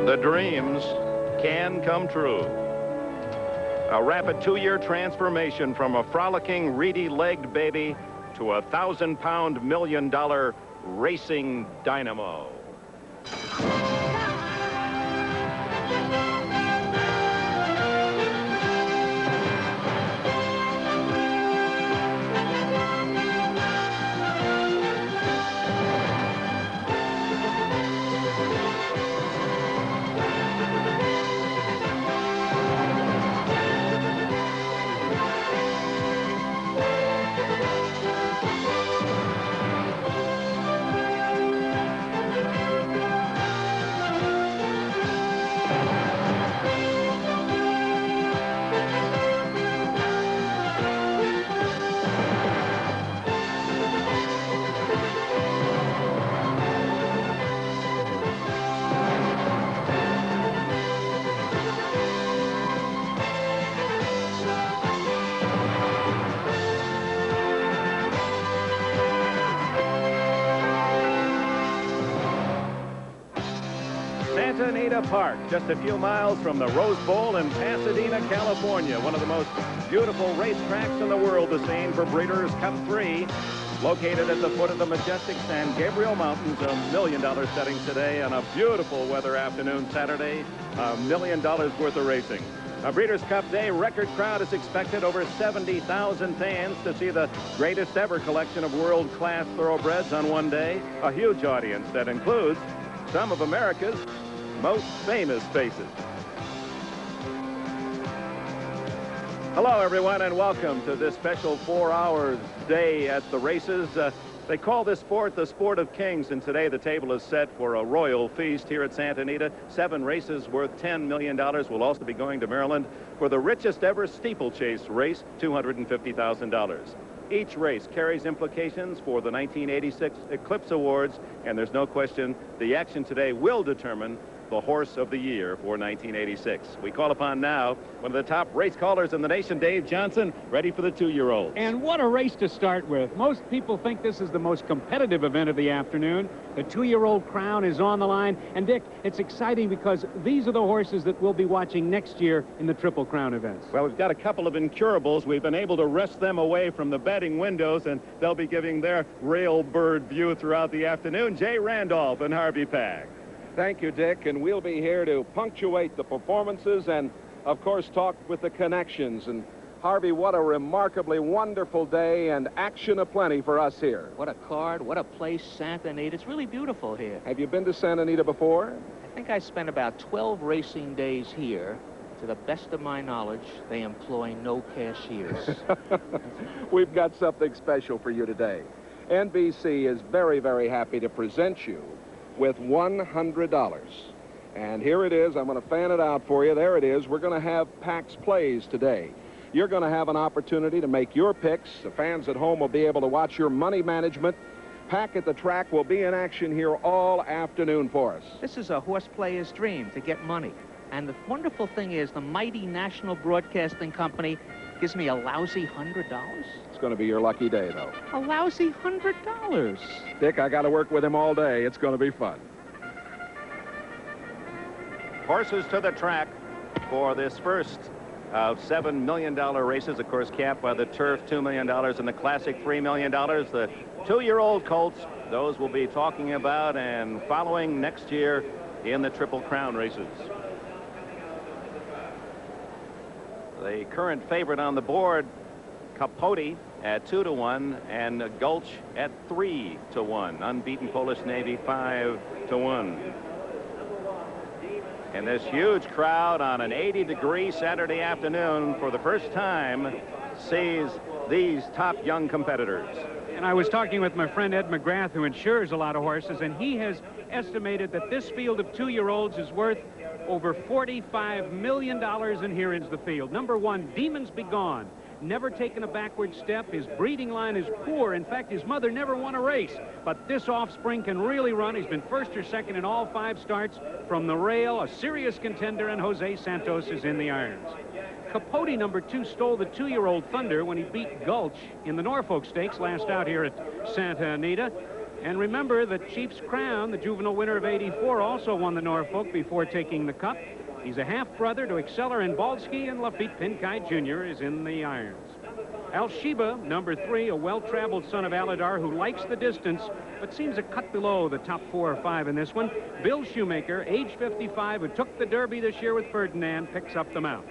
The dreams can come true. A rapid 2-year transformation from a frolicking, reedy-legged baby to a 1,000-pound, million-dollar racing dynamo. Santa Anita Park, just a few miles from the Rose Bowl in Pasadena, California. One of the most beautiful racetracks in the world, the scene for Breeders' Cup 3. Located at the foot of the majestic San Gabriel Mountains, $1 million setting today on a beautiful weather afternoon Saturday. $1 million worth of racing. A Breeders' Cup Day record crowd is expected, over 70,000 fans to see the greatest ever collection of world-class thoroughbreds on one day. A huge audience that includes some of America's most famous faces. Hello, everyone, and welcome to this special 4-hour day at the races. They call this sport the sport of kings, and today the table is set for a royal feast here at Santa Anita. 7 races worth $10 million. We'll also be going to Maryland for the richest ever steeplechase race, $250,000. Each race carries implications for the 1986 Eclipse Awards, and there's no question the action today will determine the horse of the year for 1986. We call upon now one of the top race callers in the nation, Dave Johnson, ready for the 2-year-olds. And what a race to start with. Most people think this is the most competitive event of the afternoon. The 2-year-old crown is on the line. And, Dick, it's exciting because these are the horses that we'll be watching next year in the Triple Crown events. Well, we've got a couple of incurables. We've been able to wrest them away from the betting windows, and they'll be giving their railbird view throughout the afternoon. Jay Randolph and Harvey Pag. Thank you, Dick, and we'll be here to punctuate the performances and, of course, talk with the connections. And, Harvey, what a remarkably wonderful day and action aplenty for us here. What a card, what a place, Santa Anita. It's really beautiful here. Have you been to Santa Anita before? I think I spent about 12 racing days here. To the best of my knowledge, they employ no cashiers. We've got something special for you today. NBC is very, very happy to present you with $100. And here it is. I'm going to fan it out for you. There it is. We're going to have PAX plays today. You're going to have an opportunity to make your picks. The fans at home will be able to watch your money management. PAC at the track will be in action here all afternoon for us. This is a horse player's dream, to get money. And the wonderful thing is the mighty National Broadcasting Company gives me a lousy $100. It's going to be your lucky day, though. A lousy $100. Dick, I got to work with him all day. It's going to be fun. Horses to the track for this first of $7 million races, of course, capped by the Turf, $2 million, and the Classic, $3 million. The 2-year-old colts, those we'll be talking about and following next year in the Triple Crown races. The current favorite on the board, Capote at 2-1 and Gulch at 3-1. Unbeaten Polish Navy 5-1. And this huge crowd on an 80-degree Saturday afternoon for the first time sees these top young competitors. And I was talking with my friend Ed McGrath, who insures a lot of horses, and he has estimated that this field of 2-year-olds is worth over $45 million, and here is the field. Number 1, Demons Be Gone. Never taken a backward step. His breeding line is poor. In fact, his mother never won a race. But this offspring can really run. He's been first or second in all 5 starts from the rail. A serious contender, and Jose Santos is in the irons. Capote, number 2, stole the 2-year-old thunder when he beat Gulch in the Norfolk Stakes last out here at Santa Anita. And remember that Chief's Crown, the juvenile winner of '84, also won the Norfolk before taking the cup. He's a half-brother to Exceller and Balski, and Lafitte Pinkai Jr. is in the irons. Al Sheba, number 3, a well-traveled son of Aladar who likes the distance, but seems a cut below the top 4 or 5 in this one. Bill Shoemaker, age 55, who took the Derby this year with Ferdinand, picks up the mount.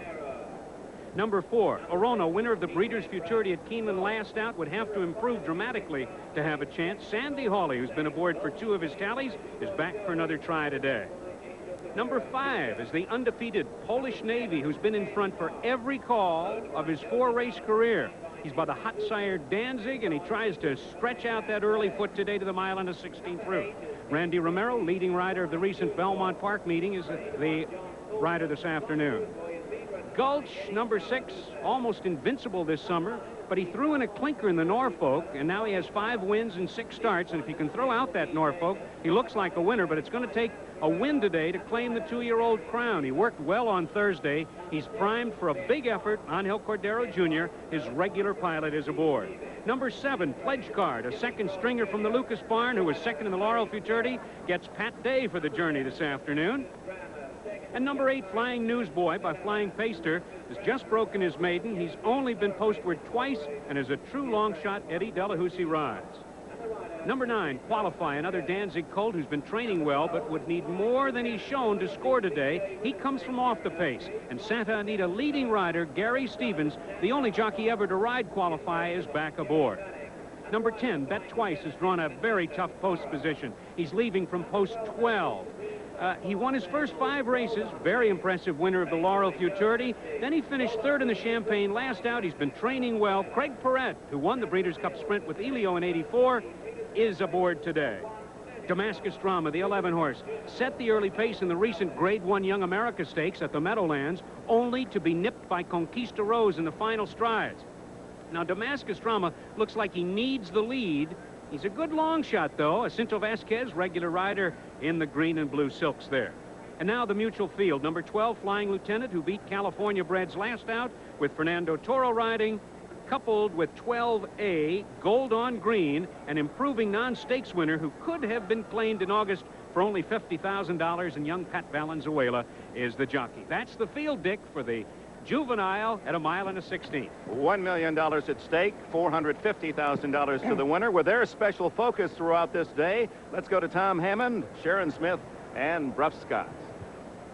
Number 4, Orono, winner of the Breeders' Futurity at Keeneland last out, would have to improve dramatically to have a chance. Sandy Hawley, who's been aboard for 2 of his tallies, is back for another try today. Number 5 is the undefeated Polish Navy, who's been in front for every call of his 4-race career. He's by the hot sire Danzig, and he tries to stretch out that early foot today to the mile and a 16th route. Randy Romero, leading rider of the recent Belmont Park meeting, is the rider this afternoon. Gulch, number 6, almost invincible this summer, but he threw in a clinker in the Norfolk, and now he has 5 wins and 6 starts, and if he can throw out that Norfolk, he looks like a winner, but it's going to take a win today to claim the 2-year-old crown. He worked well on Thursday. He's primed for a big effort. Angel Cordero Jr., his regular pilot, is aboard. Number 7, Pledge Card, a second stringer from the Lucas Barn, who was second in the Laurel Futurity, gets Pat Day for the journey this afternoon. And number 8, Flying Newsboy by Flying Paster, has just broken his maiden. He's only been postward twice and is a true long shot Eddie Delahousie rides. Number 9, Qualify, another Danzig colt who's been training well but would need more than he's shown to score today. He comes from off the pace. And Santa Anita leading rider Gary Stevens, the only jockey ever to ride Qualify, is back aboard. Number 10, Bet Twice, has drawn a very tough post position. He's leaving from post 12. He won his first 5 races, very impressive winner of the Laurel Futurity. Then he finished 3rd in the Champagne. Last out, he's been training well. Craig Perrette, who won the Breeders' Cup Sprint with Elio in '84, is aboard today. Damascus Drama, the 11-horse, set the early pace in the recent Grade 1 Young America Stakes at the Meadowlands, only to be nipped by Conquista Rose in the final strides. Now, Damascus Drama looks like he needs the lead. He's a good long shot, though. Jacinto Vasquez, regular rider in the green and blue silks there. And now the Mutual Field, number 12, Flying Lieutenant, who beat California Breds last out with Fernando Toro riding, coupled with 12A, Gold on Green, an improving non-stakes winner who could have been claimed in August for only $50,000, and young Pat Valenzuela is the jockey. That's the field, Dick, for the Juvenile at a mile and a 16th. $1 million at stake, $450,000 to the winner. With their special focus throughout this day, let's go to Tom Hammond, Sharon Smith, and Bruff Scott.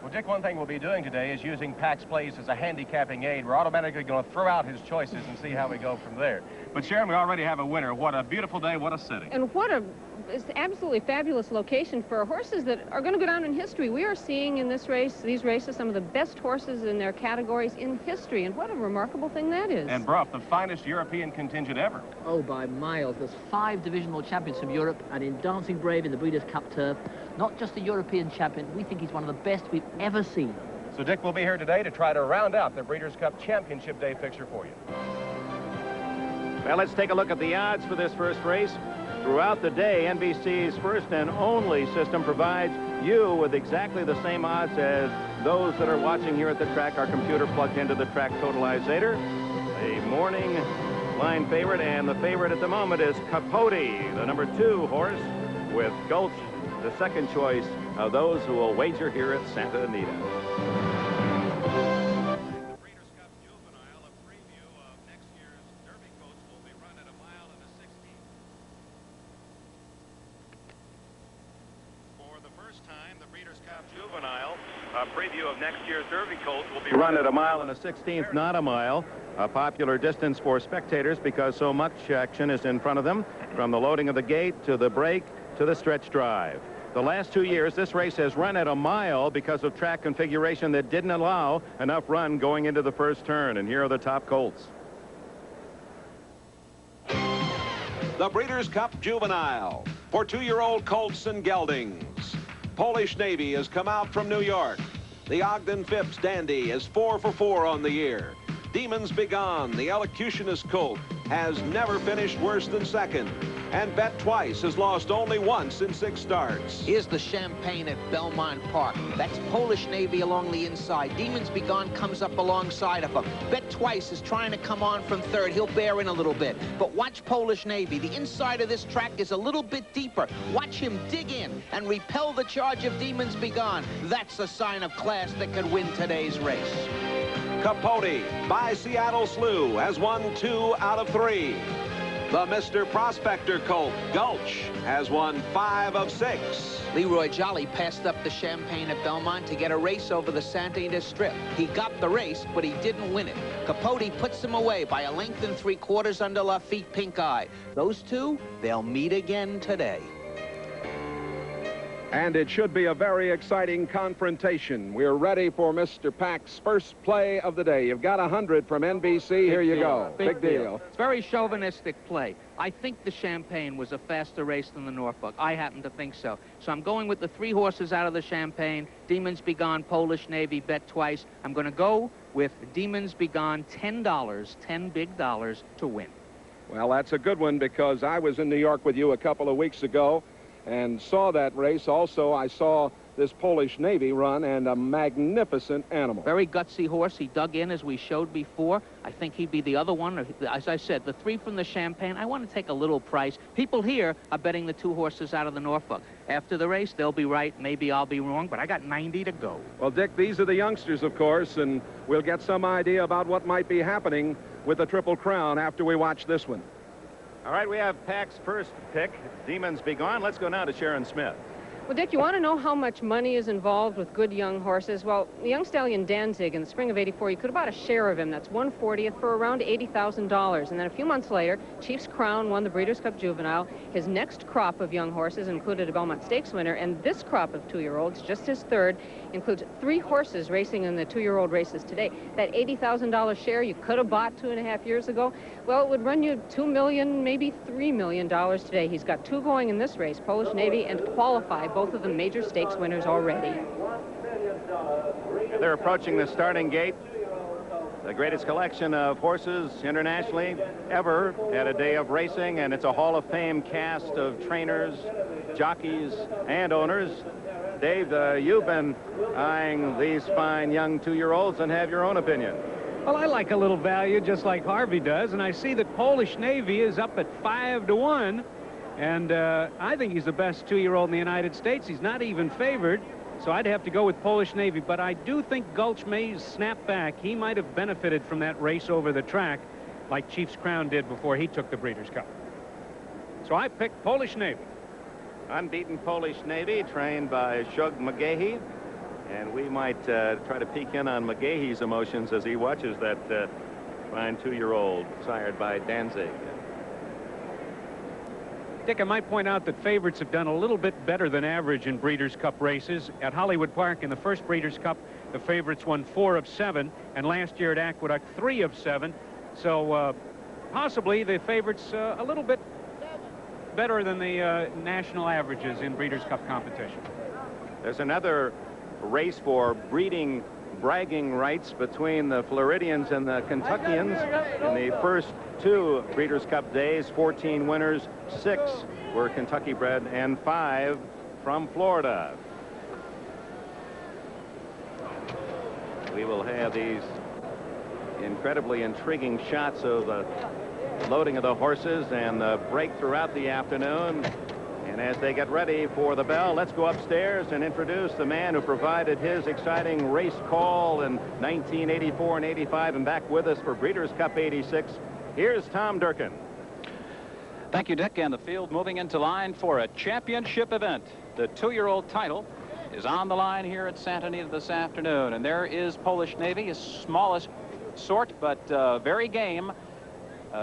Well, Dick, one thing we'll be doing today is using Pax Plays as a handicapping aid. We're automatically going to throw out his choices and see how we go from there. But, Sharon, we already have a winner. What a beautiful day. What a setting. And what a it's absolutely fabulous location for horses that are going to go down in history. We are seeing in these races, some of the best horses in their categories in history. And what a remarkable thing that is. And, Bruff, the finest European contingent ever. Oh, by miles. There's 5 divisional champions from Europe, and in Dancing Brave in the Breeders' Cup turf, not just a European champion, we think he's one of the best we've ever seen. So, Dick, we'll be here today to try to round out the Breeders' Cup Championship Day fixture for you. Well, let's take a look at the odds for this first race. Throughout the day, NBC's first and only system provides you with exactly the same odds as those that are watching here at the track. Our computer plugged into the track totalizer. A morning line favorite, and the favorite at the moment is Capote, the number 2 horse, with Gulch, the second choice of those who will wager here at Santa Anita. Preview of next year's Derby Colts will be run at a mile and a 16th, not a mile. A popular distance for spectators because so much action is in front of them, from the loading of the gate to the break to the stretch drive. The last 2 years, this race has run at a mile because of track configuration that didn't allow enough run going into the first turn. And here are the top colts. The Breeders' Cup Juvenile for 2-year-old colts and geldings. Polish Navy has come out from New York. The Ogden Phipps Dandy is 4 for 4 on the year. Demons Begone, the elocutionist colt, has never finished worse than second. and Bet Twice has lost only once in 6 starts. Here's the Champagne at Belmont Park. That's Polish Navy along the inside. Demons Be Gone comes up alongside of him. Bet Twice is trying to come on from third. He'll bear in a little bit. But watch Polish Navy. The inside of this track is a little bit deeper. Watch him dig in and repel the charge of Demons Be Gone. That's a sign of class that could win today's race. Capote by Seattle Slew has won 2 out of 3. The Mr. Prospector colt, Gulch, has won 5 of 6. Leroy Jolly passed up the Champagne at Belmont to get a race over the Santa Ynez Strip. He got the race, but he didn't win it. Capote puts him away by 1 3/4 under Lafitte Pink Eye. Those two, they'll meet again today. And it should be a very exciting confrontation. We're ready for Mr. Pack's first play of the day. You've got 100 from NBC. Here you go. Big deal. It's very chauvinistic play. I think the Champagne was a faster race than the Norfolk. I happen to think so. So I'm going with the 3 horses out of the Champagne. Demons Be Gone, Polish Navy, Bet Twice. I'm going to go with Demons Be Gone, $10, 10 big dollars to win. Well, that's a good one because I was in New York with you a couple of weeks ago and saw that race. Also, I saw this Polish Navy run, and a magnificent animal. Very gutsy horse. He dug in, as we showed before. I think he'd be the other one. As I said, the 3 from the Champagne, I want to take a little price. People here are betting the 2 horses out of the Norfolk. After the race, they'll be right. Maybe I'll be wrong, but I got 90 to go. Well, Dick, these are the youngsters, of course, and we'll get some idea about what might be happening with the Triple Crown after we watch this one. All right, we have Pack's first pick, Demons Be Gone. Let's go now to Sharon Smith. Well, Dick, you want to know how much money is involved with good young horses? Well, the young stallion Danzig in the spring of '84, you could have bought a share of him. That's 1/40 for around $80,000. And then a few months later, Chief's Crown won the Breeders' Cup Juvenile. His next crop of young horses included a Belmont Stakes winner, and this crop of 2-year-olds, just his third, includes 3 horses racing in the 2-year-old races today. That $80,000 share you could have bought 2.5 years ago, well, it would run you $2 million, maybe $3 million today. He's got 2 going in this race, Polish Navy and Qualify, both of them major stakes winners already. They're approaching the starting gate. The greatest collection of horses internationally ever at a day of racing, and it's a Hall of Fame cast of trainers, jockeys, and owners. Dave, you've been eyeing these fine young 2-year-olds and have your own opinion. Well, I like a little value just like Harvey does, and I see that Polish Navy is up at 5 to 1. And I think he's the best 2-year-old in the United States. He's not even favored, so I'd have to go with Polish Navy. But I do think Gulch may snap back. He might have benefited from that race over the track like Chief's Crown did before he took the Breeders' Cup. So I picked Polish Navy. Unbeaten Polish Navy, trained by Shug McGahee. And we might try to peek in on McGahee's emotions as he watches that fine 2-year-old sired by Danzig. Dick, I might point out that favorites have done a little bit better than average in Breeders' Cup races. At Hollywood Park in the first Breeders' Cup, the favorites won 4 of 7, and last year at Aqueduct, 3 of 7. So possibly the favorites a little bit better than the national averages in Breeders' Cup competition. There's another race for breeding bragging rights between the Floridians and the Kentuckians. In the first 2 Breeders' Cup days, 14 winners, 6 were Kentucky bred and 5 from Florida. We will have these incredibly intriguing shots of the loading of the horses and the break throughout the afternoon. And as they get ready for the bell, let's go upstairs and introduce the man who provided his exciting race call in 1984 and 85 and back with us for Breeders' Cup 86. Here's Tom Durkin. Thank you, Dick. And the field moving into line for a championship event. The 2-year-old title is on the line here at Santa Anita this afternoon. And there is Polish Navy, his smallest sort, but very game.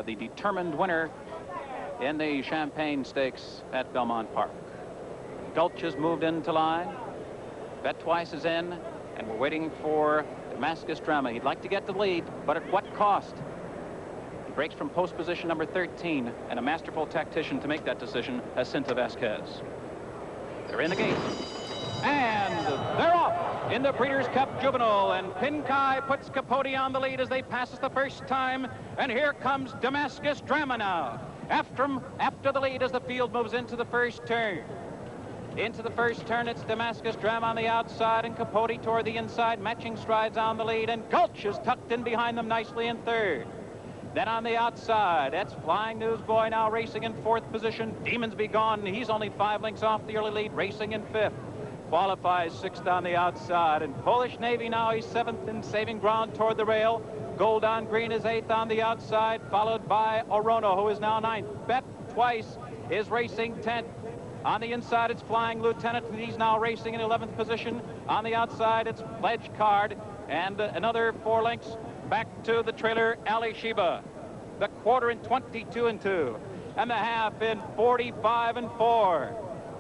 The determined winner in the Champagne Stakes at Belmont Park. Gulch has moved into line. Bet Twice is in, and we're waiting for Damascus Drama. He'd like to get the lead, but at what cost? He breaks from post position number 13, and a masterful tactician to make that decision, Jacinta Vasquez. They're in the gate, and they're off in the Breeders' Cup Juvenile, and Pink Eye puts Capote on the lead as they pass us the first time, and here comes Damascus Drama now. After him, after the lead as the field moves into the first turn. Into the first turn, it's Damascus Dram on the outside and Capote toward the inside, matching strides on the lead, and Gulch is tucked in behind them nicely in third. Then on the outside, that's Flying Newsboy now racing in fourth position. Demons Be Gone, he's only 5 lengths off the early lead, racing in fifth. Qualifies sixth on the outside, and Polish Navy now, he's seventh and saving ground toward the rail. Gold on Green is eighth on the outside, followed by Orono, who is now ninth. Bet Twice is racing 10th. On the inside, it's Flying Lieutenant, and he's now racing in 11th position. On the outside, it's Pledge Card, and another 4 lengths back to the trailer, Ali Sheba. The quarter in 22 and 2, and the half in 45 and 4.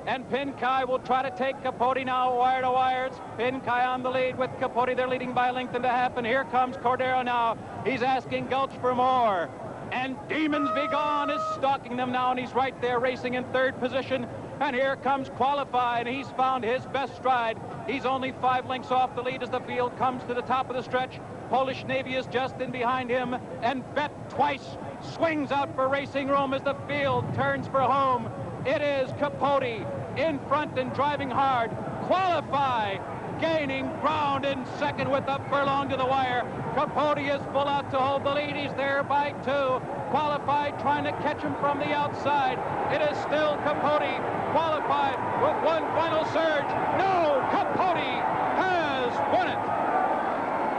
And Pinkai will try to take Capote now wire to wire. It's Pinkai on the lead with Capote. They're leading by a length and a half, and here comes Cordero now. He's asking Gulch for more. And Demons Be Gone is stalking them now, and he's right there racing in third position. And here comes Qualify, and he's found his best stride. He's only 5 lengths off the lead as the field comes to the top of the stretch. Polish Navy is just in behind him, and Bet Twice swings out for racing room as the field turns for home. It is Capote in front and driving hard. Qualify gaining ground in second with a furlong to the wire. Capote is full out to hold the lead. He's there by 2. Qualify trying to catch him from the outside. It is still Capote. Qualify with one final surge. No, Capote has won it.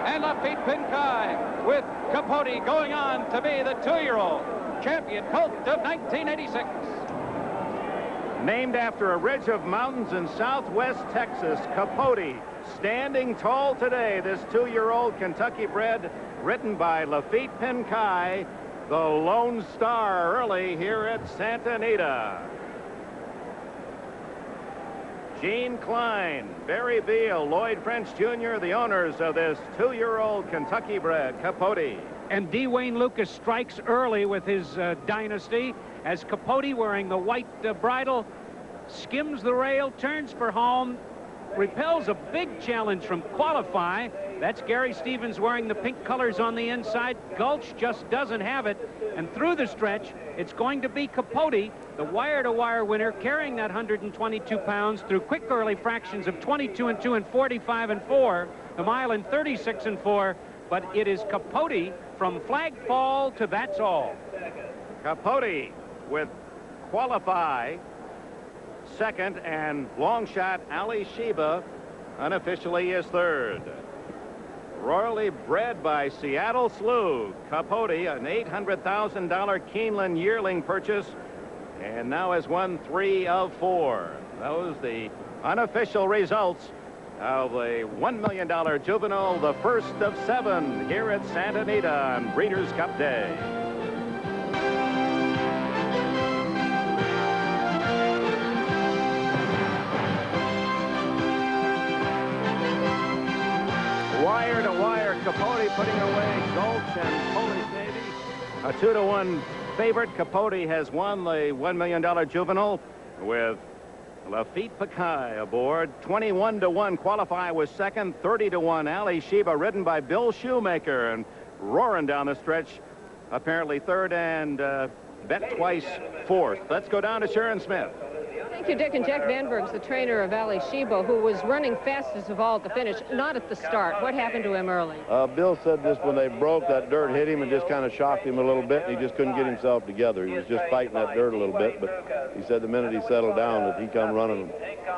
And Lafitte Pinkai with Capote going on to be the 2-year-old champion colt of 1986. Named after a ridge of mountains in southwest Texas, Capote standing tall today. This 2-year-old Kentucky bred, ridden by Lafitte Pinkai, the Lone Star early here at Santa Anita. Gene Klein, Barry Beal, Lloyd French Jr., the owners of this 2-year-old Kentucky bred Capote. And D. Wayne Lucas strikes early with his dynasty as Capote, wearing the white bridle, skims the rail, turns for home, repels a big challenge from Qualify. That's Gary Stevens wearing the pink colors on the inside. Gulch just doesn't have it. And through the stretch, it's going to be Capote, the wire-to-wire winner, carrying that 122 pounds through quick early fractions of 22 and 2 and 45 and 4, the mile in 36 and 4. But it is Capote from Flag Fall to That's All. Capote with Qualify second, and long shot Ali Sheba unofficially is third. Royally bred by Seattle Slew, Capote, an $800,000 Keeneland yearling purchase, and now has won 3 of 4. Those the unofficial results of the $1 million juvenile, the first of 7 here at Santa Anita on Breeders' Cup Day. Wire to wire, Capote putting away Gulch and Polish Navy. A 2-to-1 favorite. Capote has won the $1 million juvenile with Lafitte Pinkai aboard. 21-to-1 Qualify was second. 30-to-1 Ali Sheba, ridden by Bill Shoemaker, and roaring down the stretch, apparently third, and Bet Twice fourth. Let's go down to Sharon Smith. Thank you, Dick. And Jack Vanberg's the trainer of Ali Sheba, who was running fastest of all at the finish, not at the start. What happened to him early? Bill said just when they broke, that dirt hit him and just kind of shocked him a little bit, and he just couldn't get himself together. He was just fighting that dirt a little bit, but he said the minute he settled down that he come running.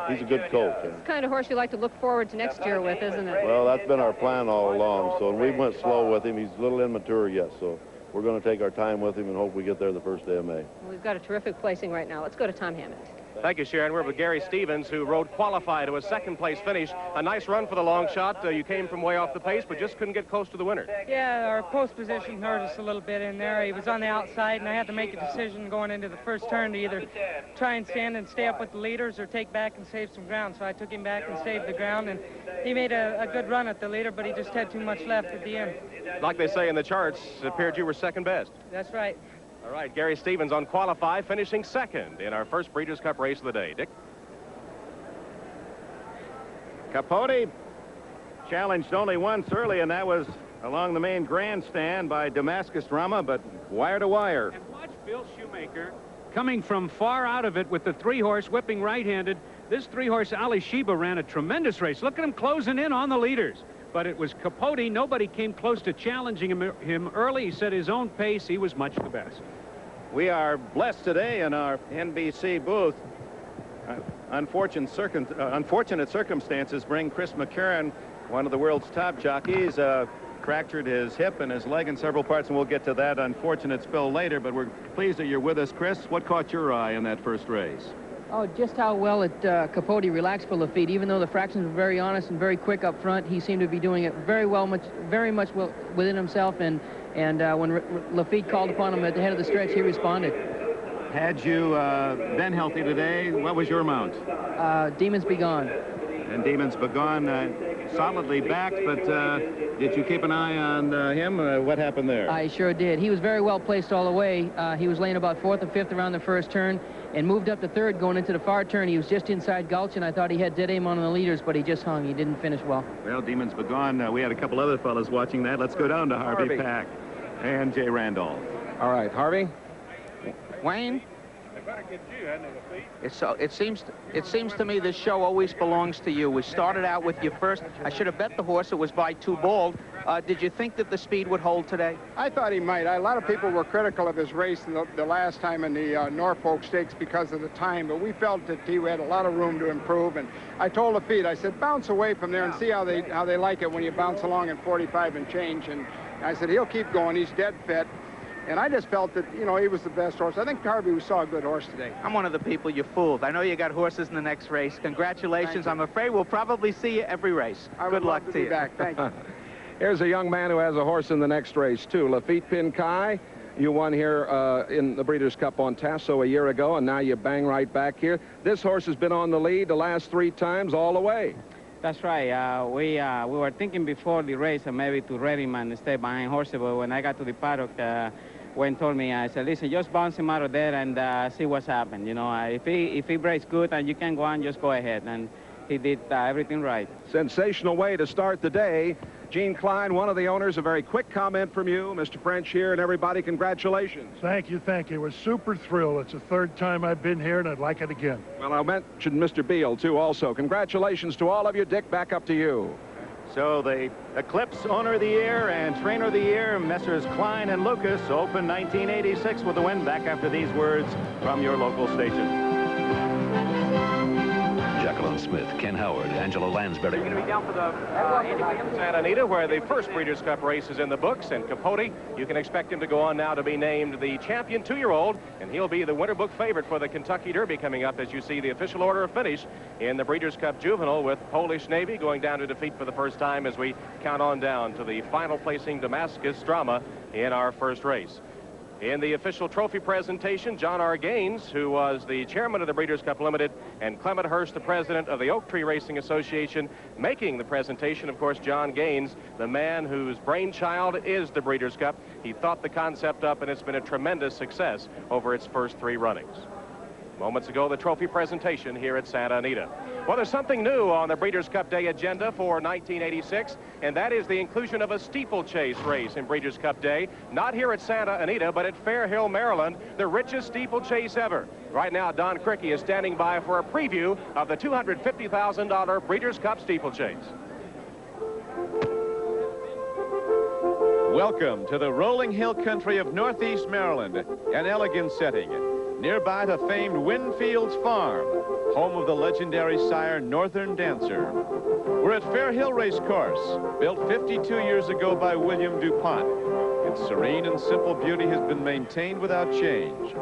He's a good colt. It's the kind of horse you like to look forward to next year with, isn't it? Well, that's been our plan all along, so we went slow with him. He's a little immature yet, so we're going to take our time with him and hope we get there the first day of May. Well, we've got a terrific placing right now. Let's go to Tom Hammond. Thank you, Sharon. We're with Gary Stevens, who rode Qualify to a second-place finish. A nice run for the long shot. You came from way off the pace, but just couldn't get close to the winner. Yeah, our post position hurt us a little bit in there. He was on the outside, and I had to make a decision going into the first turn to either try and stand and stay up with the leaders or take back and save some ground. So I took him back and saved the ground, and he made a good run at the leader, but he just had too much left at the end. Like they say in the charts, it appeared you were second best. That's right. All right, Gary Stevens on Qualify, finishing second in our first Breeders' Cup race of the day. Dick? Capote challenged only once early, and that was along the main grandstand by Damascus Drama, but wire to wire. And watch Bill Shoemaker, coming from far out of it with the 3-horse whipping right-handed. This 3-horse Ali Sheba ran a tremendous race. Look at him closing in on the leaders. But it was Capote. Nobody came close to challenging him early. He set his own pace. He was much the best. We are blessed today in our NBC booth. Unfortunate circumstances bring Chris McCarron, one of the world's top jockeys, fractured his hip and his leg in several parts, and we'll get to that unfortunate spill later. But we're pleased that you're with us, Chris. What caught your eye in that first race? Oh, just how well Capote relaxed for Lafitte. Even though the fractions were very honest and very quick up front, he seemed to be doing it very well, very much within himself. And when Lafitte called upon him at the head of the stretch, he responded. Had you been healthy today, what was your mount? Demons Be Gone. And Demons Be Gone solidly backed, but did you keep an eye on him? What happened there? I sure did. He was very well placed all the way. He was laying about 4th and 5th around the first turn and moved up to 3rd going into the far turn. He was just inside Gulch, and I thought he had dead aim on the leaders, but he just hung. He didn't finish well. Well, Demons Be Gone, we had a couple other fellas watching that. Let's go down to Harvey Pack and Jay Randolph. All right, Harvey. Wayne? It seems to me this show always belongs to you. We started out with you first. I should have bet the horse. It was by 2 bald. Did you think that the speed would hold today? I thought he might. A lot of people were critical of his race the last time in the Norfolk Stakes because of the time, but we felt that he had a lot of room to improve. And I told Lafitte, I said, bounce away from there and see how they like it when you bounce along in 45 and change. And I said, he'll keep going. He's dead fit. And I just felt that, you know, he was the best horse. I think Harvey saw a good horse today. I'm one of the people you fooled. I know you got horses in the next race. Congratulations. I'm afraid we'll probably see you every race. Good luck to you. Back. Thank you. Here's a young man who has a horse in the next race, too. Lafitte Pinkai, you won here in the Breeders' Cup on Tasso a year ago, and now you bang right back here. This horse has been on the lead the last 3 times all the way. That's right. We were thinking before the race maybe to ready him and stay behind horses, but when I got to the paddock, Wayne told me, I said, listen, just bounce him out of there and see what's happened. You know, if he breaks good and you can go on, just go ahead. And he did everything right. Sensational way to start the day. Gene Klein, one of the owners, a very quick comment from you. Mr. French here and everybody, congratulations. Thank you, thank you. It was super thrilled. It's the 3rd time I've been here, and I'd like it again. Well, I mentioned Mr. Beal, too, also. Congratulations to all of you. Dick, back up to you. So the Eclipse Owner of the Year and Trainer of the Year, Messrs. Klein and Lucas, open 1986 with a win. Back after these words from your local station. Jacqueline Smith, Ken Howard, Angela Lansbury. You're going to be down for the Santa Anita, where the first Breeders' Cup race is in the books, and Capote, you can expect him to go on now to be named the champion 2-year-old, and he'll be the winter book favorite for the Kentucky Derby coming up as you see the official order of finish in the Breeders' Cup Juvenile, with Polish Navy going down to defeat for the first time as we count on down to the final placing Damascus drama in our first race. In the official trophy presentation, John R. Gaines, who was the chairman of the Breeders' Cup Limited, and Clement Hurst, the president of the Oak Tree Racing Association, making the presentation. Of course, John Gaines, the man whose brainchild is the Breeders' Cup. He thought the concept up, and it's been a tremendous success over its first 3 runnings. Moments ago, the trophy presentation here at Santa Anita. Well, there's something new on the Breeders' Cup Day agenda for 1986, and that is the inclusion of a steeplechase race in Breeders' Cup Day. Not here at Santa Anita, but at Fair Hill, Maryland, the richest steeplechase ever. Right now, Don Cricky is standing by for a preview of the $250,000 Breeders' Cup steeplechase. Welcome to the rolling hill country of Northeast Maryland, an elegant setting. Nearby to famed Winfield's Farm, home of the legendary sire Northern Dancer. We're at Fair Hill Race Course, built 52 years ago by William DuPont. Its serene and simple beauty has been maintained without change.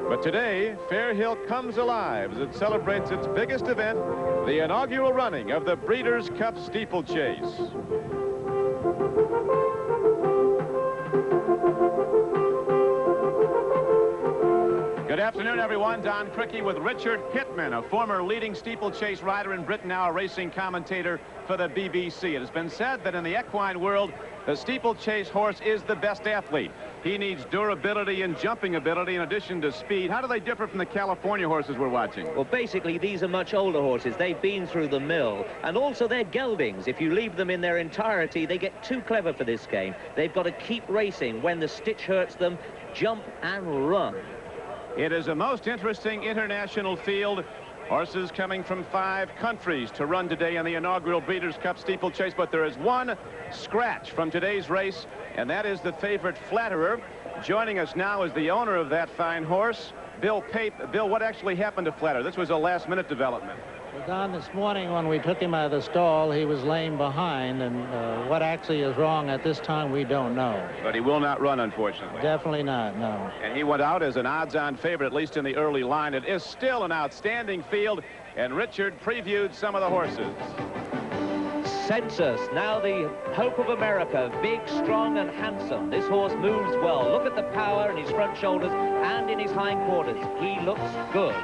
But today, Fair Hill comes alive as it celebrates its biggest event, the inaugural running of the Breeders' Cup Steeplechase. Good afternoon, everyone. Don Cricky with Richard Pittman, a former leading steeplechase rider in Britain, now a racing commentator for the BBC. It has been said that in the equine world, The Steeplechase horse is the best athlete. He needs durability and jumping ability in addition to speed. How do they differ from the California horses we're watching? Well, basically, these are much older horses. They've been through the mill. And also, they're geldings. If you leave them in their entirety, they get too clever for this game. They've got to keep racing. When the stitch hurts them, jump and run. It is a most interesting international field. Horses coming from 5 countries to run today in the inaugural Breeders' Cup Steeplechase, but there is one scratch from today's race, and that is the favorite Flatterer. Joining us now is the owner of that fine horse, Bill Pape. Bill, what actually happened to Flatterer? This was a last-minute development. Well, Don, this morning when we took him out of the stall, he was lame behind, and what actually is wrong at this time, we don't know. But he will not run, unfortunately. Definitely not, no. And he went out as an odds-on favorite, at least in the early line. It is still an outstanding field, and Richard previewed some of the horses. Census, now the hope of America, big, strong, and handsome. This horse moves well. Look at the power in his front shoulders and in his hindquarters. He looks good.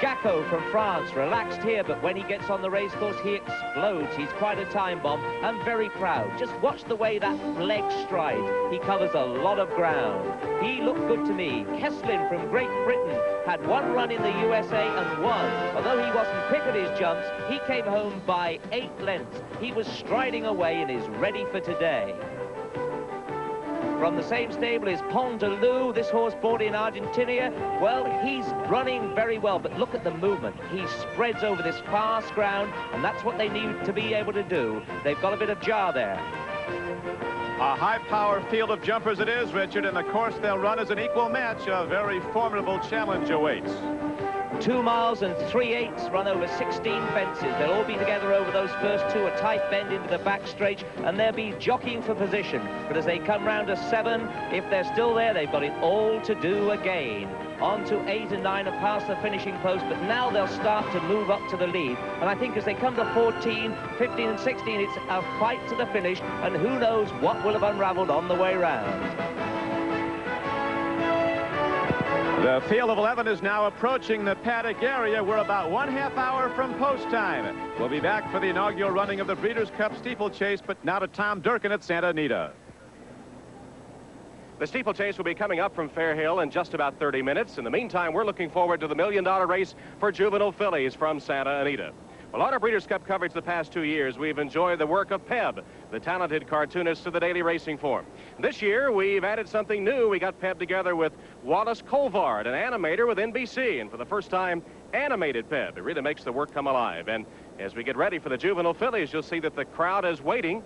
Gacko from France, relaxed here, but when he gets on the racecourse, he explodes. He's quite a time bomb and very proud. Just watch the way that leg strides. He covers a lot of ground. He looked good to me. Kesslin from Great Britain had one run in the USA and won. Although he wasn't quick at his jumps, he came home by 8 lengths. He was striding away and is ready for today. From the same stable is Pont de Loup, this horse bought in Argentina. Well, he's running very well, but look at the movement. He spreads over this fast ground, and that's what they need to be able to do. They've got a bit of jar there. A high-power field of jumpers it is, Richard, and the course they'll run is an equal match. A very formidable challenge awaits. 2 miles and 3/8 run over 16 fences. They'll all be together over those first 2, a tight bend into the back straight, and they'll be jockeying for position. But as they come round to 7, if they're still there, they've got it all to do again. On to 8 and 9 and past the finishing post, but now they'll start to move up to the lead. And I think as they come to 14, 15 and 16, it's a fight to the finish, and who knows what will have unraveled on the way round. The field of 11 is now approaching the paddock area. We're about 1/2 hour from post time. We'll be back for the inaugural running of the Breeders' Cup Steeplechase, but now to Tom Durkin at Santa Anita. The Steeplechase will be coming up from Fair Hill in just about 30 minutes. In the meantime, we're looking forward to the $1 million race for Juvenile Fillies from Santa Anita. Well, on our Breeders' Cup coverage the past 2 years, we've enjoyed the work of Peb, the talented cartoonist to the daily racing form. This year, we've added something new. We got Peb together with Wallace Colvard, an animator with NBC, and for the first time, animated Peb. It really makes the work come alive. And as we get ready for the Juvenile Fillies, you'll see that the crowd is waiting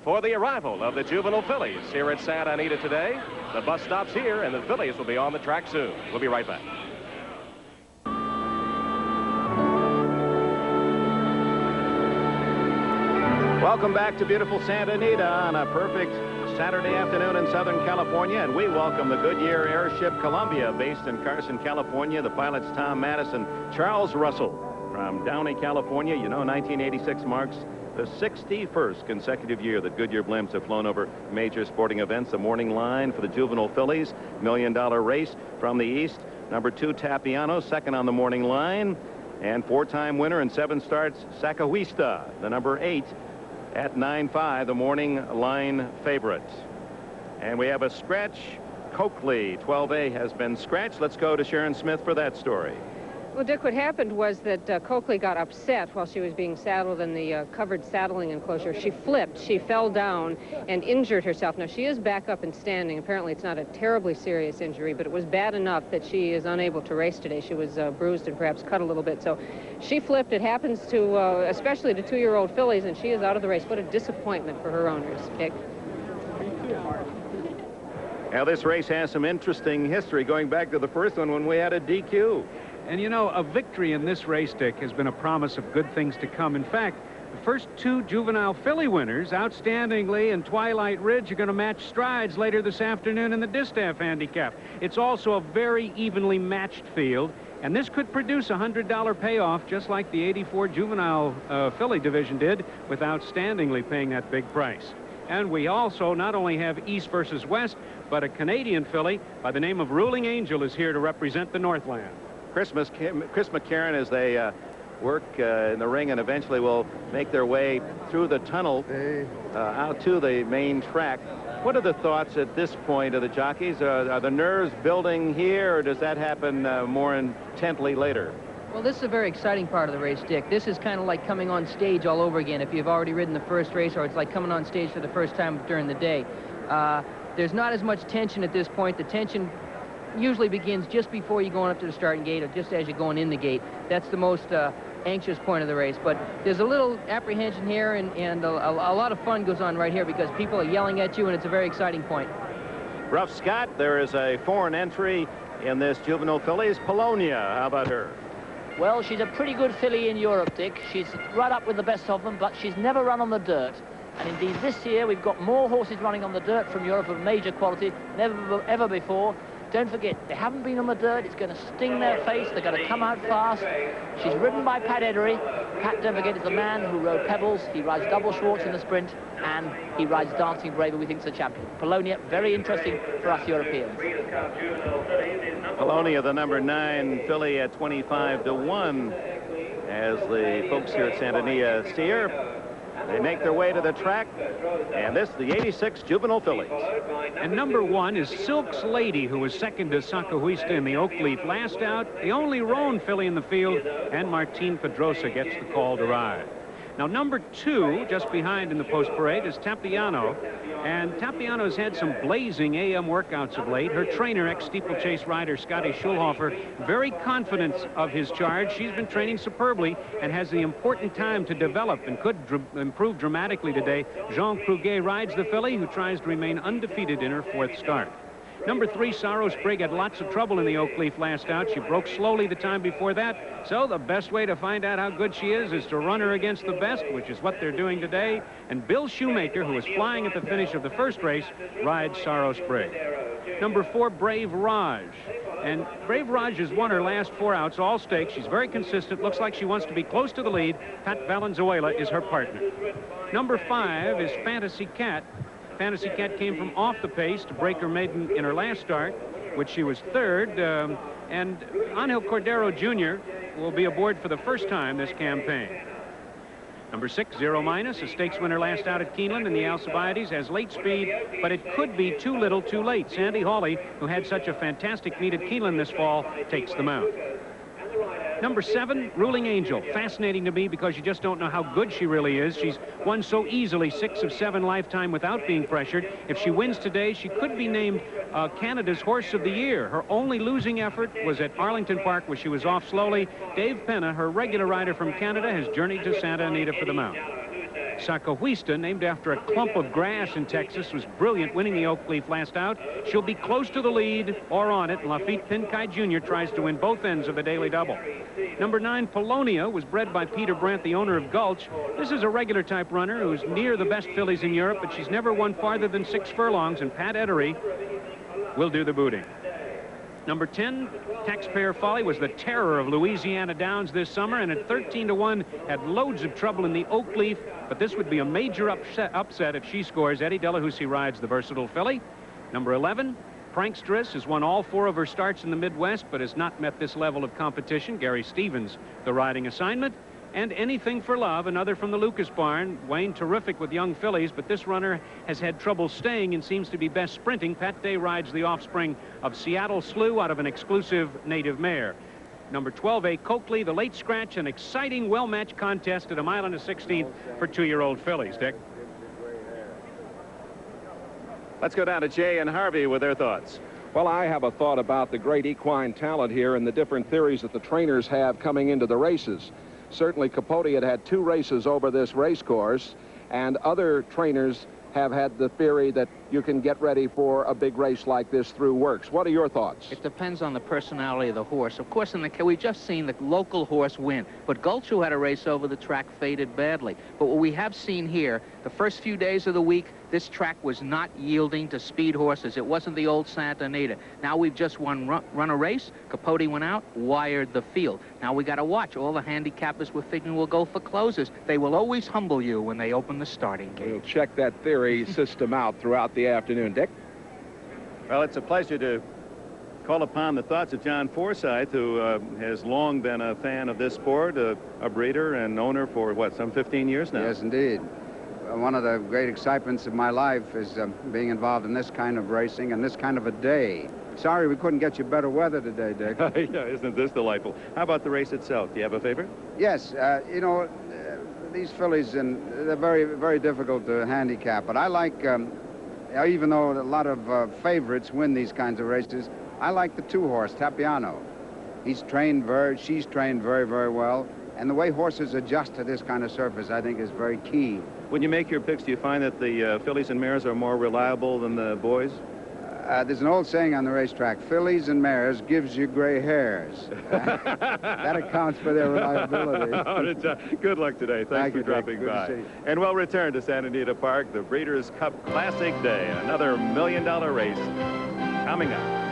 for the arrival of the Juvenile Fillies here at Santa Anita today. The bus stops here, and the Fillies will be on the track soon. We'll be right back. Welcome back to beautiful Santa Anita on a perfect Saturday afternoon in Southern California, and we welcome the Goodyear Airship Columbia, based in Carson, California. The pilots Tom Madison, Charles Russell from Downey, California. You know, 1986 marks the 61st consecutive year that Goodyear blimps have flown over major sporting events. The morning line for the Juvenile Fillies, $1 million race from the east. Number 2, Tapiano, second on the morning line, and 4-time winner and 7 starts, Sacahuista, the number 8. At 9.5, the morning line favorite. And we have a scratch. Coakley, 12A, has been scratched. Let's go to Sharon Smith for that story. Well, Dick, what happened was that Coakley got upset while she was being saddled in the covered saddling enclosure. She flipped, she fell down and injured herself. Now, she is back up and standing. Apparently, it's not a terribly serious injury, but it was bad enough that she is unable to race today. She was bruised and perhaps cut a little bit. So she flipped. It happens to, especially to 2-year-old fillies, and she is out of the race. What a disappointment for her owners, Dick. Now, this race has some interesting history going back to the first one when we had a DQ. And, you know, a victory in this race, Dick, has been a promise of good things to come. In fact, the first 2 juvenile filly winners, Outstandingly and Twilight Ridge, are going to match strides later this afternoon in the Distaff handicap. It's also a very evenly matched field, and this could produce a $100 payoff, just like the '84 juvenile filly division did, with Outstandingly paying that big price. And we also not only have East versus West, but a Canadian filly by the name of Ruling Angel is here to represent the Northland. Chris McCarron, as they work in the ring and eventually will make their way through the tunnel out to the main track. What are the thoughts at this point of the jockeys? Are the nerves building here, or does that happen more intently later? Well, this is a very exciting part of the race, Dick. This is kind of like coming on stage all over again if you've already ridden the first race, or it's like coming on stage for the first time during the day. There's not as much tension at this point. The tension usually begins just before you're going up to the starting gate or just as you're going in the gate. That's the most anxious point of the race. But there's a little apprehension here, and a lot of fun goes on right here because people are yelling at you, and it's a very exciting point. Ruff Scott, there is a foreign entry in this Juvenile Fillies. Polonia, how about her? Well, she's a pretty good filly in Europe, Dick. She's right up with the best of them, but she's never run on the dirt. And indeed, this year, we've got more horses running on the dirt from Europe of major quality, never ever before. Don't forget, they haven't been on the dirt. It's going to sting their face. They're going to come out fast. She's ridden by Pat Edery. Pat, don't forget, is the man who rode Pebbles. He rides Double Schwartz in the sprint, and he rides Dancing Brave, who we think is a champion. Polonia, very interesting for us Europeans. Polonia, the number 9 filly at 25-1, as the folks here at Santa Anita steer. They make their way to the track, and this is the 86 Juvenile Fillies. And number 1 is Silk's Lady, who was second to Sacahuista in the Oakleaf. Last out, the only roan filly in the field, and Martin Pedrosa gets the call to ride. Now, number 2, just behind in the post parade, is Tapiano. And Tapiano's had some blazing AM workouts of late. Her trainer, ex-steeplechase rider Scotty Schulhofer, very confident of his charge. She's been training superbly and has the important time to develop and could improve dramatically today. Jean Cruguet rides the filly, who tries to remain undefeated in her 4th start. Number 3, Sorrow Sprig, had lots of trouble in the Oakleaf last out. She broke slowly the time before that. So the best way to find out how good she is to run her against the best, which is what they're doing today. And Bill Shoemaker, who was flying at the finish of the first race, rides Sorrow Sprig. Number 4, Brave Raj. And Brave Raj has won her last 4 outs, all stakes. She's very consistent. Looks like she wants to be close to the lead. Pat Valenzuela is her partner. Number 5 is Fantasy Cat. Fantasy Cat came from off the pace to break her maiden in her last start, which she was 3rd. And Angel Cordero Jr. will be aboard for the first time this campaign. Number 6, Zero Minus, a stakes winner last out at Keeneland in the Alcibiades, has late speed, but it could be too little too late. Sandy Hawley, who had such a fantastic meet at Keeneland this fall, takes the mount. Number 7, Ruling Angel. Fascinating to me because you just don't know how good she really is. She's won so easily 6 of 7 lifetime without being pressured. If she wins today, she could be named Canada's Horse of the Year. Her only losing effort was at Arlington Park, where she was off slowly. Dave Penna, her regular rider from Canada, has journeyed to Santa Anita for the mount. Sacahuista, named after a clump of grass in Texas, was brilliant, winning the Oakleaf last out. She'll be close to the lead or on it. Lafitte Pinkai Jr. tries to win both ends of the daily double. Number 9, Polonia, was bred by Peter Brandt, the owner of Gulch. This is a regular type runner who's near the best fillies in Europe, but she's never won farther than 6 furlongs, and Pat Edery will do the booting. Number 10, Taxpayer Folly, was the terror of Louisiana Downs this summer, and at 13-1 had loads of trouble in the Oakleaf, but this would be a major upset if she scores. Eddie Delahousie rides the versatile filly. Number 11, Prankstress, has won all 4 of her starts in the Midwest, but has not met this level of competition. Gary Stevens, the riding assignment. And Anything for Love, another from the Lucas barn. Wayne, terrific with young fillies, but this runner has had trouble staying and seems to be best sprinting. Pat Day rides the offspring of Seattle Slew out of an exclusive native mare. Number 12, A. Coakley, the late scratch, an exciting, well-matched contest at 1 1/16 for 2-year-old fillies. Dick? Let's go down to Jay and Harvey with their thoughts. Well, I have a thought about the great equine talent here and the different theories that the trainers have coming into the races. Certainly, Capote had 2 races over this race course, and other trainers have had the theory that you can get ready for a big race like this through works. What are your thoughts? It depends on the personality of the horse. Of course, we've just seen the local horse win, but Gulch, who had a race over the track, faded badly. But what we have seen here, the first few days of the week, this track was not yielding to speed horses. It wasn't the old Santa Anita. Now we've just run a race. Capote went out, wired the field. Now we got to watch. All the handicappers we're thinking will go for closers. They will always humble you when they open the starting gate. We'll check that theory system out throughout the afternoon. Dick? Well, it's a pleasure to call upon the thoughts of John Forsythe, who has long been a fan of this sport, a breeder and owner for, what, some 15 years now? Yes, indeed. One of the great excitements of my life is being involved in this kind of racing and this kind of a day. Sorry we couldn't get you better weather today, Dick. Yeah, isn't this delightful? How about the race itself? Do you have a favorite? Yes, you know, these fillies, they're very, very difficult to handicap. But I like, even though a lot of favorites win these kinds of races, I like the 2-horse, Tapiano. She's trained very, very well. And the way horses adjust to this kind of surface, I think, is very key. When you make your picks, do you find that the fillies and mares are more reliable than the boys? There's an old saying on the racetrack, fillies and mares gives you gray hairs. That accounts for their reliability. Good luck today. Thanks for dropping by. And we'll return to Santa Anita Park, the Breeders' Cup Classic Day. Another $1 million race coming up.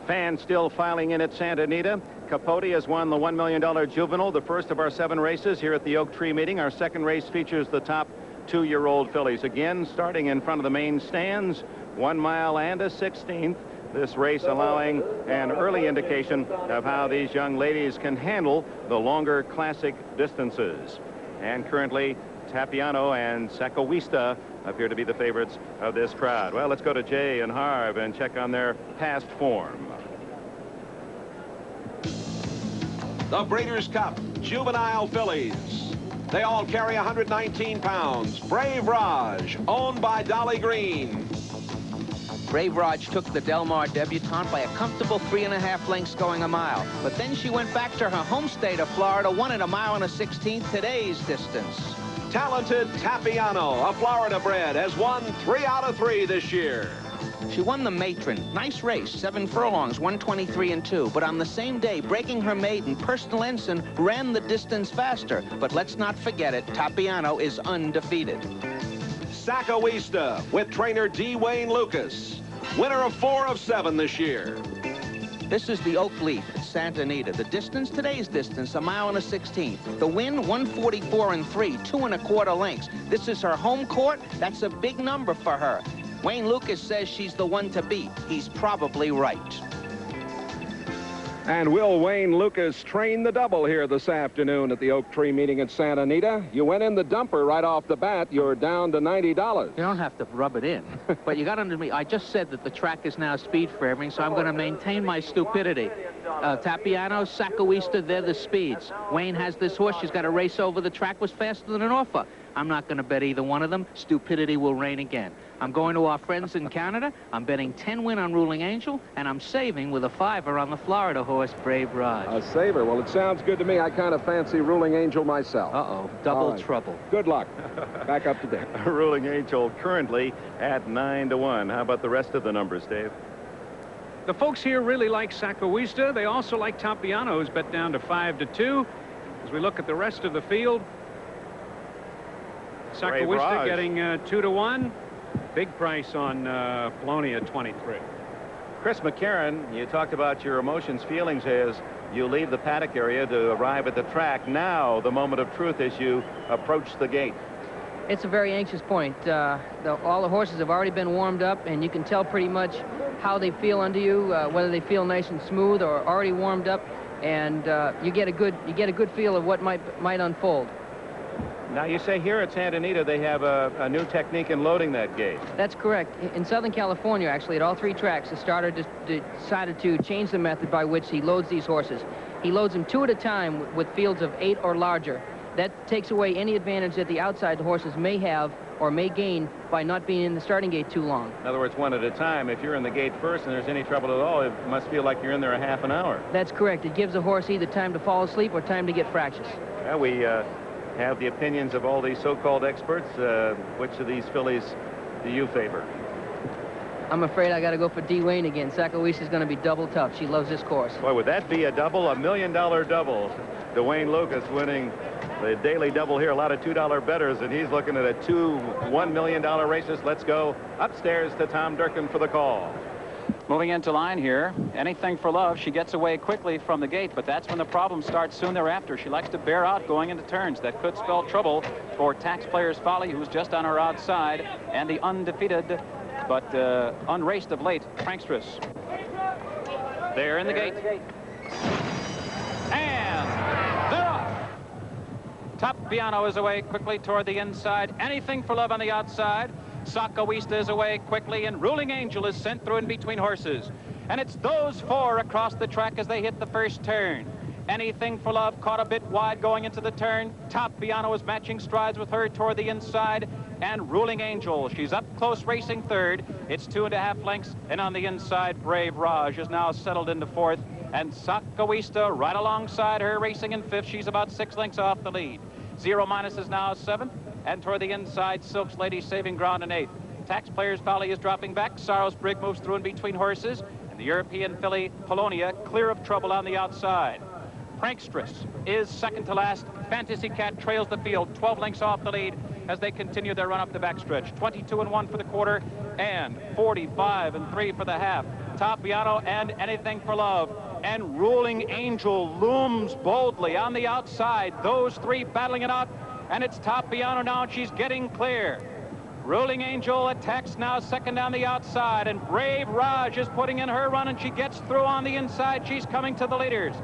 Fans still filing in at Santa Anita. Capote has won the $1 million Juvenile, the first of our 7 races here at the Oak Tree meeting. Our second race features the top 2-year-old fillies. Again, starting in front of the main stands, 1 mile and a 16th. This race allowing an early indication of how these young ladies can handle the longer classic distances. And currently, Tapiano and Sacoista appear to be the favorites of this crowd. Well, let's go to Jay and Harv and check on their past form. The Breeders' Cup Juvenile Fillies. They all carry 119 pounds. Brave Raj, owned by Dolly Green. Brave Raj took the Del Mar debutante by a comfortable 3.5 lengths going a mile. But then she went back to her home state of Florida, won at 1 mile and a 16th, today's distance. Talented Tapiano, a Florida bred, has won 3 out of 3 this year. She won the Matron. Nice race, 7 furlongs, 123 and 2. But on the same day, breaking her maiden, Personal Ensign ran the distance faster. But let's not forget it, Tapiano is undefeated. Sacoista with trainer D. Wayne Lucas. Winner of 4 of 7 this year. This is the Oak Leaf at Santa Anita. The distance, today's distance, 1 mile and a 16th. The win, 144 and 3, 2 1/4 lengths. This is her home court. That's a big number for her. Wayne Lucas says she's the one to beat. He's probably right. And will Wayne Lucas train the double here this afternoon at the Oak Tree meeting at Santa Anita? You went in the dumper right off the bat. You're down to $90. You don't have to rub it in. But you got under me. I just said that the track is now speed favoring, so I'm going to maintain my stupidity. Tapiano, Sacoista, they're the speeds. Wayne has this horse. She's got a race over the track, was faster than an offer. I'm not going to bet either one of them. Stupidity will reign again. I'm going to our friends in Canada. I'm betting 10 win on Ruling Angel, and I'm saving with a 5er on the Florida horse, Brave Raj. A saver. Well, it sounds good to me. I kind of fancy Ruling Angel myself. Uh-oh. Double trouble. Good luck. Back up to Dick. Ruling Angel currently at 9 to 1. How about the rest of the numbers, Dave? The folks here really like Sacoista. They also like Tapiano, who's bet down to 5 to 2. As we look at the rest of the field, Sacoista getting 2 to 1. Big price on Polonia at 23. Chris McCarron, you talked about your emotions, feelings as you leave the paddock area to arrive at the track. Now the moment of truth as you approach the gate. It's a very anxious point. All the horses have already been warmed up, and you can tell pretty much how they feel under you, whether they feel nice and smooth or already warmed up, and you get a good feel of what might unfold. Now, you say here at Santa Anita they have a new technique in loading that gate. That's correct. In Southern California, actually, at all 3 tracks, the starter decided to change the method by which he loads these horses. He loads them 2 at a time with fields of 8 or larger. That takes away any advantage that the outside horses may have or may gain by not being in the starting gate too long. In other words, 1 at a time. If you're in the gate first and there's any trouble at all, it must feel like you're in there a half an hour. That's correct. It gives the horse either time to fall asleep or time to get fractious. Well, we have the opinions of all these so-called experts. Which of these fillies do you favor? I'm afraid I got to go for D. Wayne again. Sacoista's going to be double tough. She loves this course. Boy, would that be a double, $1 million double? Dwayne Lucas winning the daily double here. A lot of $2 bettors, and he's looking at 2 $1 million races. Let's go upstairs to Tom Durkin for the call. Moving into line here, Anything for Love. She gets away quickly from the gate, but that's when the problem starts soon thereafter. She likes to bear out going into turns. That could spell trouble for Taxpayers Folly, who's just on her outside, and the undefeated but unraced of late. Prankstress. They're in the gate. And they're off. Top Piano is away quickly toward the inside. Anything for Love on the outside. Sakawista is away quickly, and Ruling Angel is sent through in between horses. And it's those four across the track as they hit the first turn. Anything for Love caught a bit wide going into the turn. Top Piano is matching strides with her toward the inside. And Ruling Angel, she's up close racing third. It's 2.5 lengths. And on the inside, Brave Raj is now settled into fourth. And Sakawista right alongside her racing in fifth. She's about 6 lengths off the lead. Zero Minus is now seventh. And toward the inside, Silk's Lady saving ground in eighth. Taxpayers Valley is dropping back. Sorrow's Brig moves through in between horses. And the European filly, Polonia, clear of trouble on the outside. Prankstress is second to last. Fantasy Cat trails the field, 12 lengths off the lead as they continue their run up the backstretch. 22-1 for the quarter and 45-3 for the half. Top Piano and Anything for Love. And Ruling Angel looms boldly on the outside. Those three battling it out. And it's Top Piano now, and she's getting clear. Ruling Angel attacks now second on the outside, and Brave Raj is putting in her run, and she gets through on the inside. She's coming to the leaders.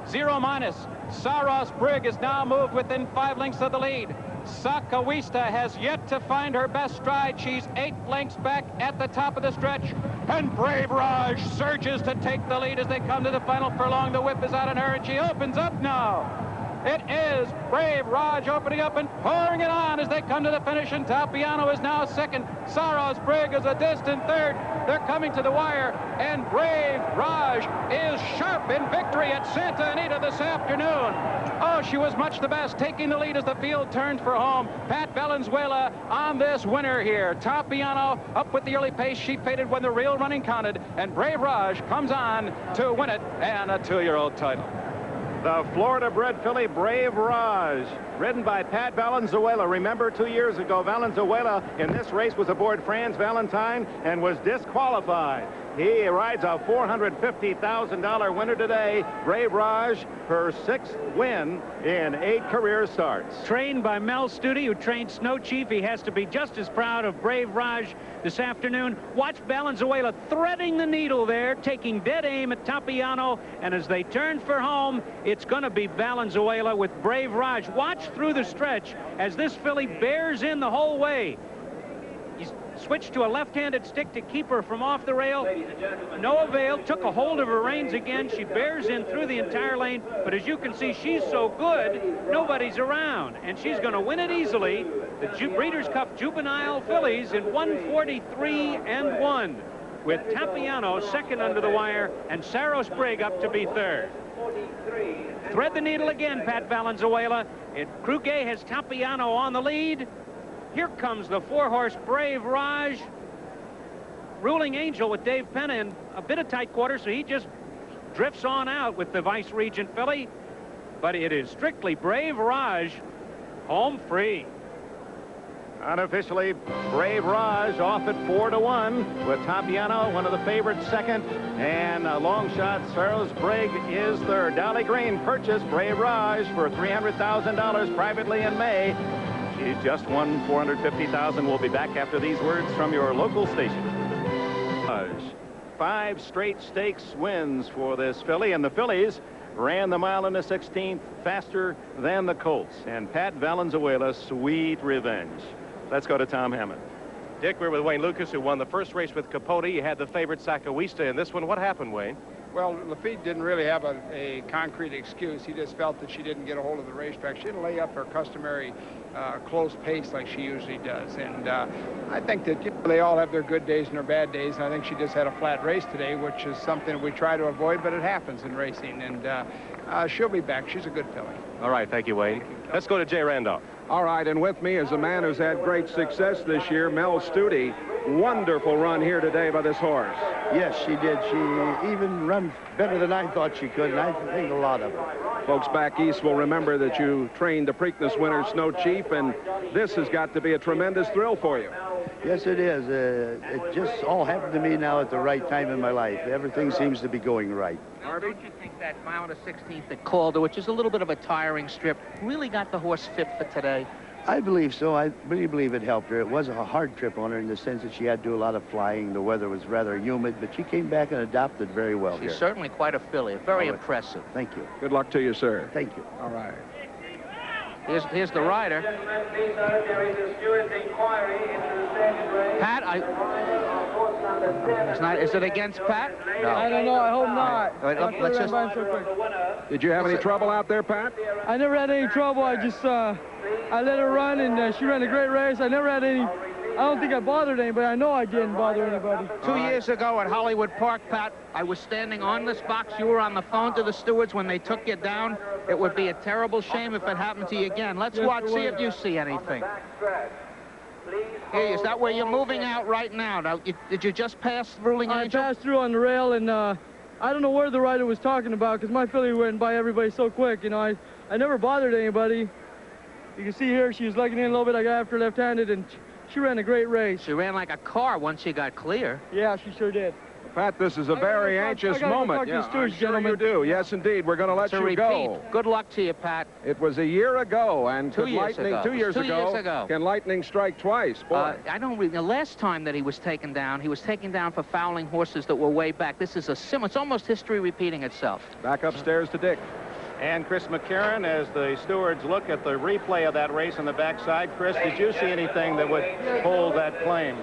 Zero Minus. Saros Brig is now moved within 5 lengths of the lead. Sakawista has yet to find her best stride. She's 8 lengths back at the top of the stretch. And Brave Raj surges to take the lead as they come to the final furlong. The whip is out on her, and she opens up now. It is Brave Raj opening up and pouring it on as they come to the finish, and Top Piano is now second. Saros Brig is a distant third. They're coming to the wire, and Brave Raj is sharp in victory at Santa Anita this afternoon. Oh, she was much the best, taking the lead as the field turns for home. Pat Valenzuela on this winner here. Top Piano up with the early pace. She faded when the real running counted, and Brave Raj comes on to win it and a 2-year-old title. The Florida-bred filly Brave Raj, ridden by Pat Valenzuela. Remember, 2 years ago, Valenzuela in this race was aboard Franz Valentine and was disqualified. He rides a $450,000 winner today. Brave Raj, her 6th win in 8 career starts. Trained by Mel Studi, who trained Snow Chief. He has to be just as proud of Brave Raj this afternoon. Watch Valenzuela threading the needle there, taking dead aim at Top Piano. And as they turn for home, it's going to be Valenzuela with Brave Raj. Watch through the stretch as this filly bears in the whole way. He's switched to a left-handed stick to keep her from off the rail. No avail. Took a hold of her reins again. She bears in through the entire lane. But as you can see, she's so good, nobody's around. And she's going to win it easily. The Breeders' Cup Juvenile Fillies in 143-1. With Top Piano second under the wire and Saros Brig up to be third. Thread the needle again, Pat Valenzuela. Kruge has Top Piano on the lead. Here comes the 4-horse Brave Raj. Ruling Angel with Dave Penna in a bit of tight quarters, so he just drifts on out with the Vice Regent filly. But it is strictly Brave Raj, home free. Unofficially, Brave Raj off at 4-1 with Top Piano, one of the favorites, second. And a long shot, Saros Brig is third. Dolly Green purchased Brave Raj for $300,000 privately in May. She's just won $450,000. We'll be back after these words from your local station. 5 straight stakes wins for this filly, and the fillies ran the mile in the 16th faster than the colts. And Pat Valenzuela, sweet revenge. Let's go to Tom Hammond. Dick, we're with Wayne Lucas, who won the first race with Capote. You had the favorite Sakawista in this one. What happened, Wayne? Well, Lafitte didn't really have a concrete excuse. He just felt that she didn't get a hold of the racetrack. She didn't lay up her customary close pace like she usually does. And I think that they all have their good days and their bad days. And I think she just had a flat race today, which is something we try to avoid, but it happens in racing. And she'll be back. She's a good filly. All right, thank you, Wayne. Let's go to Jay Randolph. All right, and with me is a man who's had great success this year, Mel Studi. Wonderful run here today by this horse. Yes, she did. She even run better than I thought she could, and I think a lot of it. Folks back east will remember that you trained the Preakness winner, Snow Chief, and this has got to be a tremendous thrill for you. Yes, it is. It just all happened to me now at the right time in my life. Everything seems to be going right. Now, don't you think that mile to 16th at Calder, which is a little bit of a tiring strip, really got the horse fit for today? I believe so. I really believe it helped her. It was a hard trip on her in the sense that she had to do a lot of flying. The weather was rather humid, but she came back and adapted very well She's here. certainly quite a filly. Very impressive. Thank you. Good luck to you, sir. Thank you. All right. Here's the rider. Pat, is it against Pat? No. I don't know. I hope not. Let's just... Did you have any trouble out there, Pat? I never had any trouble. I just, I let her run, and she ran a great race. I never had any, I don't think I bothered anybody. I know I didn't bother anybody. 2 years ago at Hollywood Park, Pat, I was standing on this box. You were on the phone to the stewards when they took you down. It would be a terrible shame if it happened to you again. Let's watch, see if you see anything. Hey, is that where you're moving out right now? Now, did you just pass Ruling Angel? I passed through on the rail, and I don't know where the rider was talking about, because my filly went by everybody so quick. You know, I never bothered anybody. You can see here she was legging in a little bit. I got after left-handed, and she ran a great race. She ran like a car once she got clear. Yeah, she sure did. Pat, this is a very anxious moment. Yeah, I'm sure you do. Yes, indeed. We're going to let you go. Good luck to you, Pat. It was a year ago, and 2 years ago. 2 years ago. Can lightning strike twice? Boy. I don't really. The last time that he was taken down for fouling horses that were way back. This is it's almost history repeating itself. Back upstairs to Dick. And Chris McCarron, as the stewards look at the replay of that race on the backside. Chris, did you see anything that would hold that claim?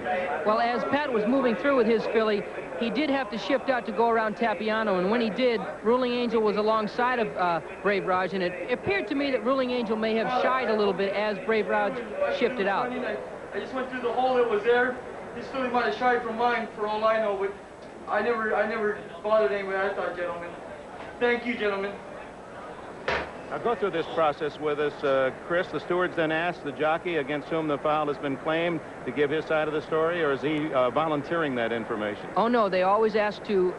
Well, as Pat was moving through with his filly, he did have to shift out to go around Tapiano, and when he did, Ruling Angel was alongside of Brave Raj, and it appeared to me that Ruling Angel may have shied a little bit as Brave Raj shifted out. I just went through the hole that was there. This filly might have shied from mine, for all I know, but I never bothered anybody, I thought, gentlemen. Thank you, gentlemen. Now go through this process with us, Chris. The stewards then ask the jockey against whom the foul has been claimed to give his side of the story, or is he volunteering that information? Oh, no, they always ask to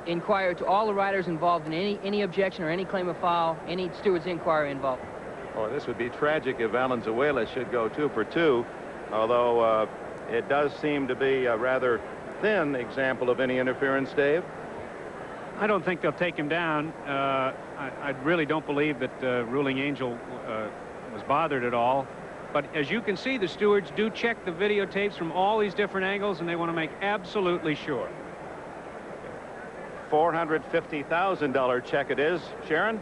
inquire to all the riders involved in any objection or any claim of foul, any steward's inquiry involved. Oh, this would be tragic if Valenzuela should go 2 for 2, although it does seem to be a rather thin example of any interference, Dave. I don't think they'll take him down. I really don't believe that Ruling Angel was bothered at all. But as you can see, the stewards do check the videotapes from all these different angles, and they want to make absolutely sure. $450,000 check it is. Sharon?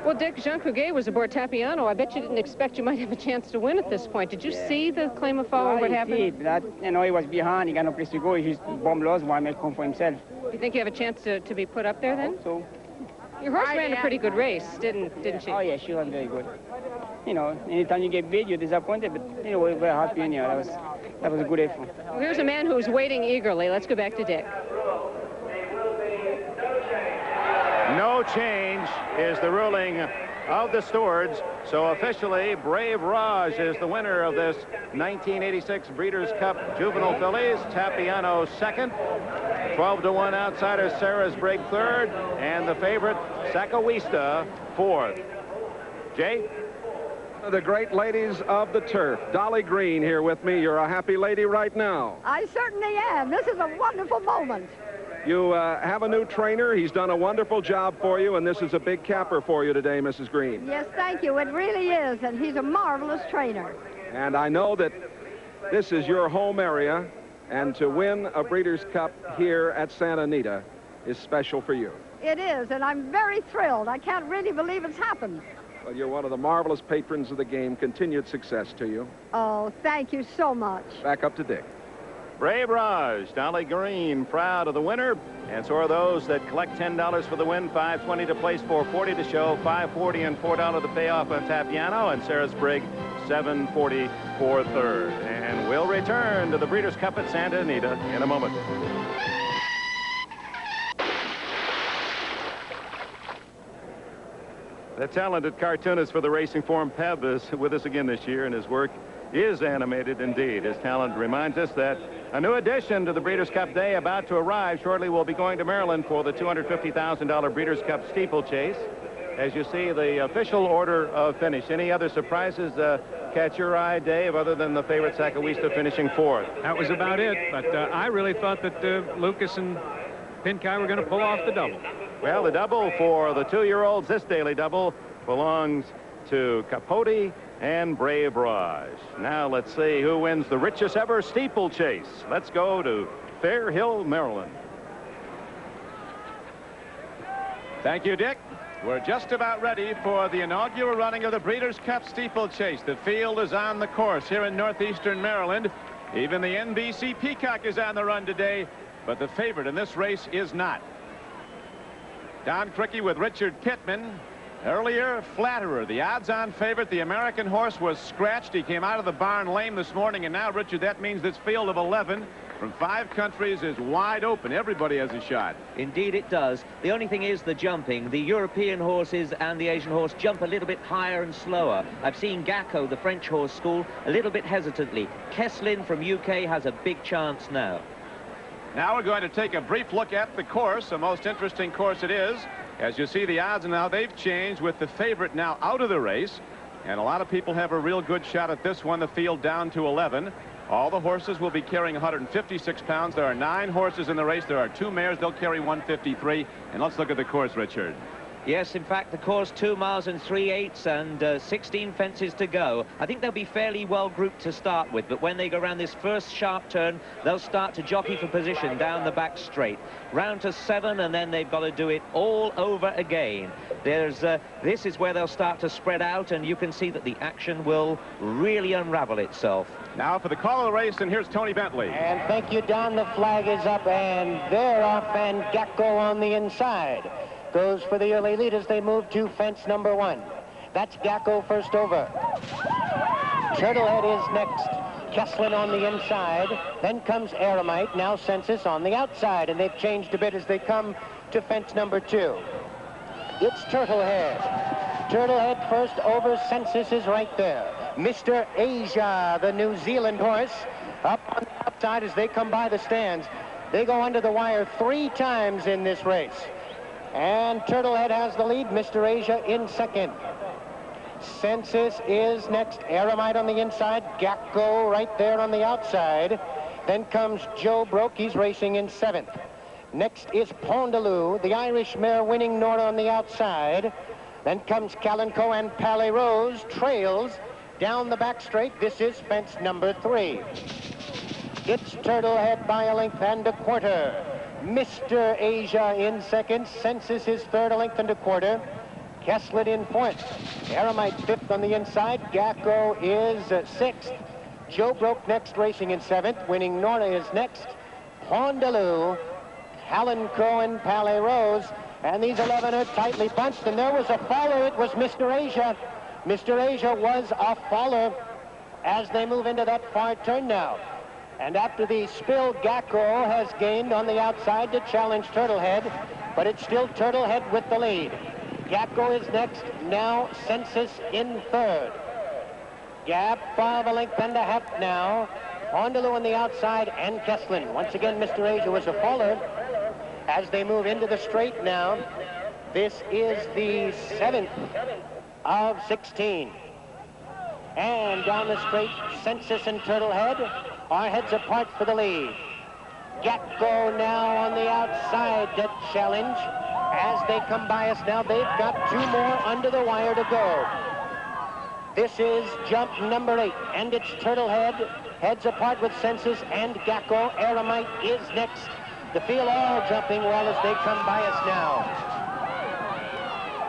Well, Dick, Jean Cuguet was aboard Tapiano. I bet you didn't expect you might have a chance to win at this point. Did you see the claim of foul or what happened? I see that, you know, he was behind. He got no place to go. He just bomb lost one may come for himself. You think you have a chance to be put up there then? So. Your horse ran a pretty good race, didn't she? Oh, yeah, she ran very good. You know, anytime you get big, you're disappointed, but, you know, we're very happy in here. That was a good effort. Well, here's a man who's waiting eagerly. Let's go back to Dick. No change is the ruling of the stewards. So officially, Brave Raj is the winner of this 1986 Breeders' Cup Juvenile Fillies. Tapiano second. 12-1 outsider Sarah's Brigg third. And the favorite, Sakawista, fourth. Jay? The great ladies of the turf. Dolly Green here with me. You're a happy lady right now. I certainly am. This is a wonderful moment. You have a new trainer. He's done a wonderful job for you, and this is a big capper for you today, Mrs. Green. Yes, thank you. It really is, and he's a marvelous trainer. And I know that this is your home area, and to win a Breeders' Cup here at Santa Anita is special for you. It is, and I'm very thrilled. I can't really believe it's happened. Well, you're one of the marvelous patrons of the game. Continued success to you. Oh, thank you so much. Back up to Dick. Brave Raj, Dolly Green, proud of the winner. And so are those that collect $10 for the win, $5.20 to place, $4.40 to show, $5.40 and $4 to pay off on Tapiano, and Sarah Sprague, $7.40 for third. And we'll return to the Breeders' Cup at Santa Anita in a moment. The talented cartoonist for the Racing Form, Peb, is with us again this year, and his work is animated indeed. His talent reminds us that a new addition to the Breeders' Cup Day about to arrive. Shortly, we'll be going to Maryland for the $250,000 Breeders' Cup Steeplechase. As you see, the official order of finish. Any other surprises catch your eye, Dave, other than the favorite Sakawista finishing fourth? That was about it, but I really thought that Lucas and Pinkai were going to pull off the double. Well, the double for the 2-year-olds, this daily double, belongs to Capote and Brave Raj. Now let's see who wins the richest ever steeplechase. Let's go to Fair Hill, Maryland. Thank you, Dick. We're just about ready for the inaugural running of the Breeders' Cup Steeplechase. The field is on the course here in northeastern Maryland. Even the NBC Peacock is on the run today, but the favorite in this race is not. Don Cricky with Richard Pittman. Earlier, Flatterer, the odds-on favorite. The American horse was scratched. He came out of the barn lame this morning, and now, Richard, that means this field of 11 from 5 countries is wide open. Everybody has a shot. Indeed it does. The only thing is the jumping. The European horses and the Asian horse jump a little bit higher and slower. I've seen Gacko, the French horse school, a little bit hesitantly. Kesslin from UK has a big chance now. Now we're going to take a brief look at the course. A most interesting course it is. As you see, the odds now, they've changed with the favorite now out of the race. And a lot of people have a real good shot at this one, the field down to 11. All the horses will be carrying 156 pounds. There are 9 horses in the race. There are 2 mares. They'll carry 153. And let's look at the course, Richard. Yes, in fact, the course 2 miles and 3/8 and 16 fences to go. I think they'll be fairly well grouped to start with, but when they go around this first sharp turn, they'll start to jockey for position down the back straight. Round to 7, and then they've got to do it all over again. This is where they'll start to spread out, and you can see that the action will really unravel itself. Now for the call of the race, and here's Tony Bentley. And thank you, Don. The flag is up, and they're off, and Gacko on the inside. Goes for the early lead as they move to fence number 1. That's Gacko first over. Turtlehead is next. Kesslin on the inside. Then comes Aramite. Now Census on the outside. And they've changed a bit as they come to fence number 2. It's Turtlehead. Turtlehead first over. Census is right there. Mr. Asia, the New Zealand horse, up on the outside as they come by the stands. They go under the wire 3 times in this race. And Turtlehead has the lead. Mr. Asia in second. Census is next. Aramite on the inside. Gacko right there on the outside. Then comes Joe Broke. He's racing in 7th. Next is Pondaloo, the Irish mare winning Nora on the outside. Then comes Kalanko, and Palais Rose trails down the back straight. This is fence number 3. It's Turtlehead by a length and a quarter. Mr. Asia in second. Census is third, a length and a quarter. Kesslin in 4th. Aramite 5th on the inside. Gacko is 6th. Joe Broke next, racing in 7th. Winning Nora is next. Pondaloo, Kalanko, and Palais Rose. And these 11 are tightly bunched. And there was a follower. It was Mr. Asia. Mr. Asia was a follower as they move into that far turn now. And after the spill, Gacko has gained on the outside to challenge Turtlehead, but it's still Turtlehead with the lead. Gacko is next, now Census in 3rd. Gap 5 a length and a half now. Pondaloo on the outside, and Kesslin. Once again, Mr. Asia was a faller as they move into the straight now. This is the 7th of 16. And down the straight, Census and Turtlehead are heads apart for the lead. Gacko now on the outside to challenge. As they come by us now, they've got 2 more under the wire to go. This is jump number 8, and it's Turtlehead heads apart with Census and Gacko. Aramite is next. The field all jumping well as they come by us now.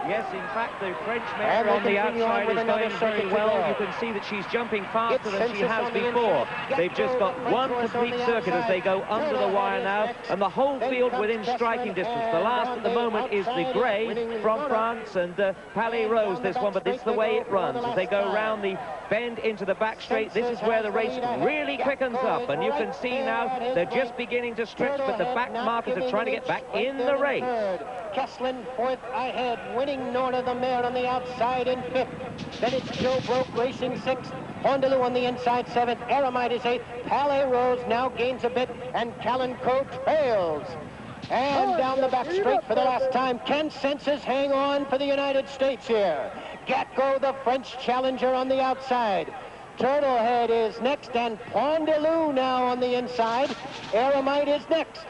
Yes, in fact, the French mare on the outside is going very well. You can see that she's jumping faster than she has before. They've just got 1 complete circuit as they go under the wire now, and the whole field within striking distance. The last at the moment is the Grey from France, and Palais Rose, this one, but it's the way it runs. As they go round the bend into the back straight, this is where the race really quickens up, and you can see now they're just beginning to stretch, but the back markers are trying to get back in the race. Kesslin 4th ahead, winning Nora the mare on the outside in 5th. Then it's Joe Broke racing 6th. Pondaloo on the inside 7th. Aramite is 8th. Palais Rose now gains a bit, and Kalanko trails. And down the back straight for the last time. Can Census hang on for the United States here? Gacko, the French challenger, on the outside. Turtlehead is next, and Pondaloo now on the inside. Aramite is next.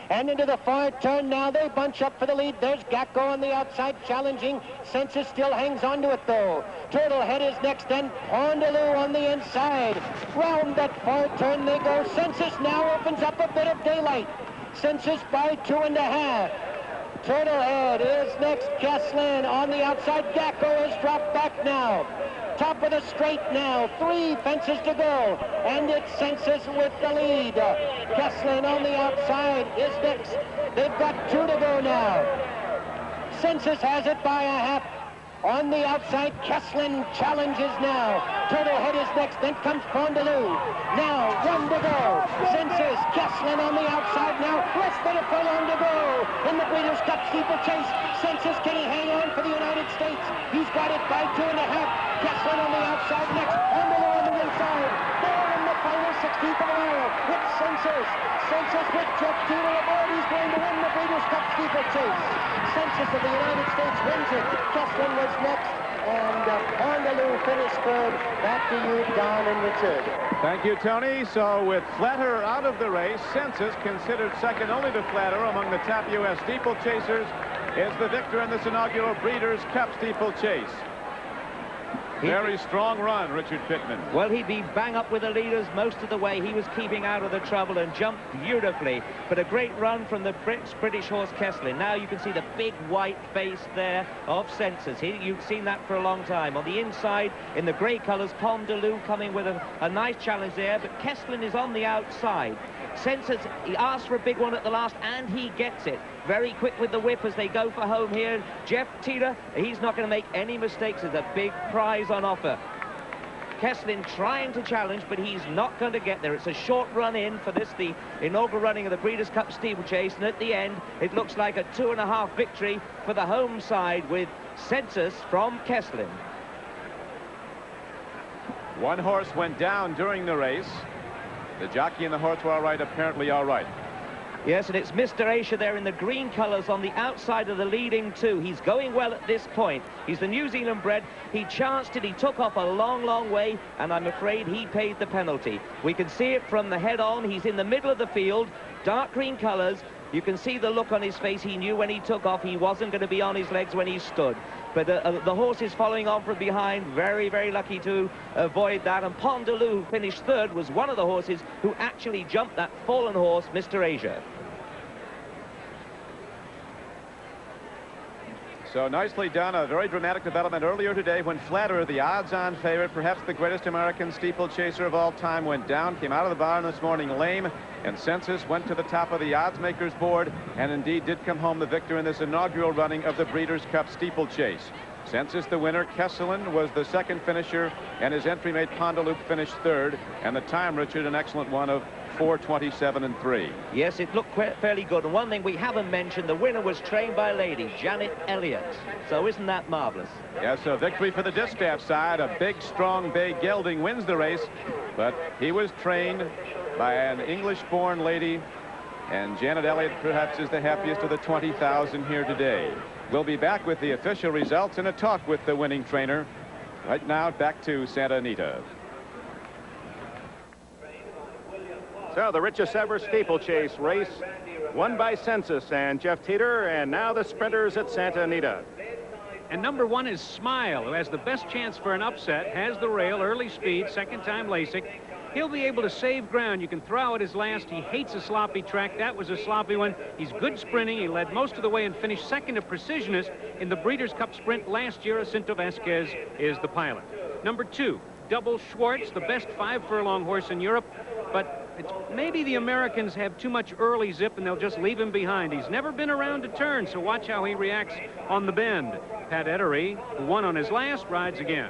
And into the far turn now. They bunch up for the lead. There's Gacko on the outside challenging. Census still hangs on to it, though. Turtlehead is next, then Pondaloo on the inside. Round that far turn they go. Census now opens up a bit of daylight. Census by 2.5. Turtlehead is next. Kesslin on the outside. Gacko has dropped back now. Top of the straight now. 3 fences to go. And it's Census with the lead. Kesslin on the outside is next. They've got 2 to go now. Census has it by a half. On the outside, Kesslin challenges now. Turtlehead is next, then comes Pondaloo. Now, 1 to go. Census, Kesslin on the outside now. Less than a furlong to go in the Breeders' Cup Steeplechase. Census, can he hang on for the United States? He's got it by 2.5. Kesslin on the outside next. Pondaloo on the inside. There in the final 16th of a mile. It's Census. Census with Jeff Teeter aboard. He's going to win the Breeders' Cup Steeplechase. Census of the United States wins it. Kesslin was next, and Pondaloo finished third. Back to you, Don and Richard. Thank you, Tony. So with Flatter out of the race, Census, considered second only to Flatter among the top U.S. steeplechasers, is the victor in this inaugural Breeders' Cup Steeplechase. Very strong run, Richard Pittman. Well, he'd be bang up with the leaders most of the way. He was keeping out of the trouble and jumped beautifully. But a great run from the British horse Kesslin. Now you can see the big white face there of Census. You've seen that for a long time. On the inside, in the grey colours, Pondaloo coming with a nice challenge there. But Kesslin is on the outside. Census, he asked for a big one at the last, and he gets it. Very quick with the whip as they go for home here. Jeff Teeter, he's not going to make any mistakes. There's a big prize on offer. Kesslin trying to challenge, but he's not going to get there. It's a short run in for this, the inaugural running of the Breeders' Cup Steeplechase, and at the end, it looks like a 2.5 victory for the home side with Census from Kesslin. One horse went down during the race. The jockey and the horse were all right, apparently all right. Yes, and it's Mr. Asia there in the green colours on the outside of the leading 2. He's going well at this point. He's the New Zealand bred. He chanced it. He took off a long, long way, and I'm afraid he paid the penalty. We can see it from the head on. He's in the middle of the field, dark green colours. You can see the look on his face. He knew when he took off he wasn't going to be on his legs when he stood. But the horse is following on from behind. Very, very lucky to avoid that. And Pondaloo, who finished third, was one of the horses who actually jumped that fallen horse, Mr. Asia. So nicely done. A very dramatic development earlier today when Flatter, the odds-on favorite, perhaps the greatest American steeplechaser of all time, went down, came out of the barn this morning lame, and Census went to the top of the odds makers board and indeed did come home the victor in this inaugural running of the Breeders' Cup Steeplechase. Census the winner. Kesslin was the second finisher, and his entry mate Pondaloo finished third, and the time, Richard, an excellent one of 4:27.3. Yes, it looked fairly good. And one thing we haven't mentioned, the winner was trained by a lady, Janet Elliott. So isn't that marvelous? Yes, a victory for the Distaff side. A big, strong bay gelding wins the race, but he was trained by an English-born lady, and Janet Elliott perhaps is the happiest of the 20,000 here today. We'll be back with the official results and a talk with the winning trainer. Right now, back to Santa Anita. So the richest ever steeplechase race won by Census and Jeff Teeter, and now the sprinters at Santa Anita. And number 1 is Smile, who has the best chance for an upset, has the rail, early speed, second time LASIK. He'll be able to save ground. You can throw out his last. He hates a sloppy track. That was a sloppy one. He's good sprinting. He led most of the way and finished second to Precisionist in the Breeders' Cup Sprint last year. Jacinto Vasquez is the pilot. Number 2, Double Schwartz, the best 5-furlong horse in Europe, but maybe the Americans have too much early zip and they'll just leave him behind. He's never been around a turn, so watch how he reacts on the bend. Pat Ettery, who won on his last, rides again.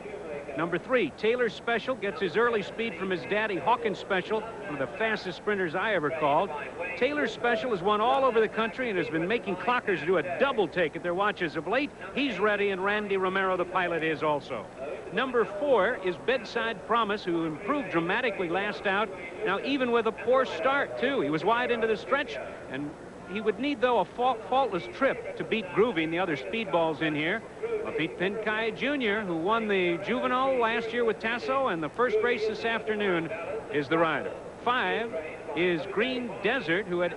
Number 3, Taylor Special, gets his early speed from his daddy, Hawkins Special, one of the fastest sprinters I ever called. Taylor Special has won all over the country and has been making clockers do a double take at their watches of late. He's ready, and Randy Romero, the pilot, is also. Number 4 is Bedside Promise, who improved dramatically last out. Now, even with a poor start, too. He was wide into the stretch, and he would need, though, a faultless trip to beat Groovy and the other speedballs in here. Lafitte Pinkai Jr., who won the Juvenile last year with Tasso, and the first race this afternoon, is the rider. 5 is Green Desert, who had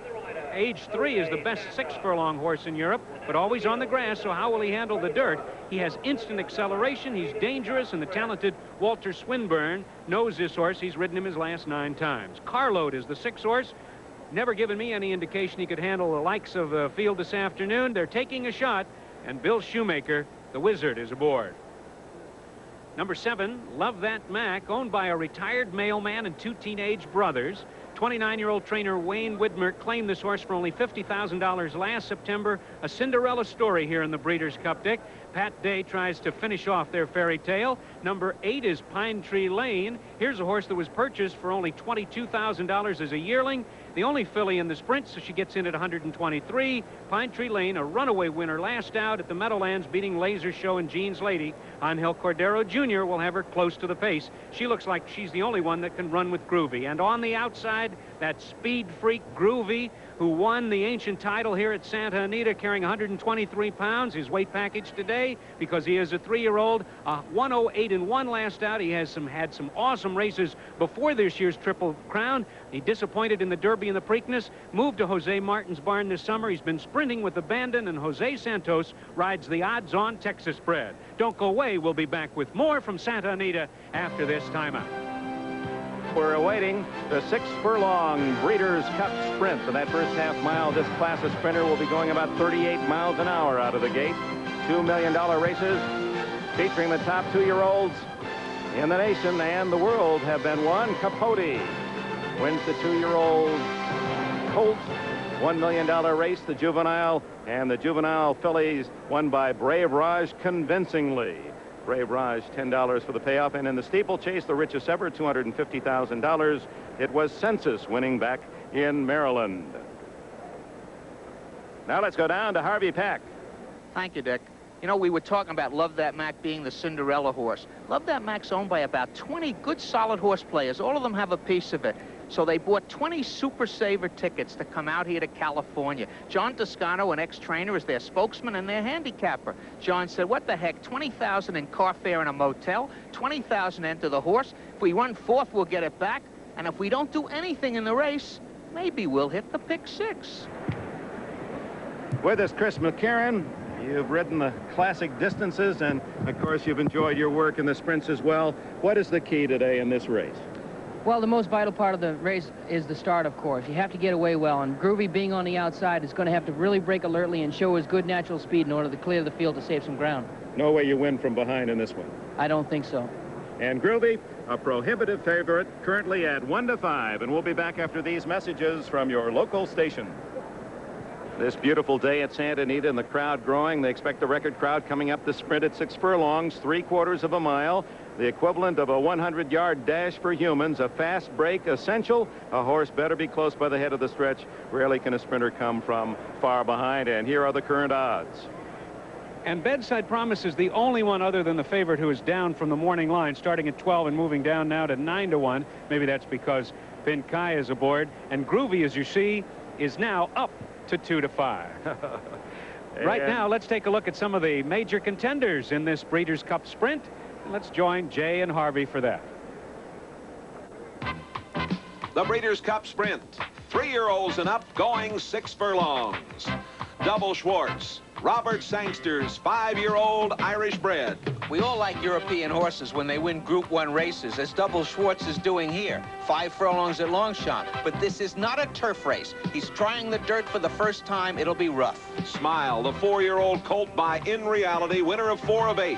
age 3 is the best 6-furlong horse in Europe, but always on the grass, so how will he handle the dirt? He has instant acceleration, he's dangerous, and the talented Walter Swinburne knows this horse. He's ridden him his last 9 times. Carload is the 6th horse. Never given me any indication he could handle the likes of the field this afternoon. They're taking a shot, and Bill Shoemaker, the wizard, is aboard. Number 7, Love That Mac, owned by a retired mailman and 2 teenage brothers. 29-year-old trainer Wayne Widmer claimed this horse for only $50,000 last September. A Cinderella story here in the Breeders' Cup, Dick. Pat Day tries to finish off their fairy tale. Number 8 is Pine Tree Lane. Here's a horse that was purchased for only $22,000 as a yearling. The only filly in the sprint, so she gets in at 123. Pine Tree Lane, a runaway winner last out at the Meadowlands, beating Laser Show and Jean's Lady. Angel Cordero Jr. will have her close to the pace. She looks like she's the only one that can run with Groovy. And on the outside, that speed freak Groovy, who won the ancient title here at Santa Anita, carrying 123 pounds. His weight package today, because he is a 3-year-old, 108-1 last out. He has had some awesome races before this year's Triple Crown. He disappointed in the Derby and the Preakness, moved to Jose Martin's barn this summer. He's been sprinting with Abandon, and Jose Santos rides the odds-on Texas bred. Don't go away. We'll be back with more from Santa Anita after this timeout. We're awaiting the 6-furlong Breeders' Cup Sprint. For that first half mile, this class of sprinter will be going about 38 miles an hour out of the gate. $2 million races featuring the top 2-year-olds in the nation and the world have been won. Capote wins the 2-year-old colt. $1 million race, the Juvenile, and the Juvenile Fillies won by Brave Raj convincingly. Brave Raj, $10 for the payoff. And in the Steeplechase, the richest ever, $250,000. It was Census winning back in Maryland. Now let's go down to Harvey Pack. Thank you, Dick. You know, we were talking about Love That Mac being the Cinderella horse. Love That Mac's owned by about 20 good, solid horse players. All of them have a piece of it. So they bought 20 Super Saver tickets to come out here to California. John Toscano, an ex-trainer, is their spokesman and their handicapper. John said, what the heck, $20,000 in car fare in a motel, $20,000 enter the horse. If we run 4th, we'll get it back. And if we don't do anything in the race, maybe we'll hit the pick 6. With us, Chris McCarron. You've ridden the classic distances, and of course you've enjoyed your work in the sprints as well. What is the key today in this race? Well, the most vital part of the race is the start, of course. You have to get away well, and Groovy being on the outside is going to have to really break alertly and show his good natural speed in order to clear the field to save some ground. No way you win from behind in this one. I don't think so. And Groovy, a prohibitive favorite, currently at 1-5, and we'll be back after these messages from your local station. This beautiful day at Santa Anita and the crowd growing. They expect the record crowd coming up the sprint at 6 furlongs, 3/4 of a mile, the equivalent of a 100-yard dash for humans, a fast break essential. A horse better be close by the head of the stretch. Rarely can a sprinter come from far behind, and here are the current odds. And Bedside Promise is the only one other than the favorite who is down from the morning line, starting at 12 and moving down now to 9-1. Maybe that's because Pin Kai is aboard. And Groovy, as you see, is now up to 2-5. Right now, let's take a look at some of the major contenders in this Breeders' Cup Sprint. Let's join Jay and Harvey for that. The Breeders' Cup Sprint. 3-year-olds and up going 6 furlongs. Double Schwartz. Robert Sangster's 5-year-old Irish bred. We all like European horses when they win Group 1 races, as Double Schwartz is doing here. 5 furlongs at Longchamp. But this is not a turf race. He's trying the dirt for the first time. It'll be rough. Smile, the 4-year-old colt by In Reality, winner of 4 of 8.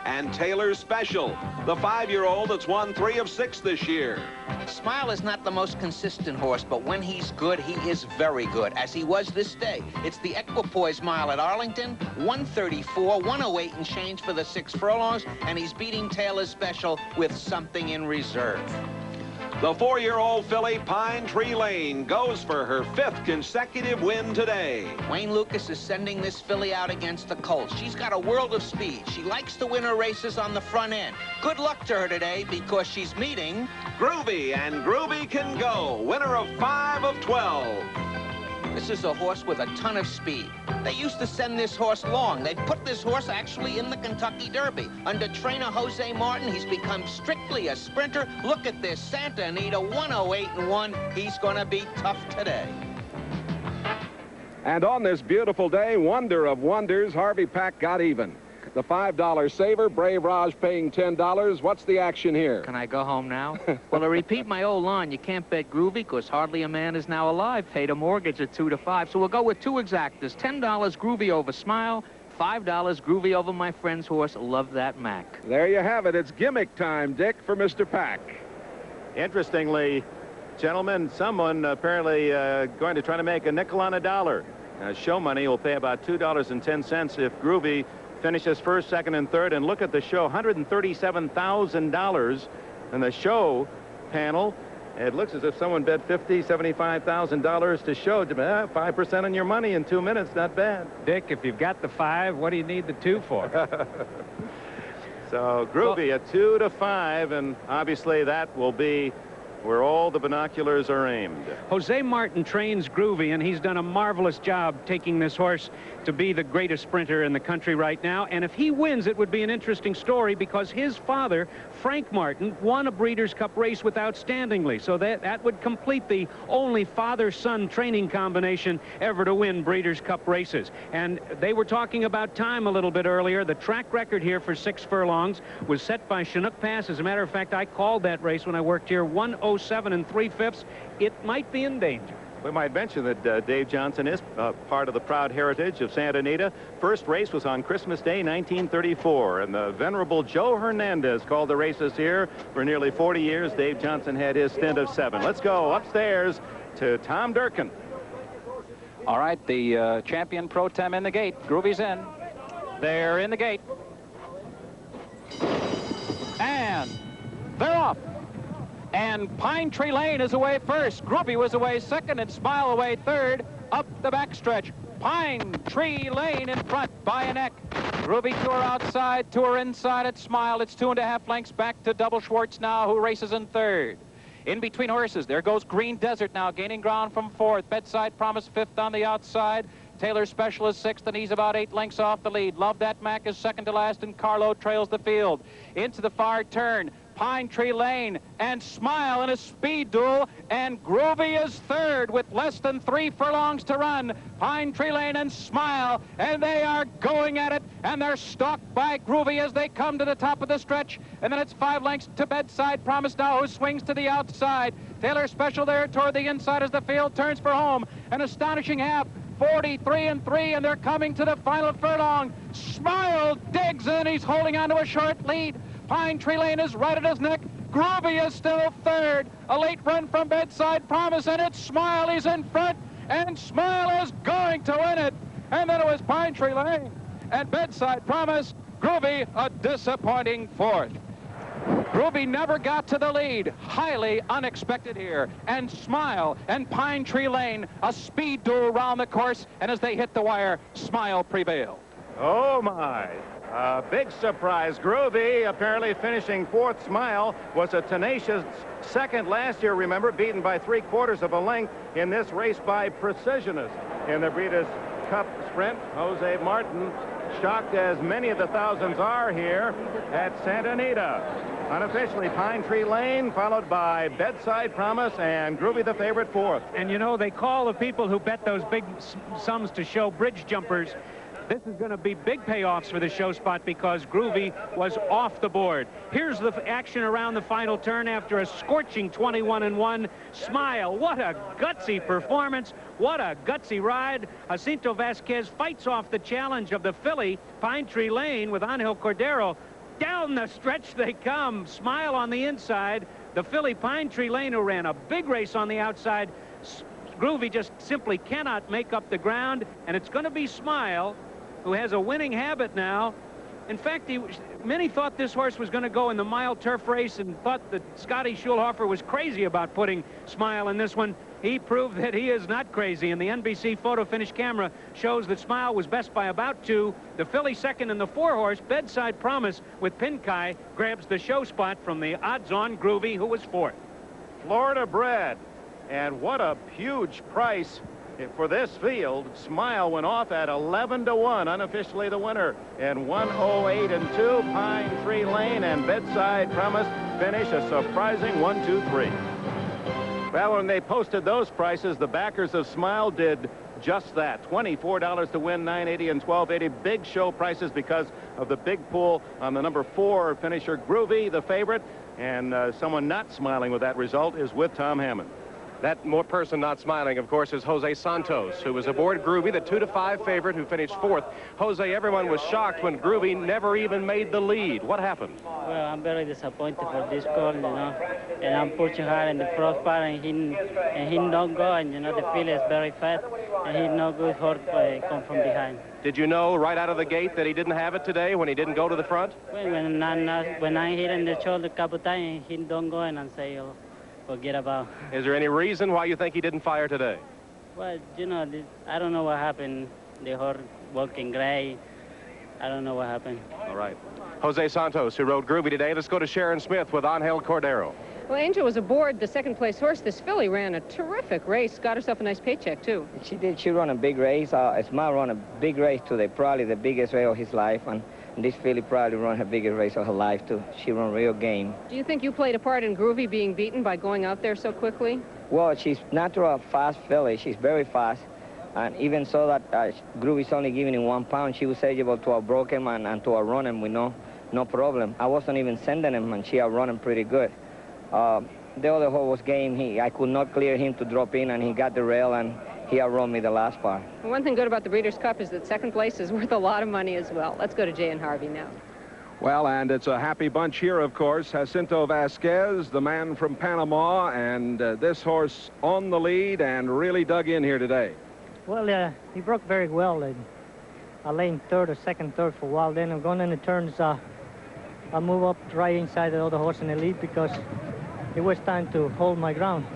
And Taylor's Special, the 5-year-old that's won 3 of 6 this year. Smile is not the most consistent horse, but when he's good, he is very good, as he was this day. It's the Equipoise Mile at Arlington, 134, 108 and change for the 6 furlongs, and he's beating Taylor's Special with something in reserve. The 4-year-old filly Pine Tree Lane goes for her 5th consecutive win today. Wayne Lucas is sending this filly out against the colts. She's got a world of speed. She likes to win her races on the front end. Good luck to her today because she's meeting Groovy, and Groovy can go. Winner of 5 of 12. This is a horse with a ton of speed. They used to send this horse long. They put this horse actually in the Kentucky Derby. Under trainer Jose Martin, he's become strictly a sprinter. Look at this, Santa Anita, 108-1. He's going to be tough today. And on this beautiful day, wonder of wonders, Harvey Pack got even. The $5 saver, Brave Raj paying $10. What's the action here? Can I go home now? Well, to repeat my old line, you can't bet Groovy because hardly a man is now alive paid a mortgage at 2 to 5. So we'll go with two exactas. $10 Groovy over Smile, $5 Groovy over my friend's horse, Love That Mac. There you have it. It's gimmick time, Dick, for Mr. Pack. Interestingly, gentlemen, someone apparently going to try to make a nickel on a dollar. Show money will pay about $2.10 if Groovy finishes first, second, and third. And look at the show, $137,000 in the show panel. It looks as if someone bet $50,000, $75,000 to show. 5% on your money in 2 minutes, not bad. Dick, if you've got the 5, what do you need the 2 for? So Groovy at 2 to 5, and obviously that will be where all the binoculars are aimed. Jose Martin trains Groovy, and he's done a marvelous job taking this horse to be the greatest sprinter in the country right now. And if he wins, it would be an interesting story because his father, Frank Martin, won a Breeders' Cup race with outstandingly. So that would complete the only father-son training combination ever to win Breeders' Cup races. And they were talking about time a little bit earlier. The track record here for 6 furlongs was set by Chinook Pass. As a matter of fact, I called that race when I worked here, 1:07 3/5. It might be in danger. We might mention that Dave Johnson is part of the proud heritage of Santa Anita. First race was on Christmas Day, 1934, and the venerable Joe Hernandez called the races here for nearly 40 years. Dave Johnson had his stint of 7. Let's go upstairs to Tom Durkin. All right, the champion pro tem in the gate. Groovy's in. They're in the gate. And they're off. And Pine Tree Lane is away first. Groovy was away second and Smile away third. Up the backstretch. Pine Tree Lane in front by a neck. Groovy to her outside, to her inside at Smile. It's 2.5 lengths back to Double Schwartz now, who races in third. In between horses, there goes Green Desert now, gaining ground from fourth. Bedside Promise fifth on the outside. Taylor Special is sixth, and he's about 8 lengths off the lead. Love That Mac is second to last, and Carlo trails the field. Into the far turn. Pine Tree Lane and Smile in a speed duel, and Groovy is third with less than 3 furlongs to run. Pine Tree Lane and Smile, and they are going at it, and they're stalked by Groovy as they come to the top of the stretch, and then it's 5 lengths to Bedside Promise now, who swings to the outside. Taylor Special there toward the inside as the field turns for home. An astonishing half. 43-3, and they're coming to the final furlong. Smile digs in. He's holding on to a short lead. Pine Tree Lane is right at his neck. Groovy is still third. A late run from Bedside Promise, and it's Smile. He's in front, and Smile is going to win it. And then it was Pine Tree Lane and Bedside Promise. Groovy a disappointing fourth. Groovy never got to the lead. Highly unexpected here. And Smile and Pine Tree Lane, a speed duel around the course, and as they hit the wire, Smile prevailed. Oh, my. Big surprise. Groovy apparently finishing fourth. Smile was a tenacious second last year, remember, beaten by 3/4 of a length in this race by Precisionist. In the Breeders' Cup Sprint, Jose Martin, shocked as many of the thousands are here at Santa Anita. Unofficially, Pine Tree Lane, followed by Bedside Promise, and Groovy the favorite fourth. And you know, they call the people who bet those big sums to show bridge jumpers. This is going to be big payoffs for the show spot because Groovy was off the board. Here's the action around the final turn after a scorching 21-1. Smile, what a gutsy performance. What a gutsy ride. Jacinto Vasquez fights off the challenge of the filly, Pine Tree Lane, with Angel Cordero. Down the stretch they come. Smile on the inside. The filly, Pine Tree Lane, who ran a big race on the outside. Groovy just simply cannot make up the ground, and it's going to be Smile, who has a winning habit now. In fact, many thought this horse was going to go in the mile turf race and thought that Scotty Schulhofer was crazy about putting Smile in this one. He proved that he is not crazy, and the NBC photo finish camera shows that Smile was best by about 2. The filly second, and the 4-horse Bedside Promise with Pinkai grabs the show spot from the odds-on Groovy, who was fourth. Florida bred, and what a huge price for this field. Smile went off at 11-1, unofficially the winner, and 108-2. Pine Tree Lane and Bedside Promise finish a surprising 1-2-3. Well, when they posted those prices, the backers of Smile did just that. $24 to win, $9.80 and $12.80. Big show prices because of the big pull on the number 4 finisher, Groovy, the favorite. And someone not smiling with that result is with Tom Hammond. That person not smiling, of course, is Jose Santos, who was aboard Groovy, the 2-5 favorite who finished 4th. Jose, everyone was shocked when Groovy never even made the lead. What happened? Well, I'm very disappointed for this call, you know, and I'm pushing hard in the front part, and he don't go, and you know the field is very fast, and he's no good horse come from behind. Did you know right out of the gate that he didn't have it today when he didn't go to the front? Well, when I hit in the shoulder a couple times, he don't go in and say, oh, forget about. Is there any reason why you think he didn't fire today? Well, you know, I don't know what happened. The horse walking gray. I don't know what happened. All right. Jose Santos, who rode Groovy today. Let's go to Sharon Smith with Angel Cordero. Well, Angel was aboard the second-place horse. This filly ran a terrific race. Got herself a nice paycheck, too. She did. She ran a big race. Smile ran a big race today, probably the biggest race of his life. And this filly probably ran her biggest race of her life, too. She ran real game. Do you think you played a part in Groovy being beaten by going out there so quickly? Well, she's natural fast filly. She's very fast. And even so that Groovy's only giving him 1 pound, she was able to outbroke him and to outrun him with no problem. I wasn't even sending him, and she outrun him pretty good. The other horse was game. I could not clear him to drop in, and he got the rail, and he outrun me the last part. Well, one thing good about the Breeders' Cup is that second place is worth a lot of money as well. Let's go to Jay and Harvey now. Well, and it's a happy bunch here, of course. Jacinto Vasquez, the man from Panama, and this horse on the lead and really dug in here today. Well, he broke very well. I lay in third or second, third for a while. Then I'm going in the turns. I move up right inside the other horse in the lead because it was time to hold my ground.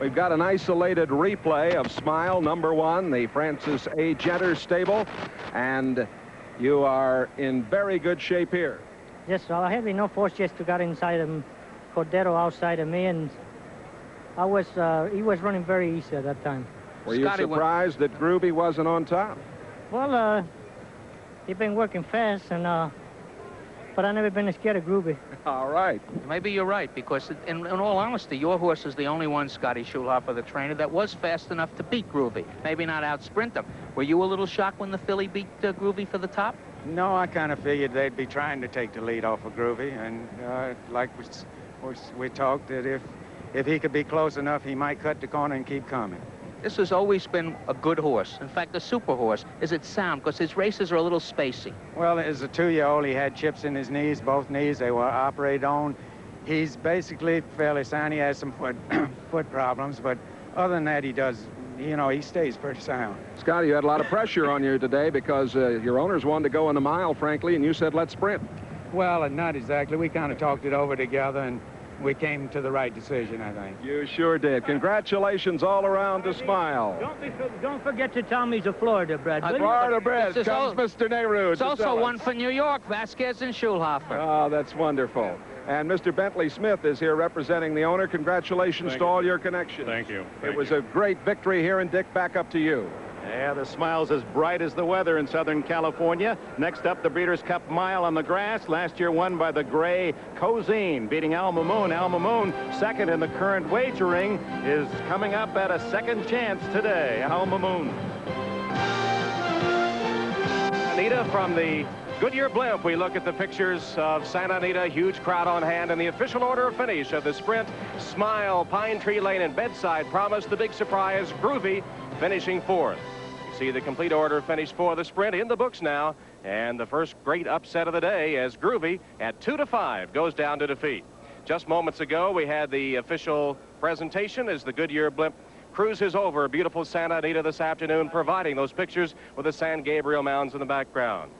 We've got an isolated replay of Smile, number 1, the Francis A. Jenter stable, and you are in very good shape here. Yes, well, I had enough force just to get inside him, Cordero outside of me, and he was running very easy at that time. Were you surprised that Groovy wasn't on top? Well, he's been working fast, and but I've never been scared of Groovy. All right. Maybe you're right, because in all honesty, your horse is the only one, Scotty Schulhofer, the trainer, that was fast enough to beat Groovy. Maybe not out-sprint him. Were you a little shocked when the filly beat Groovy for the top? No, I kind of figured they'd be trying to take the lead off of Groovy, and like we talked, that if he could be close enough, he might cut the corner and keep coming. This has always been a good horse. In fact, a super horse. Is it sound? Because his races are a little spacey. Well, as a 2-year-old, he had chips in his knees, both knees. They were operated on. He's basically fairly sound. He has some foot problems, but other than that, he does, you know, he stays pretty sound. Scotty, you had a lot of pressure on you today because your owners wanted to go in the mile, frankly, and you said, let's sprint. Well, not exactly. We kind of talked it over together, and we came to the right decision, I think. You sure did. Congratulations all around to Smile. Don't forget to tell me he's a Florida bred. Florida bred. Comes Mr. Nehru. It's also one for New York, Vasquez and Schulhofer. Oh, that's wonderful. And Mr. Bentley Smith is here representing the owner. Congratulations to all your connections. Thank you. It was a great victory here, and Dick, back up to you. Yeah, the Smile's as bright as the weather in Southern California. Next up, the Breeders' Cup Mile on the grass. Last year won by the gray Cozine, beating Al Mamoon. Al Mamoon, second in the current wagering, is coming up at a second chance today. Al Mamoon. Anita, from the Goodyear blimp, we look at the pictures of Santa Anita, huge crowd on hand, and the official order of finish of the sprint. Smile, Pine Tree Lane, and Bedside Promise, the big surprise, Groovy, finishing 4th. You see the complete order finish for the sprint in the books now, and the first great upset of the day as Groovy at 2-5 goes down to defeat. Just moments ago, we had the official presentation as the Goodyear blimp cruises over beautiful Santa Anita this afternoon, providing those pictures with the San Gabriel Mounds in the background.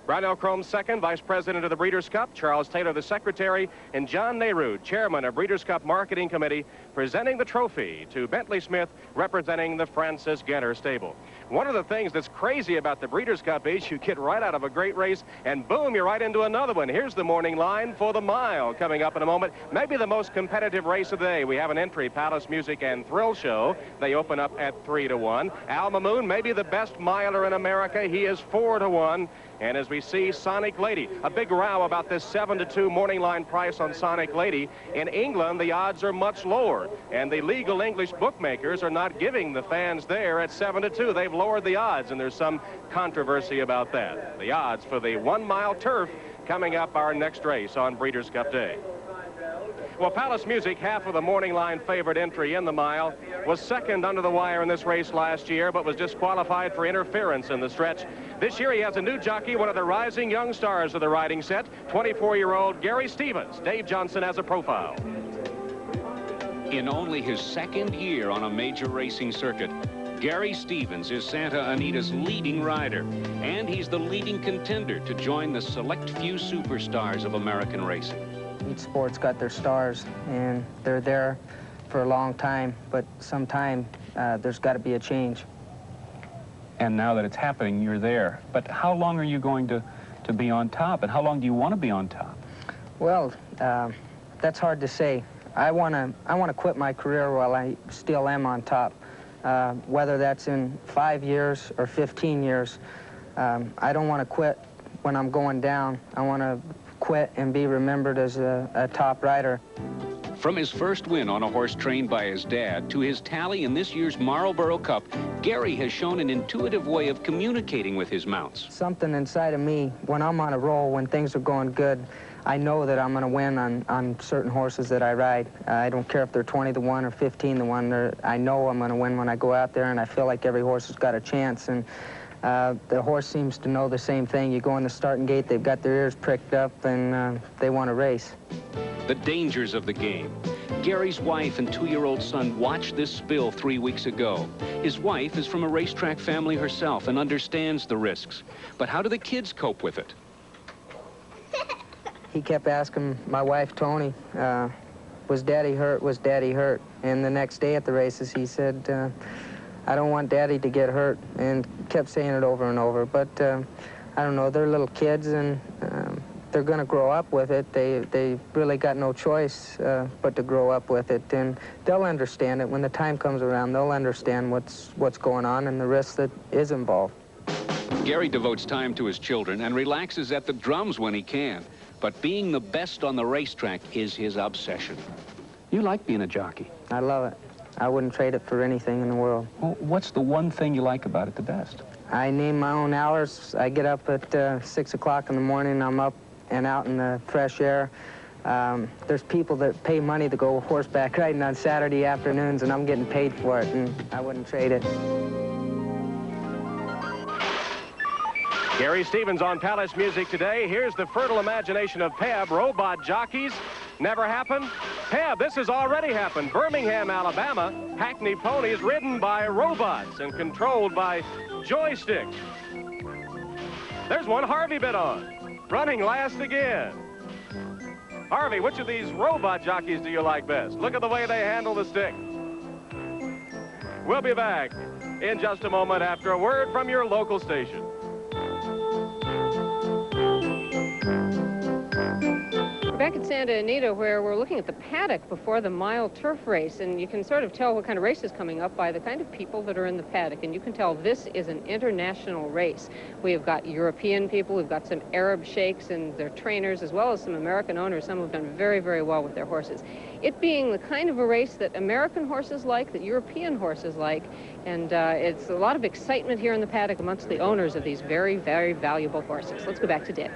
Brownell Crome second, Vice President of the Breeders' Cup, Charles Taylor the Secretary, and John Nehru, Chairman of Breeders' Cup Marketing Committee, presenting the trophy to Bentley Smith, representing the Francis Genner stable. One of the things that's crazy about the Breeders' Cup is you get right out of a great race, and boom, you're right into another one. Here's the morning line for the mile coming up in a moment. Maybe the most competitive race of the day. We have an entry, Palace Music and Thrill Show. They open up at 3-1. Al Mamoon, maybe the best miler in America. He is 4-1. And as we see Sonic Lady, a big row about this 7-2 morning line price on Sonic Lady. In England, the odds are much lower, and the legal English bookmakers are not giving the fans there at 7-2. They've lowered the odds, and there's some controversy about that. The odds for the 1 mile turf coming up our next race on Breeders' Cup Day. Well, Palace Music, half of the morning line favorite entry in the mile, was second under the wire in this race last year, but was disqualified for interference in the stretch. This year he has a new jockey, one of the rising young stars of the riding set, 24-year-old Gary Stevens. Dave Johnson has a profile. In only his second year on a major racing circuit, Gary Stevens is Santa Anita's leading rider, and he's the leading contender to join the select few superstars of American racing. Each sport's got their stars, and they're there for a long time, but sometime there's got to be a change. And now that it's happening, you're there. But how long are you going to be on top, and how long do you want to be on top? Well, that's hard to say. I want to quit my career while I still am on top, whether that's in 5 years or 15 years. I don't want to quit when I'm going down. I want to quit and be remembered as a top rider. From his first win on a horse trained by his dad to his tally in this year's Marlboro Cup, Gary has shown an intuitive way of communicating with his mounts. Something inside of me, when I'm on a roll, when things are going good, I know that I'm going to win on certain horses that I ride. I don't care if they're 20-1 or 15-1. I know I'm going to win when I go out there, and I feel like every horse has got a chance. And the horse seems to know the same thing. You go in the starting gate, they've got their ears pricked up, and they want to race. The dangers of the game. Gary's wife and 2-year-old son watched this spill 3 weeks ago. His wife is from a racetrack family herself and understands the risks. But how do the kids cope with it? He kept asking my wife, Tony, was Daddy hurt? Was Daddy hurt? And the next day at the races, he said, I don't want Daddy to get hurt, and kept saying it over and over. But I don't know, they're little kids, and they're going to grow up with it. They really got no choice but to grow up with it, and they'll understand it. When the time comes around, they'll understand what's going on and the risk that is involved. Gary devotes time to his children and relaxes at the drums when he can. But being the best on the racetrack is his obsession. You like being a jockey. I love it. I wouldn't trade it for anything in the world. Well, what's the one thing you like about it the best? I name my own hours. I get up at 6 o'clock in the morning. I'm up and out in the fresh air. There's people that pay money to go horseback riding on Saturday afternoons, and I'm getting paid for it, and I wouldn't trade it. Gary Stevens on Palace Music today. Here's the fertile imagination of Peb, robot jockeys. Never happened? Peb, this has already happened. Birmingham, Alabama, Hackney ponies ridden by robots and controlled by joysticks. There's one Harvey bit on. Running last again. Harvey, which of these robot jockeys do you like best? Look at the way they handle the stick. We'll be back in just a moment after a word from your local station. Back at Santa Anita, where we're looking at the paddock before the mile turf race, and you can sort of tell what kind of race is coming up by the kind of people that are in the paddock, and you can tell this is an international race. We have got European people, we've got some Arab sheikhs and their trainers, as well as some American owners. Some have done very, very well with their horses. It being the kind of a race that American horses like, that European horses like, and it's a lot of excitement here in the paddock amongst the owners of these very, very valuable horses. Let's go back to Dick.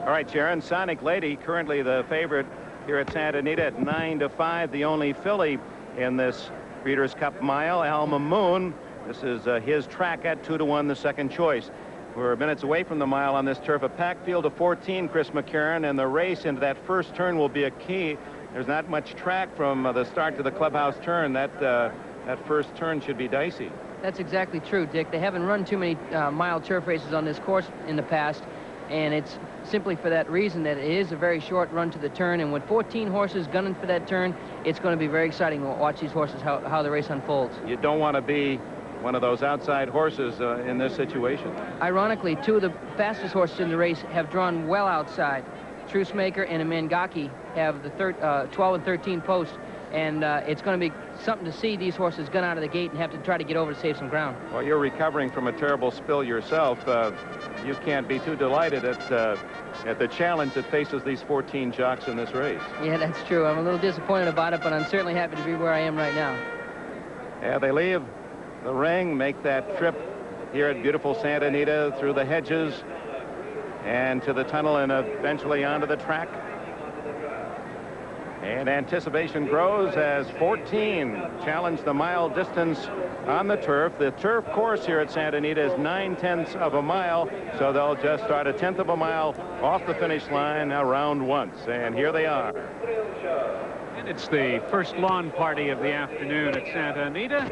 All right, Sharon, Sonic Lady, currently the favorite here at Santa Anita at 9-5, the only filly in this Breeders' Cup mile. Alma Moon, this is his track at 2-1, the second choice. We're minutes away from the mile on this turf. A packed field of 14, Chris McCarron, and the race into that first turn will be a key. There's not much track from the start to the clubhouse turn. That first turn should be dicey. That's exactly true, Dick. They haven't run too many mile turf races on this course in the past, and it's simply for that reason that it is a very short run to the turn, and with 14 horses gunning for that turn, it's going to be very exciting to watch these horses, how the race unfolds. You don't want to be one of those outside horses in this situation. Ironically, two of the fastest horses in the race have drawn well outside. Trucemaker and Amangaki have the 12 and 13 posts. and it's going to be something to see these horses gun out of the gate and have to try to get over to save some ground. Well, you're recovering from a terrible spill yourself. You can't be too delighted at the challenge that faces these 14 jocks in this race. Yeah, that's true. I'm a little disappointed about it, but I'm certainly happy to be where I am right now. Yeah, they leave the ring, make that trip here at beautiful Santa Anita through the hedges and to the tunnel and eventually onto the track. And anticipation grows as 14 challenge the mile distance on the turf. The turf course here at Santa Anita is 9/10 of a mile, so they'll just start a 1/10 of a mile off the finish line around once. And here they are. And it's the first lawn party of the afternoon at Santa Anita.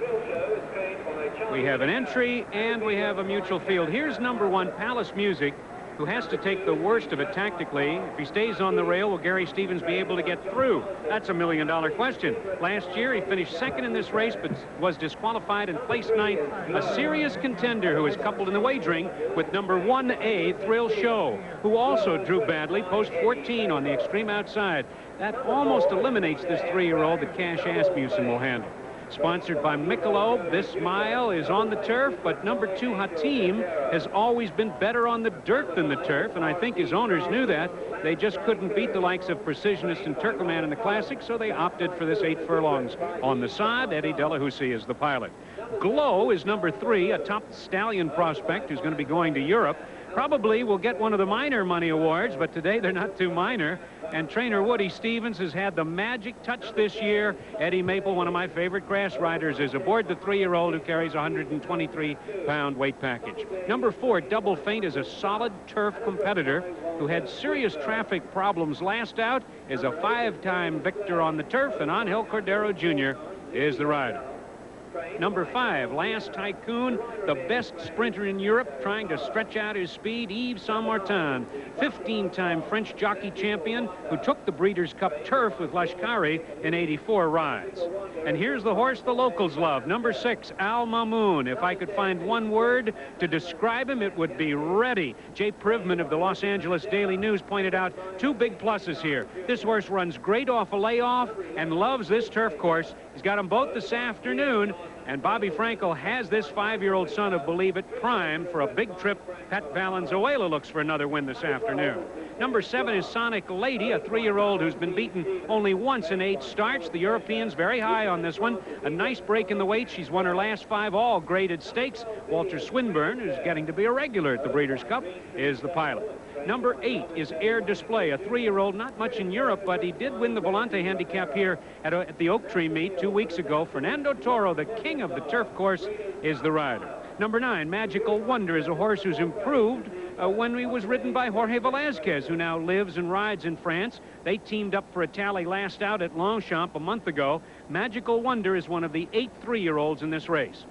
We have an entry and we have a mutual field. Here's #1, Palace Music, who has to take the worst of it tactically. If he stays on the rail, will Gary Stevens be able to get through? That's a million-dollar question. Last year, he finished second in this race, but was disqualified and placed 9th. A serious contender who is coupled in the wagering with #1A, Thrill Show, who also drew badly, post 14 on the extreme outside. That almost eliminates this 3-year-old that Cash Asmussen will handle. Sponsored by Michelob, this mile is on the turf, but #2 Hatim has always been better on the dirt than the turf, and I think his owners knew that. They just couldn't beat the likes of Precisionist and Turkoman in the Classic, so they opted for this 8 furlongs. On the side, Eddie Delahousie is the pilot. Glow is #3, a top stallion prospect who's going to be going to Europe. Probably will get one of the minor money awards, but today they're not too minor. And trainer Woody Stevens has had the magic touch this year. Eddie Maple, one of my favorite grass riders, is aboard the 3-year-old who carries a 123-pound weight package. #4, Double Feint, is a solid turf competitor who had serious traffic problems last out, is a 5-time victor on the turf, and Angel Cordero Jr. is the rider. #5, Last Tycoon, the best sprinter in Europe, trying to stretch out his speed, Yves Saint-Martin, 15-time French jockey champion who took the Breeders' Cup turf with Lashkari in 84 rides. And here's the horse the locals love, #6, Al Mamoun. If I could find one word to describe him, it would be ready. Jay Privman of the Los Angeles Daily News pointed out 2 big pluses here. This horse runs great off a layoff and loves this turf course. He's got them both this afternoon. And Bobby Frankel has this 5-year-old son of Believe It primed for a big trip. Pat Valenzuela looks for another win this afternoon. #7 is Sonic Lady, a 3-year-old who's been beaten only once in 8 starts. The Europeans very high on this one. A nice break in the weight. She's won her last 5 all graded stakes. Walter Swinburne, who's getting to be a regular at the Breeders' Cup, is the pilot. #8 is Air Display, a 3-year-old, not much in Europe, but he did win the Volante handicap here at the Oak Tree meet 2 weeks ago. Fernando Toro, the king of the turf course, is the rider. #9, Magical Wonder, is a horse who's improved when he was ridden by Jorge Velazquez, who now lives and rides in France. They teamed up for a tally last out at Longchamp a month ago. Magical Wonder is one of the 8 3-year-olds in this race.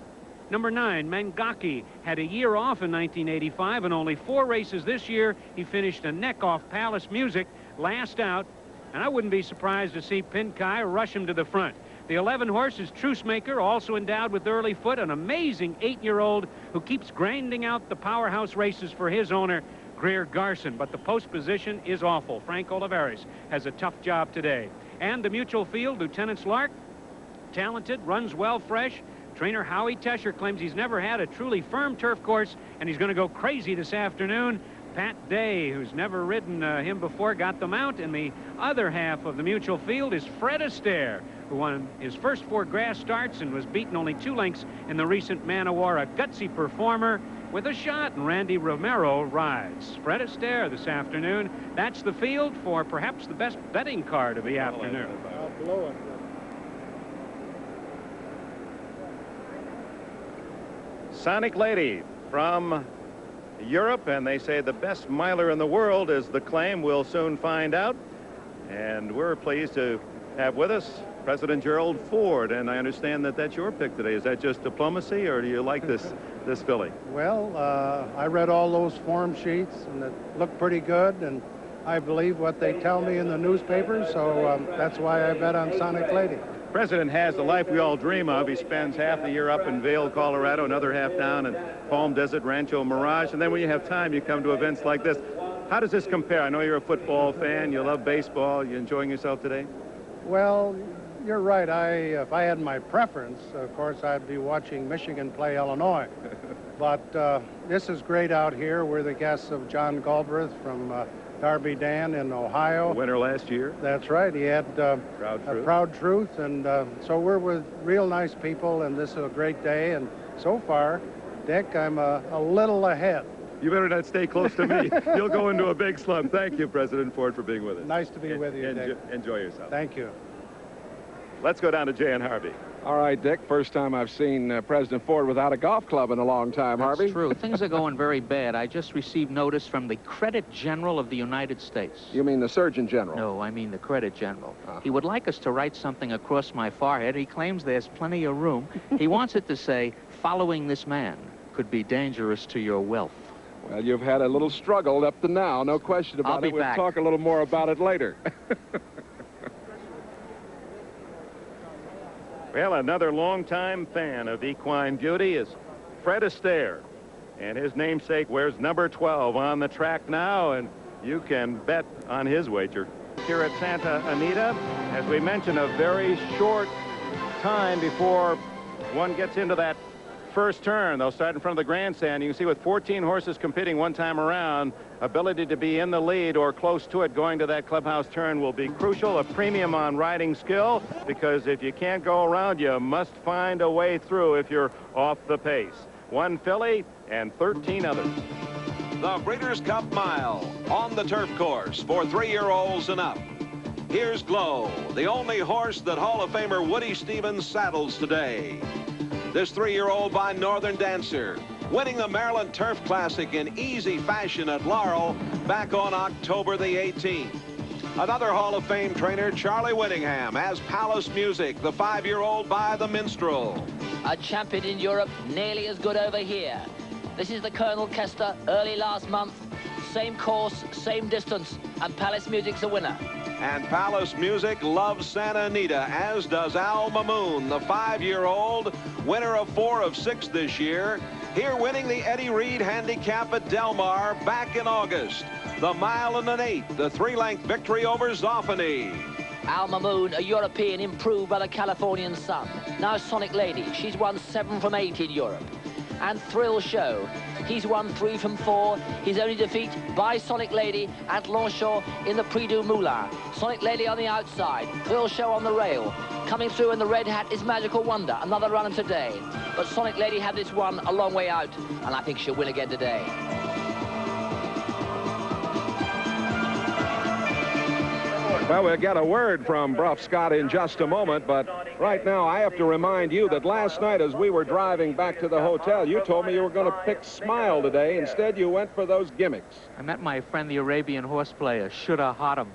#9, Mangaki, had a year off in 1985 and only 4 races this year. He finished a neck off Palace Music last out, and I wouldn't be surprised to see Pinkai rush him to the front. The 11 horse is Trucemaker, also endowed with early foot, an amazing 8-year-old who keeps grinding out the powerhouse races for his owner, Greer Garson. But the post position is awful. Frank Olivares has a tough job today. And the mutual field, Lieutenant's Lark, talented, runs well, fresh. Trainer Howie Tesher claims he's never had a truly firm turf course, and he's going to go crazy this afternoon. Pat Day, who's never ridden him before, got the mount. And the other half of the mutual field is Fred Astaire, who won his first 4 grass starts and was beaten only 2 lengths in the recent Man o' War. A gutsy performer with a shot, and Randy Romero rides. Fred Astaire this afternoon. That's the field for perhaps the best betting card of the afternoon. Sonic Lady from Europe, and they say the best miler in the world is the claim. We'll soon find out. And we're pleased to have with us President Gerald Ford, and I understand that that's your pick today. Is that just diplomacy, or do you like this filly? Well, I read all those form sheets, and it looked pretty good, and I believe what they tell me in the newspapers, so that's why I bet on Sonic Lady. President has the life we all dream of. He spends half the year up in Vail, Colorado, another half down in Palm Desert, Rancho Mirage, and then when you have time, you come to events like this. How does this compare? I know you're a football fan. You love baseball. You enjoying yourself today? Well, you're right. If I had my preference, of course, I'd be watching Michigan play Illinois. But this is great out here. We're the guests of John Galbraith from Darby Dan in Ohio. The winner last year. That's right. He had Proud Truth. And so we're with real nice people, and this is a great day. And so far, Dick, I'm a little ahead. You better not stay close to me. You'll go into a big slump. Thank you, President Ford, for being with us. Nice to be with you, Dick. Enjoy yourself. Thank you. Let's go down to J.N. Harvey. All right, Dick, first time I've seen President Ford without a golf club in a long time, Harvey. That's true. Things are going very bad. I just received notice from the Credit General of the United States. You mean the Surgeon General? No, I mean the Credit General. He would like us to write something across my forehead. He claims there's plenty of room. He wants it to say, following this man could be dangerous to your wealth. Well, you've had a little struggle up to now, no question about it. We'll talk a little more about it later. Well, another longtime fan of equine beauty is Fred Astaire. And his namesake wears number 12 on the track now, and you can bet on his wager. Here at Santa Anita, as we mentioned, a very short time before one gets into that first turn. They'll start in front of the grandstand. You can see with 14 horses competing one time around, ability to be in the lead or close to it going to that clubhouse turn will be crucial. A premium on riding skill, because if you can't go around, you must find a way through if you're off the pace. 1 filly and 13 others. The Breeders' Cup Mile on the turf course for 3-year-olds and up. Here's Glow, the only horse that Hall of Famer Woody Stevens saddles today. This 3-year-old by Northern Dancer, winning the Maryland Turf Classic in easy fashion at Laurel back on October the 18th. Another Hall of Fame trainer, Charlie Whittingham, as Palace Music, the 5-year-old by the Minstrel. A champion in Europe, nearly as good over here. This is the Colonel Kester, early last month. Same course, same distance, and Palace Music's the winner. And Palace Music loves Santa Anita, as does Al Mamoon, the 5-year-old, winner of 4 of 6 this year. Here winning the Eddie Reed Handicap at Del Mar back in August. The 1 1/8, the 3-length victory over Zoffany. Al Mamoon, a European improved by the Californian Sun. Now Sonic Lady, she's won 7 from 8 in Europe. And Thrill Show, he's won 3 from 4. His only defeat by Sonic Lady at Longchamp in the Prix du Moulin. Sonic Lady on the outside, Thrill Show on the rail. Coming through in the red hat is Magical Wonder, another runner today. But Sonic Lady had this one a long way out, and I think she'll win again today. Well, we'll get a word from Bruff Scott in just a moment, but right now I have to remind you that last night as we were driving back to the hotel, you told me you were going to pick Smile today. Instead, you went for those gimmicks. I met my friend, the Arabian horse player, Shoulda Hotham.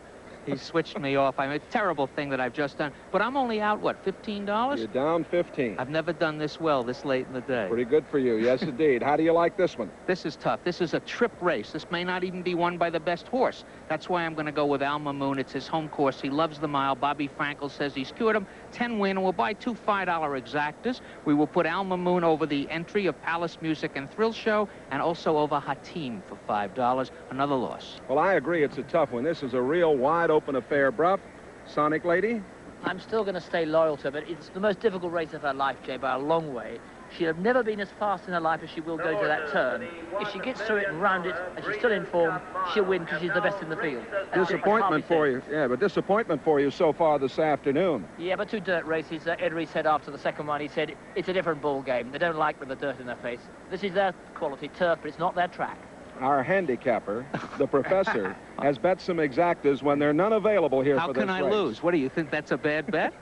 He switched me off. I mean, a terrible thing that I've just done. But I'm only out, what, $15? You're down 15. I've never done this well this late in the day. Pretty good for you, yes, indeed. How do you like this one? This is tough. This is a trip race. This may not even be won by the best horse. That's why I'm going to go with Al Mamoon. It's his home course. He loves the mile. Bobby Frankel says he's cured him. 10 win, and we'll buy 2 $5 exactas. We will put Al Mamoon over the entry of Palace Music and Thrill Show, and also over Hatim for $5. Another loss. Well, I agree. It's a tough one. This is a real wide-open affair, Bruff. Sonic Lady? I'm still going to stay loyal to her, but it's the most difficult race of her life, Jay, by a long way. She'll have never been as fast in her life as she will go to that turn. If she gets through it and round it, and she's still in form, she'll win because she's the best in the field. Disappointment for you. Yeah, but disappointment for you so far this afternoon. Yeah, but 2 dirt races. Ed Reed said after the second one, he said, it's a different ball game. They don't like with the dirt in their face. This is their quality turf, but it's not their track. Our handicapper, the professor, has bet some exactas when there are none available here for this race. How can I lose? What, do you think that's a bad bet?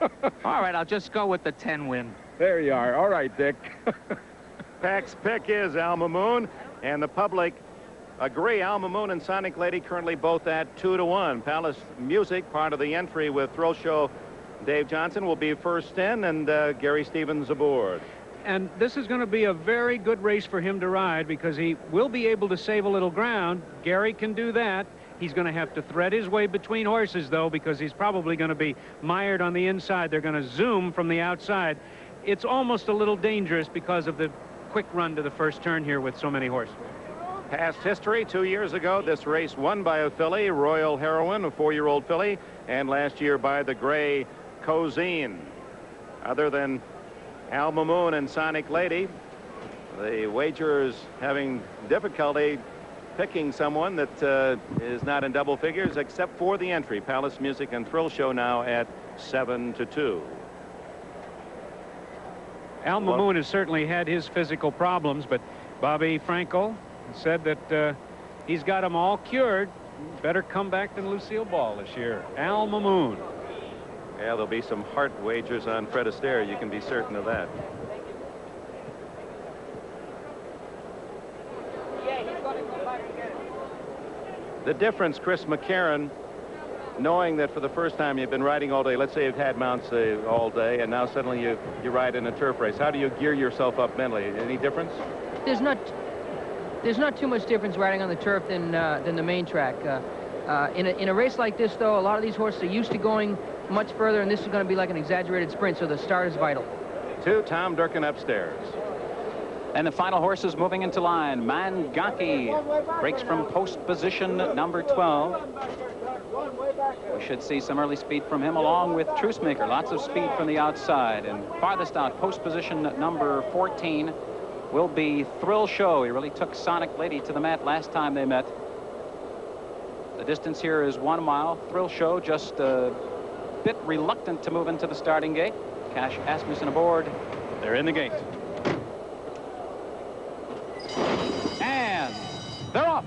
All right, I'll just go with the 10 win. There you are. All right, Dick. Pack's pick is Al Mamoon, and the public agree. Al Mamoon and Sonic Lady currently both at 2-1. Palace Music, part of the entry with Thrill Show Dave Johnson, will be first in, and Gary Stevens aboard. And this is going to be a very good race for him to ride, because he will be able to save a little ground. Gary can do that. He's going to have to thread his way between horses, though, because he's probably going to be mired on the inside. They're going to zoom from the outside. It's almost a little dangerous because of the quick run to the first turn here with so many horses. Past history, 2 years ago, this race won by a filly, Royal Heroine, a 4-year-old filly, and last year by the gray Cozine. Other than Al Mamoon and Sonic Lady, the wagerers having difficulty picking someone that is not in double figures, except for the entry. Palace Music and Thrill Show now at 7-2. Al Mamoon has certainly had his physical problems, but Bobby Franco said that he's got them all cured. Better come back than Lucille Ball this year. Al Mamoon. Yeah, there'll be some heart wagers on Fred Astaire. You can be certain of that. The difference, Chris McCarron, knowing that for the first time you've been riding all day, let's say you've had mounts all day, and now suddenly you ride in a turf race. How do you gear yourself up mentally? Any difference? There's not too much difference riding on the turf than the main track. In a race like this, though, a lot of these horses are used to going much further, and this is going to be like an exaggerated sprint, so the start is vital. Tom Durkin upstairs. And the final horse is moving into line. Mangaki breaks from post position number 12. We should see some early speed from him, along with Trucemaker. Lots of speed from the outside. And farthest out, post position number 14 will be Thrill Show. He really took Sonic Lady to the mat last time they met. The distance here is 1 mile. Thrill Show just a bit reluctant to move into the starting gate. Cash Asmussen aboard. They're in the gate. And they're off.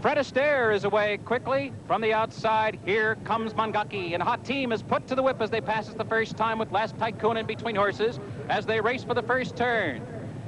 Fred Astaire is away quickly from the outside. Here comes Mangaki, and Hot Team is put to the whip as they pass us the first time with Last Tycoon in between horses as they race for the first turn.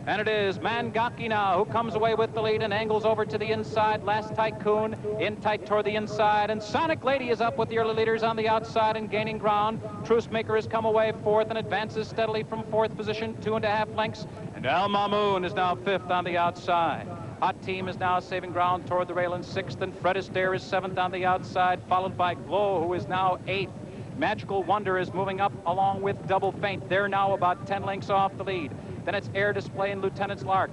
And it is Mangaki now who comes away with the lead and angles over to the inside. Last Tycoon in tight toward the inside, and Sonic Lady is up with the early leaders on the outside and gaining ground. Trucemaker has come away fourth and advances steadily from fourth position, 2.5 lengths. And Al Mamoon is now fifth on the outside. Hot Team is now saving ground toward the rail in sixth, and Fred Astaire is seventh on the outside, followed by Glow, who is now eighth. Magical Wonder is moving up along with Double Feint. They're now about 10 lengths off the lead. Then it's Air Display and Lieutenant's Lark.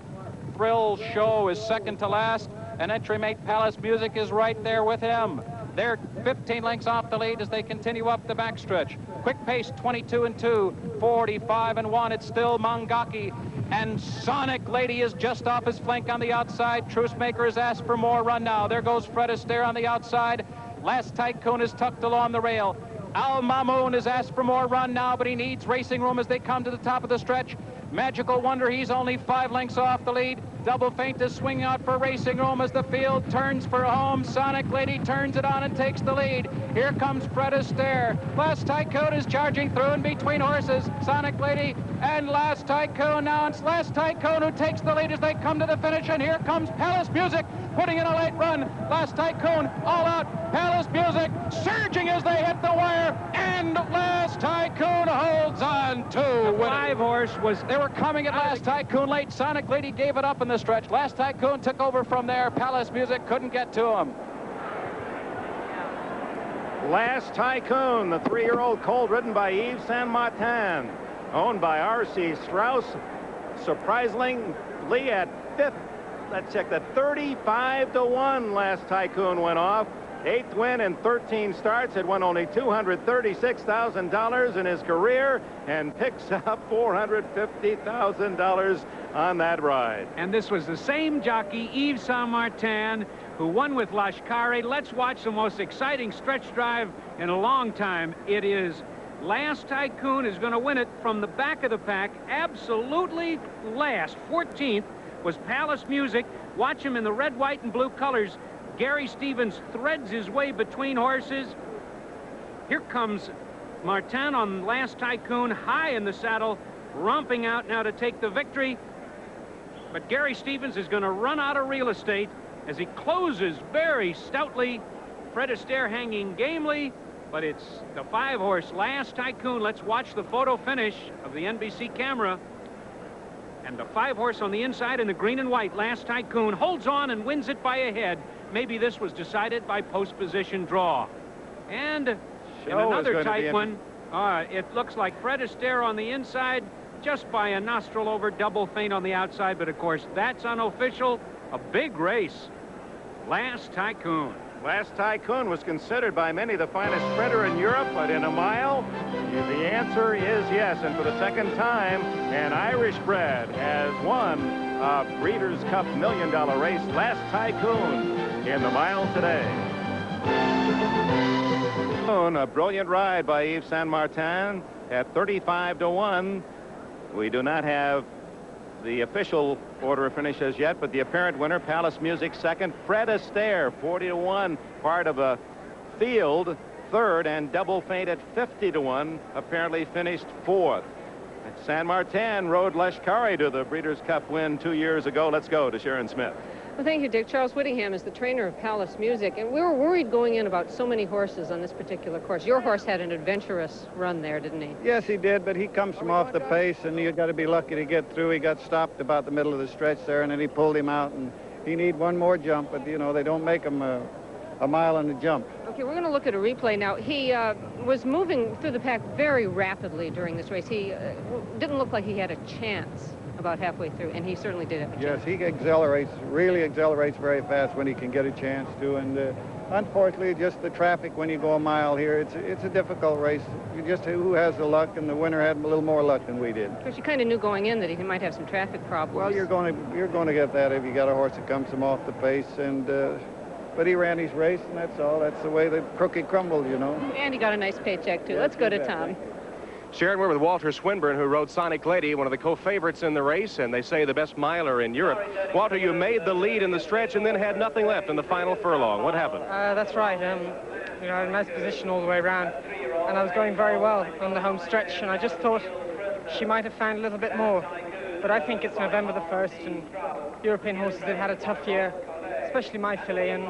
Thrill Show is second to last, and entry mate Palace Music is right there with him. They're 15 lengths off the lead as they continue up the backstretch. Quick pace, 22-2, 45-1. It's still Mangaki, and Sonic Lady is just off his flank on the outside. Trucemaker has asked for more run now. There goes Fred Astaire on the outside. Last Tycoon is tucked along the rail. Al Mamoon has asked for more run now, but he needs racing room as they come to the top of the stretch. Magical Wonder, he's only 5 lengths off the lead. Double Feint is swinging out for racing room as the field turns for home. Sonic Lady turns it on and takes the lead. Here comes Fred Astaire. Last Tycoon is charging through in between horses. Sonic Lady and Last Tycoon now. It's Last Tycoon who takes the lead as they come to the finish. And here comes Palace Music putting in a late run. Last Tycoon all out. Palace Music surging as they hit the wire. And Last Tycoon holds on to the 5-horse was... They were coming at Last Tycoon late. Sonic Lady gave it up in the stretch. Last Tycoon took over from there. Palace Music couldn't get to him. Last Tycoon, the 3-year-old colt ridden by Yves Saint Martin, owned by R.C. Strauss, surprisingly at fifth. Let's check that. 35-1. Last Tycoon went off. 8th win in 13 starts. Had won only $236,000 in his career and picks up $450,000 on that ride. And this was the same jockey, Yves Saint Martin, who won with Lashkari. Let's watch the most exciting stretch drive in a long time. It is Last Tycoon is going to win it from the back of the pack. Absolutely last. 14th was Palace Music. Watch him in the red, white, and blue colors. Gary Stevens threads his way between horses. Here comes Martin on Last Tycoon, high in the saddle, romping out now to take the victory. But Gary Stevens is going to run out of real estate as he closes very stoutly. Fred Astaire hanging gamely, but it's the 5-horse Last Tycoon. Let's watch the photo finish of the NBC camera. And the 5-horse on the inside in the green and white, Last Tycoon, holds on and wins it by a head. Maybe this was decided by post-position draw. And in another tight one, it looks like Fred Astaire on the inside, just by a nostril over. Double Feint on the outside, but of course that's unofficial. A big race. Last Tycoon. Last Tycoon was considered by many the finest sprinter in Europe, but in a mile, the answer is yes. And for the second time, an Irish bred has won a Breeders' Cup $1 million race. Last Tycoon in the mile today. A brilliant ride by Yves Saint Martin at 35-1. We do not have the official order of finishes yet, but the apparent winner, Palace Music, second. Fred Astaire, 40-1, part of a field, third, and Double Feint at 50-1, apparently finished fourth. Saint Martin rode Lashkari to the Breeders' Cup win 2 years ago. Let's go to Sharon Smith. Well, thank you, Dick. Charles Whittingham is the trainer of Palace Music, and we were worried going in about so many horses on this particular course. Your horse had an adventurous run there, didn't he? Yes, he did, but he comes from off the pace, and you got to be lucky to get through. He got stopped about the middle of the stretch there, and then he pulled him out, and he need one more jump, but, you know, they don't make him a mile and a jump. Okay, we're going to look at a replay now. He was moving through the pack very rapidly during this race. He didn't look like he had a chance about halfway through, and he certainly did have a chance. Yes, he accelerates, really accelerates very fast when he can get a chance to, and unfortunately, just the traffic when you go a mile here, it's a difficult race. You just who has the luck, and the winner had a little more luck than we did. Of course, you kind of knew going in that he might have some traffic problems. Well, you're going to get that if you got a horse that comes from off the pace, and but he ran his race, and that's all. That's the way the cookie crumbled, you know. And he got a nice paycheck too. Yes, Let's go to Tom. Sharon, we're with Walter Swinburne, who rode Sonic Lady, one of the co-favorites in the race, and they say the best miler in Europe. Walter, you made the lead in the stretch and then had nothing left in the final furlong. What happened? That's right. You know, nice position all the way around, and I was going very well on the home stretch, and I just thought she might have found a little bit more. But I think it's November the 1st, and European horses have had a tough year, especially my filly, and,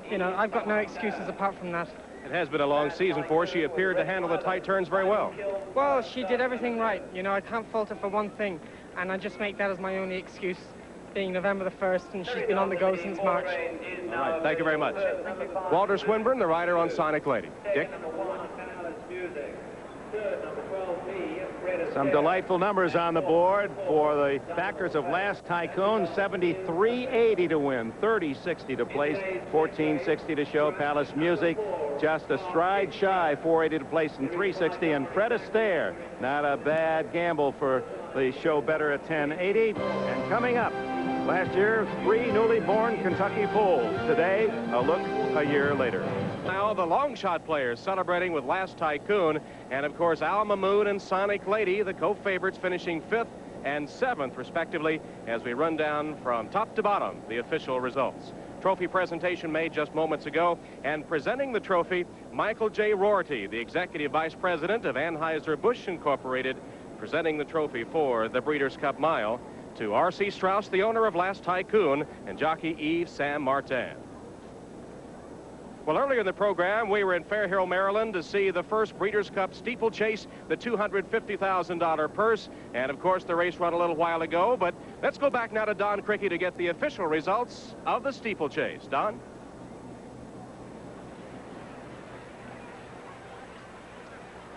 you know, I've got no excuses apart from that. It has been a long season for her. She appeared to handle the tight turns very well. Well, she did everything right. You know, I can't fault her for one thing, and I just make that as my only excuse, being November the 1st, and she's been on the go since March. All right, thank you very much. Walter Swinburne, the rider on Sonic Lady. Dick? Some delightful numbers on the board for the backers of Last Tycoon. 73.80 to win, 30.60 to place, 14.60 to show. Palace Music just a stride shy, 4.80 to place and 3.60. And Fred Astaire, not a bad gamble for the show better at 10.80. And coming up, last year, 3 newly born Kentucky foals. Today, a look a year later. Now the long shot players celebrating with Last Tycoon, and of course Al Mahmood and Sonic Lady, the co-favorites, finishing 5th and 7th respectively, as we run down from top to bottom the official results. Trophy presentation made just moments ago, and presenting the trophy, Michael J. Rorty, the executive vice president of Anheuser-Busch Incorporated, presenting the trophy for the Breeders' Cup Mile to R.C. Strauss, the owner of Last Tycoon, and jockey Yves Saint Martin. Well, earlier in the program, we were in Fair Hill, Maryland to see the first Breeders' Cup Steeplechase, the $250,000 purse. And, of course, the race run a little while ago. But let's go back now to Don Criqui to get the official results of the Steeplechase. Don?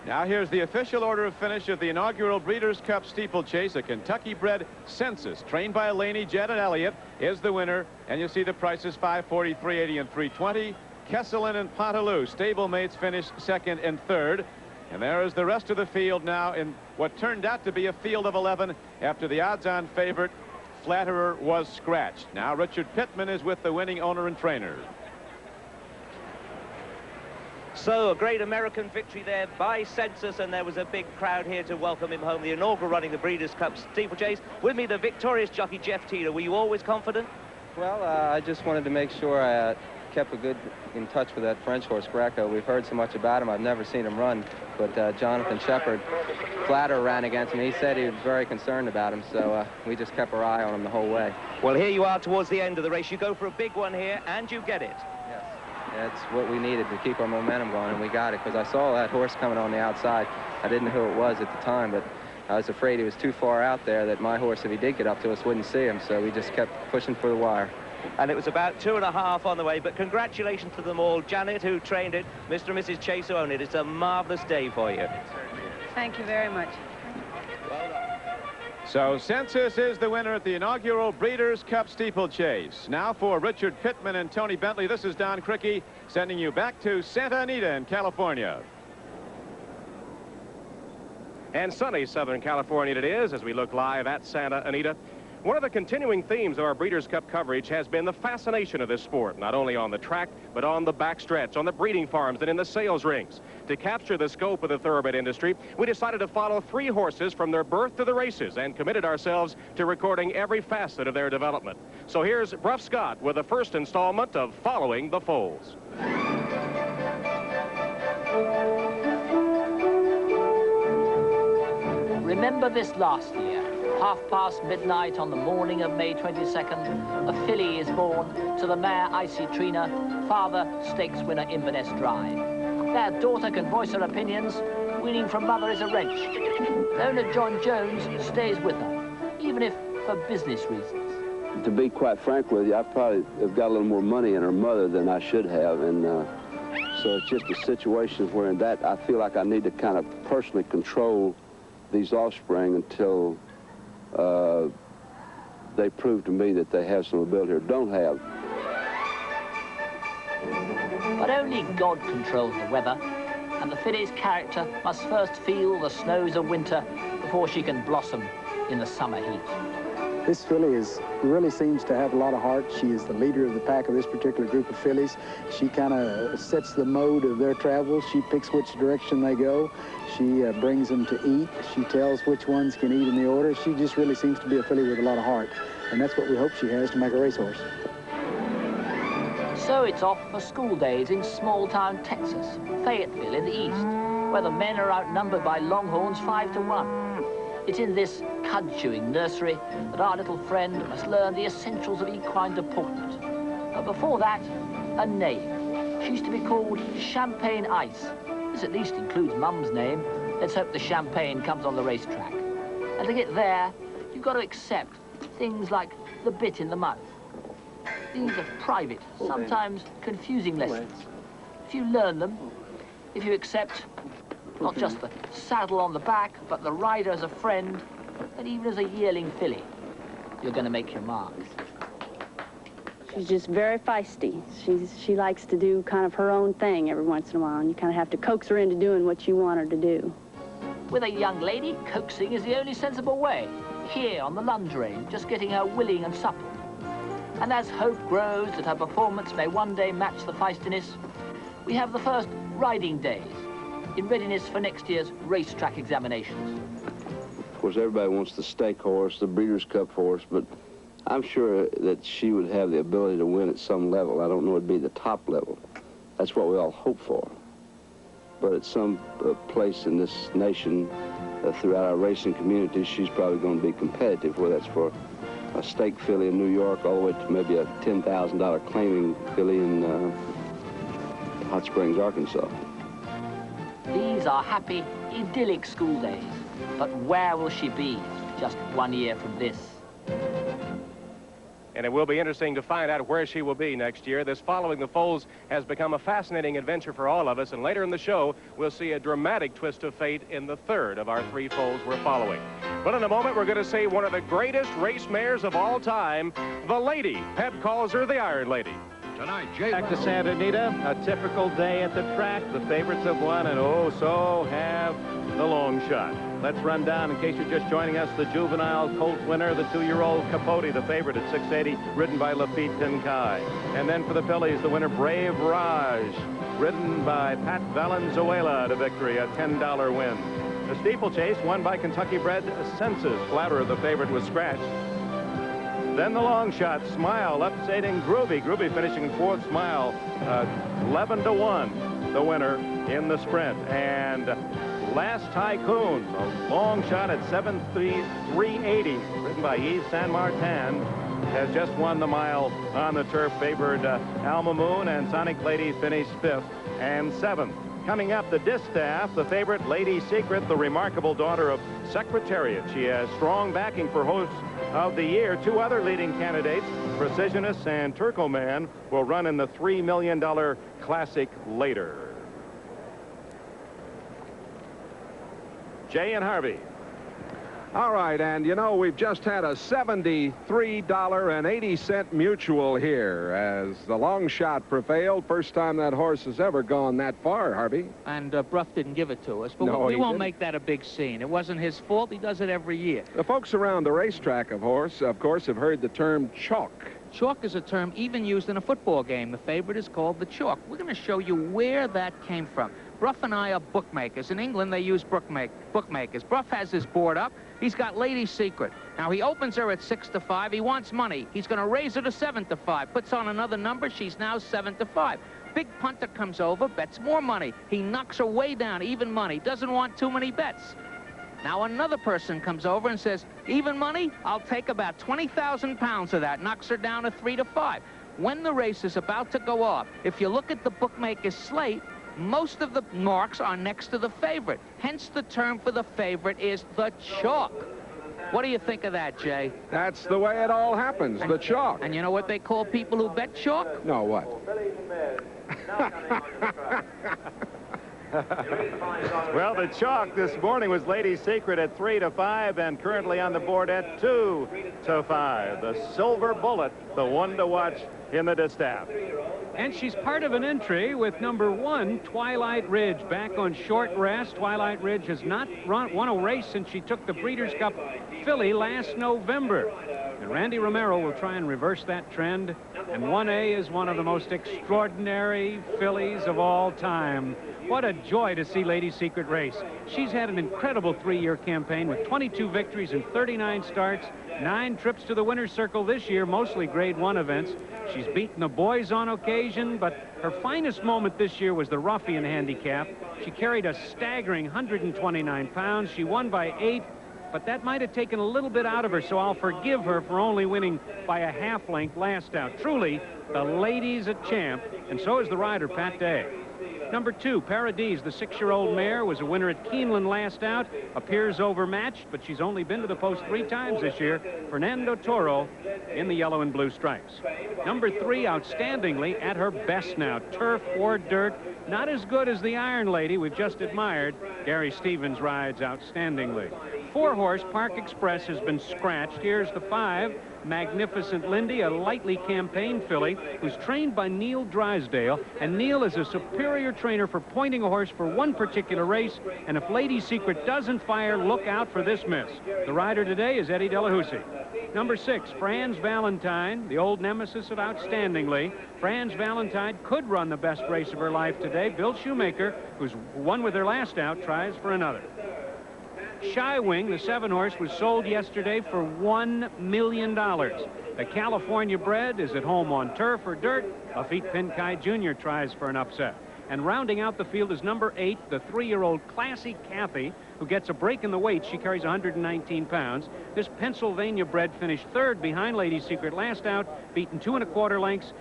Now here's the official order of finish of the inaugural Breeders' Cup Steeplechase. A Kentucky-bred Census, trained by Laney, Jed, and Elliott, is the winner. And you'll see the prices, $540, $380, and $320. Kesselin and Pontaloo, stablemates, finished 2nd and 3rd. And there is the rest of the field now in what turned out to be a field of 11 after the odds-on favorite, Flatterer, was scratched. Now Richard Pittman is with the winning owner and trainer. So a great American victory there by Census, and there was a big crowd here to welcome him home. The inaugural running the Breeders' Cup Steeplechase. With me, the victorious jockey Jeff Teeter. Were you always confident? Well, I just wanted to make sure I kept in touch with that French horse, Greco. We've heard so much about him. I've never seen him run, but Jonathan Shepard, Flatterer, ran against him. He said he was very concerned about him, so we just kept our eye on him the whole way. Well, here you are towards the end of the race. You go for a big one here, and you get it. Yes, that's what we needed to keep our momentum going, and we got it, because I saw that horse coming on the outside. I didn't know who it was at the time, but I was afraid he was too far out there, that my horse, if he did get up to us, wouldn't see him, so we just kept pushing for the wire. And it was about 2.5 on the way, but congratulations to them all. Janet, who trained it, Mr. and Mrs. Chase, who own it. It's a marvelous day for you. Thank you very much. So Census is the winner at the inaugural Breeders' Cup Steeplechase. Now for Richard Pittman and Tony Bentley, this is Don Criqui sending you back to Santa Anita in California. And sunny Southern California it is as we look live at Santa Anita. One of the continuing themes of our Breeders' Cup coverage has been the fascination of this sport, not only on the track, but on the backstretch, on the breeding farms, and in the sales rings. To capture the scope of the thoroughbred industry, we decided to follow 3 horses from their birth to the races and committed ourselves to recording every facet of their development. So here's Bruff Scott with the first installment of Following the Foals. Remember this last year. midnight on the morning of May 22nd, a filly is born to the mare Icy Trina, father stakes winner Inverness Drive. Their daughter can voice her opinions, weaning from mother is a wrench. Owner John Jones stays with her, even if for business reasons. To be quite frank with you, I probably have got a little more money in her mother than I should have, and so it's just a situation where in that I feel like I need to kind of personally control these offspring until they prove to me that they have some ability or don't have. But only God controls the weather, and the filly's character must first feel the snows of winter before she can blossom in the summer heat. This filly really seems to have a lot of heart. She is the leader of the pack of this particular group of fillies. She kind of sets the mode of their travel. She picks which direction they go. She brings them to eat. She tells which ones can eat in the order. She just really seems to be a filly with a lot of heart. And that's what we hope she has to make a racehorse. So it's off for school days in small-town Texas, Fayetteville in the east, where the men are outnumbered by longhorns 5 to 1. It's in this cud-chewing nursery that our little friend must learn the essentials of equine deportment. But before that, a name. She used to be called Champagne Ice. This at least includes Mum's name. Let's hope the champagne comes on the racetrack. And to get there, you've got to accept things like the bit in the mouth. These are private, sometimes confusing lessons. If you learn them, if you accept not just the saddle on the back, but the rider as a friend, and even as a yearling filly, you're going to make your marks. She's just very feisty. She likes to do kind of her own thing every once in a while, and you kind of have to coax her into doing what you want her to do. With a young lady, coaxing is the only sensible way. Here on the lunge range, just getting her willing and supple. And as hope grows that her performance may one day match the feistiness, we have the first riding days in readiness for next year's racetrack examinations. Of course, everybody wants the stake horse, the Breeders' Cup horse, but I'm sure that she would have the ability to win at some level. I don't know it'd be the top level. That's what we all hope for. But at some place in this nation, throughout our racing community, she's probably going to be competitive, whether that's for a stake filly in New York all the way to maybe a $10,000 claiming filly in Hot Springs, Arkansas. These are happy, idyllic school days. But where will she be just 1 year from this? And it will be interesting to find out where she will be next year. This Following the Foals has become a fascinating adventure for all of us, and later in the show, we'll see a dramatic twist of fate in the third of our 3 foals we're following. But in a moment, we're going to see one of the greatest race mares of all time, the Lady. Pep calls her the Iron Lady. Tonight, back to Santa Anita, a typical day at the track. The favorites have won, and oh, so have the long shot. Let's run down, in case you're just joining us, the juvenile colt winner, the 2-year-old Capote, the favorite at 680, ridden by Lafitte Pinkai. And then for the fillies, the winner, Brave Raj, ridden by Pat Valenzuela to victory, a $10 win. The steeplechase, won by Kentucky-bred Census. Flatterer, the favorite, was scratched. Then the long shot, Smile, upsetting Groovy. Groovy finishing 4th, Smile, 11 to 1, the winner in the sprint. And Last Tycoon, a long shot at 380, ridden by Yves Saint Martin, has just won the mile on the turf. Favored Alma Moon and Sonic Lady finished 5th and 7th. Coming up, the Distaff, the favorite, Lady Secret, the remarkable daughter of Secretariat. She has strong backing for host of the year. 2 other leading candidates, Precisionist and Turcoman, will run in the $3 million Classic later. Jay and Harvey. All right, and you know, we've just had a $73.80 mutual here as the long shot prevailed. First time that horse has ever gone that far, Harvey. And Bruff didn't give it to us, but No, we he won't didn't. make that a big scene. It wasn't his fault. He does it every year. The folks around the racetrack, of course, have heard the term chalk. Chalk is a term even used in a football game. The favorite is called the chalk. We're going to show you where that came from. Bruff and I are bookmakers. In England, they use bookmakers. Bruff has his board up. He's got Lady Secret. Now, he opens her at 6-5. He wants money. He's going to raise her to 7-5. Puts on another number. She's now 7-5. Big punter comes over, bets more money. He knocks her way down, even money. Doesn't want too many bets. Now another person comes over and says, even money? I'll take about 20,000 pounds of that. Knocks her down to 3-5. When the race is about to go off, if you look at the bookmaker's slate, most of the marks are next to the favorite. Hence the term for the favorite is the chalk. What do you think of that, Jay? That's the way it all happens, the chalk. And you know what they call people who bet chalk? No, what? Well, the chalk this morning was Lady Secret at 3-5 and currently on the board at 2-5. The Silver Bullet, the one to watch in the Distaff. And she's part of an entry with number 1, Twilight Ridge, back on short rest. Twilight Ridge has not won a race since she took the Breeders' Cup filly last November. And Randy Romero will try and reverse that trend. And 1A is one of the most extraordinary fillies of all time. What a joy to see Lady Secret race. She's had an incredible 3-year campaign with 22 victories and 39 starts, 9 trips to the winner's circle this year, mostly Grade 1 events. She's beaten the boys on occasion, but her finest moment this year was the Ruffian Handicap. She carried a staggering 129 pounds. She won by 8, but that might have taken a little bit out of her, so I'll forgive her for only winning by a half length last out. Truly, the lady's a champ, and so is the rider, Pat Day. Number 2, Paradise, the 6-year-old mare, was a winner at Keeneland last out. Appears overmatched, but she's only been to the post 3 times this year. Fernando Toro in the yellow and blue stripes. Number 3, outstandingly, at her best now. Turf or dirt, not as good as the Iron Lady we've just admired. Gary Stevens rides outstandingly. 4-horse Park Express has been scratched. Here's the 5. Magnificent Lindy, a lightly campaigned filly who's trained by Neil Drysdale, and Neil is a superior trainer for pointing a horse for one particular race, and if Lady Secret doesn't fire, look out for this miss. The rider today is Eddie Delahousie. Number 6, Franz Valentine, the old nemesis of Outstandingly. Franz Valentine could run the best race of her life today. Bill Shoemaker, who's won with her last out, tries for another. Shy Wing, the 7-horse, was sold yesterday for $1 million. The California bred is at home on turf or dirt. Lafitte Pinkai Jr. tries for an upset. And rounding out the field is number 8, the 3-year-old Classy Kathy, who gets a break in the weight. She carries 119 pounds. This Pennsylvania bred finished 3rd behind Lady Secret last out, beaten 2 1/4 lengths.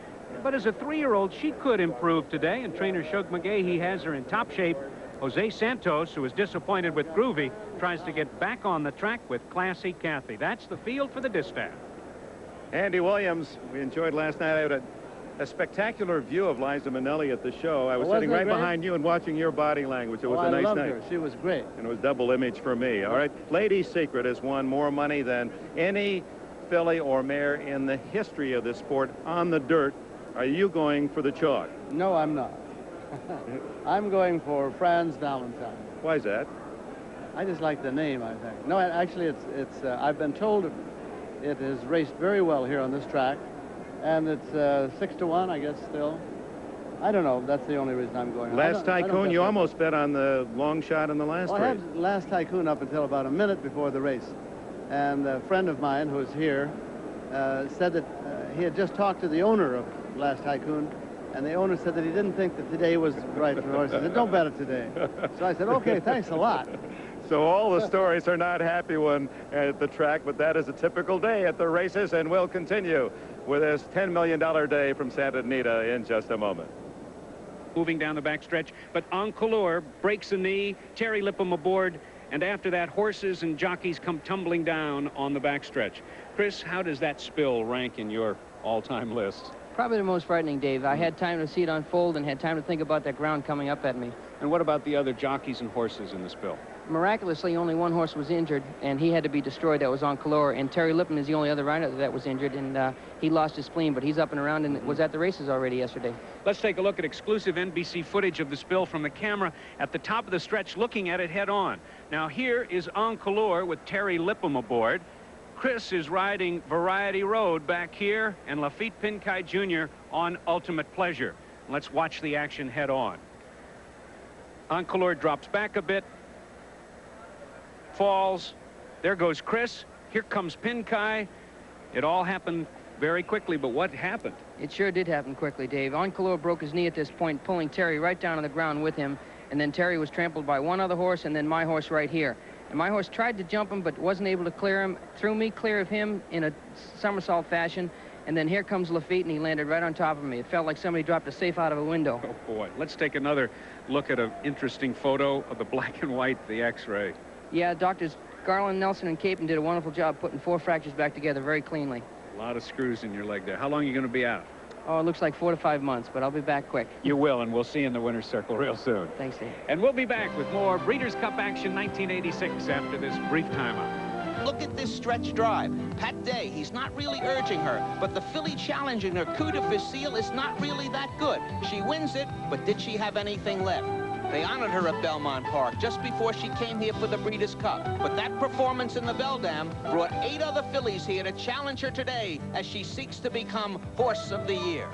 But as a 3-year-old, she could improve today, and trainer Shug McGahee has her in top shape. Jose Santos, who is disappointed with Groovy, tries to get back on the track with Classy Kathy. That's the field for the Distaff. Andy Williams, we enjoyed last night. I had a spectacular view of Liza Minnelli at the show. I was sitting right behind you and watching your body language. It was a nice night. I loved her. She was great. And it was double image for me. All right. Lady Secret has won more money than any filly or mare in the history of this sport on the dirt. Are you going for the chalk? No, I'm not. I'm going for Franz Valentine. Why is that? I just like the name, I think. No, actually, it's I've been told it has raced very well here on this track, and it's 6-1, I guess, still. I don't know. That's the only reason I'm going. Last Tycoon, you almost bet on the long shot in the last race. I had Last Tycoon up until about a minute before the race, and a friend of mine who's here said that he had just talked to the owner of Last Tycoon, and the owner said that he didn't think that today was right for horses. He said, don't bet it today. So I said, okay, thanks a lot. So all the stories are not happy one at the track, but that is a typical day at the races, and we'll continue with this $10 million day from Santa Anita in just a moment. Moving down the backstretch, but Encolure breaks a knee, Terry Lipham aboard, and after that, horses and jockeys come tumbling down on the backstretch. Chris, how does that spill rank in your all-time list? Probably the most frightening, Dave. I had time to see it unfold and had time to think about that ground coming up at me. And what about the other jockeys and horses in the spill? Miraculously, only one horse was injured, and he had to be destroyed. That was on Calor. And Terry Lippman is the only other rider that was injured, and he lost his spleen, but he's up and around and was at the races already yesterday. Let's take a look at exclusive NBC footage of the spill from the camera at the top of the stretch, looking at it head on. Now, here is on Calor with Terry Lippman aboard. Chris is riding Variety Road back here, and Lafitte Pinkai Jr. on Ultimate Pleasure. Let's watch the action head on. Calor drops back a bit. Falls. There goes Chris. Here comes Pinkai. It all happened very quickly, but what happened? It sure did happen quickly, Dave. Calor broke his knee at this point, pulling Terry right down on the ground with him, and then Terry was trampled by one other horse and then my horse right here. And my horse tried to jump him but wasn't able to clear him, threw me clear of him in a somersault fashion, and then here comes Lafitte, and he landed right on top of me. It felt like somebody dropped a safe out of a window. Oh, boy. Let's take another look at an interesting photo of the black and white, the X-ray. Yeah, Doctors Garland, Nelson, and Capen did a wonderful job putting 4 fractures back together very cleanly. A lot of screws in your leg there. How long are you going to be out? Oh, it looks like 4 to 5 months, but I'll be back quick. You will, and we'll see you in the winner's circle real soon. Thanks, Dave. And we'll be back with more Breeders' Cup action 1986 after this brief timeout. Look at this stretch drive. Pat Day, he's not really urging her, but the filly challenging her, Coup de Facile, is not really that good. She wins it, but did she have anything left? They honored her at Belmont Park just before she came here for the Breeders' Cup. But that performance in the Beldam brought 8 other fillies here to challenge her today as she seeks to become Horse of the Year.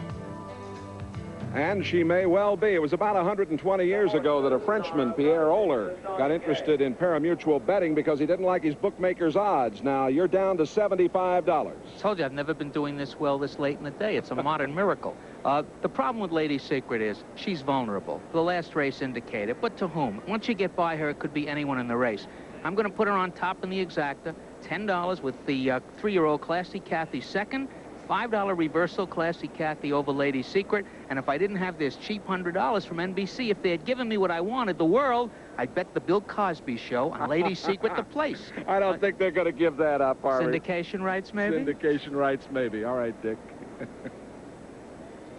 And she may well be. It was about 120 years ago that a Frenchman, Pierre Oler, got interested in parimutuel betting because he didn't like his bookmaker's odds. Now, you're down to $75. I told you I've never been doing this well this late in the day. It's a modern miracle. The problem with Lady Secret is she's vulnerable. The last race indicated, but to whom? Once you get by her, it could be anyone in the race. I'm going to put her on top in the exacta, $10 with the 3-year-old Classy Kathy second, $5 reversal Classy Kathy over Lady Secret, and if I didn't have this cheap $100 from NBC, if they had given me what I wanted, the world, I'd bet the Bill Cosby Show on Lady Secret the place. I don't think they're going to give that up, Harvey. Syndication rights, maybe? Syndication rights, maybe. All right, Dick.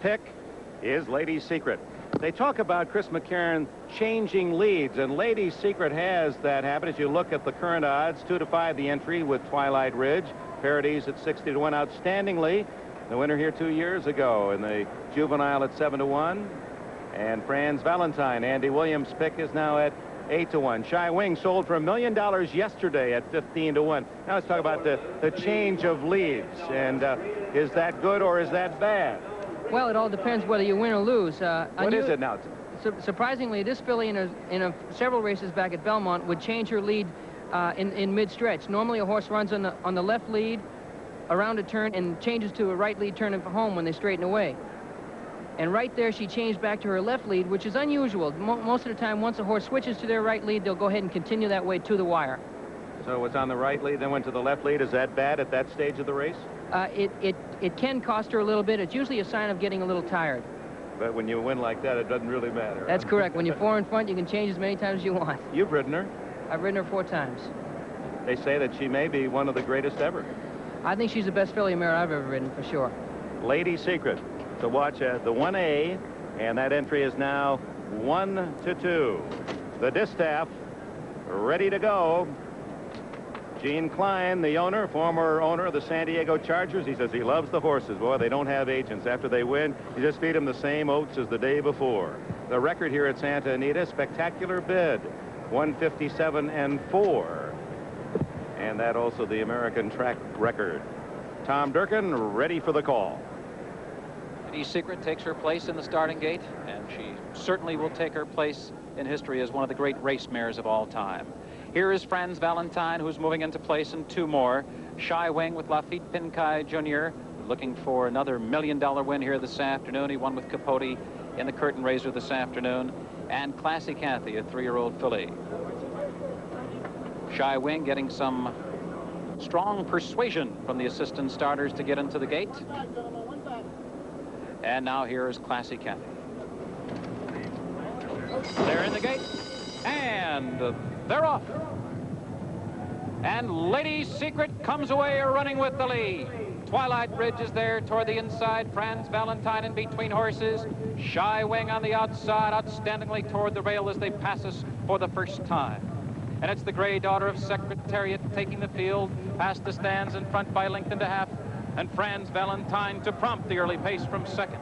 Pick is Lady Secret. They talk about Chris McCarron changing leads, and Lady Secret has that habit. As you look at the current odds, 2 to 5 the entry with Twilight Ridge. Parodies at 60 to 1 outstandingly. The winner here 2 years ago in the Juvenile at 7 to 1. And Franz Valentine, Andy Williams' pick is now at 8 to 1. Shy Wing sold for $1 million yesterday at 15 to 1. Now let's talk about the change of leads. And is that good or is that bad? Well, it all depends whether you win or lose. What is it now? Surprisingly, this filly in several races back at Belmont would change her lead in mid-stretch. Normally, a horse runs on the left lead around a turn and changes to a right lead turning for home when they straighten away. And right there, she changed back to her left lead, which is unusual. Most of the time, once a horse switches to their right lead, they'll go ahead and continue that way to the wire. So it's on the right lead, then went to the left lead. Is that bad at that stage of the race? It can cost her a little bit. It's usually a sign of getting a little tired. But when you win like that, it doesn't really matter. That's correct. When you're 4 in front, you can change as many times as you want. You've ridden her. I've ridden her 4 times. They say that she may be one of the greatest ever. I think she's the best filly mare I've ever ridden, for sure. Lady Secret to watch at the 1A, and that entry is now 1 to 2. The Distaff ready to go. Gene Klein, the owner, former owner of the San Diego Chargers, he says he loves the horses. Boy, they don't have agents. After they win, you just feed them the same oats as the day before. The record here at Santa Anita, spectacular bid, 157-4. And that also the American track record. Tom Durkin ready for the call. Lady Secret takes her place in the starting gate, and she certainly will take her place in history as one of the great race mares of all time. Here is Franz Valentine, who's moving into place in 2 more. Shy Wing with Lafitte Pinkai Jr. looking for another $1 million win here this afternoon. He won with Capote in the curtain raiser this afternoon. And Classy Kathy, a 3-year-old filly. Shy Wing getting some strong persuasion from the assistant starters to get into the gate. And now here is Classy Kathy. They're in the gate, and they're off. And Lady Secret comes away running with the lead. Twilight Ridge is there toward the inside. Franz Valentine in between horses. Shy Wing on the outside, outstandingly toward the rail as they pass us for the first time. And it's the gray daughter of Secretariat taking the field past the stands in front by length and a half. And Franz Valentine to prompt the early pace from second.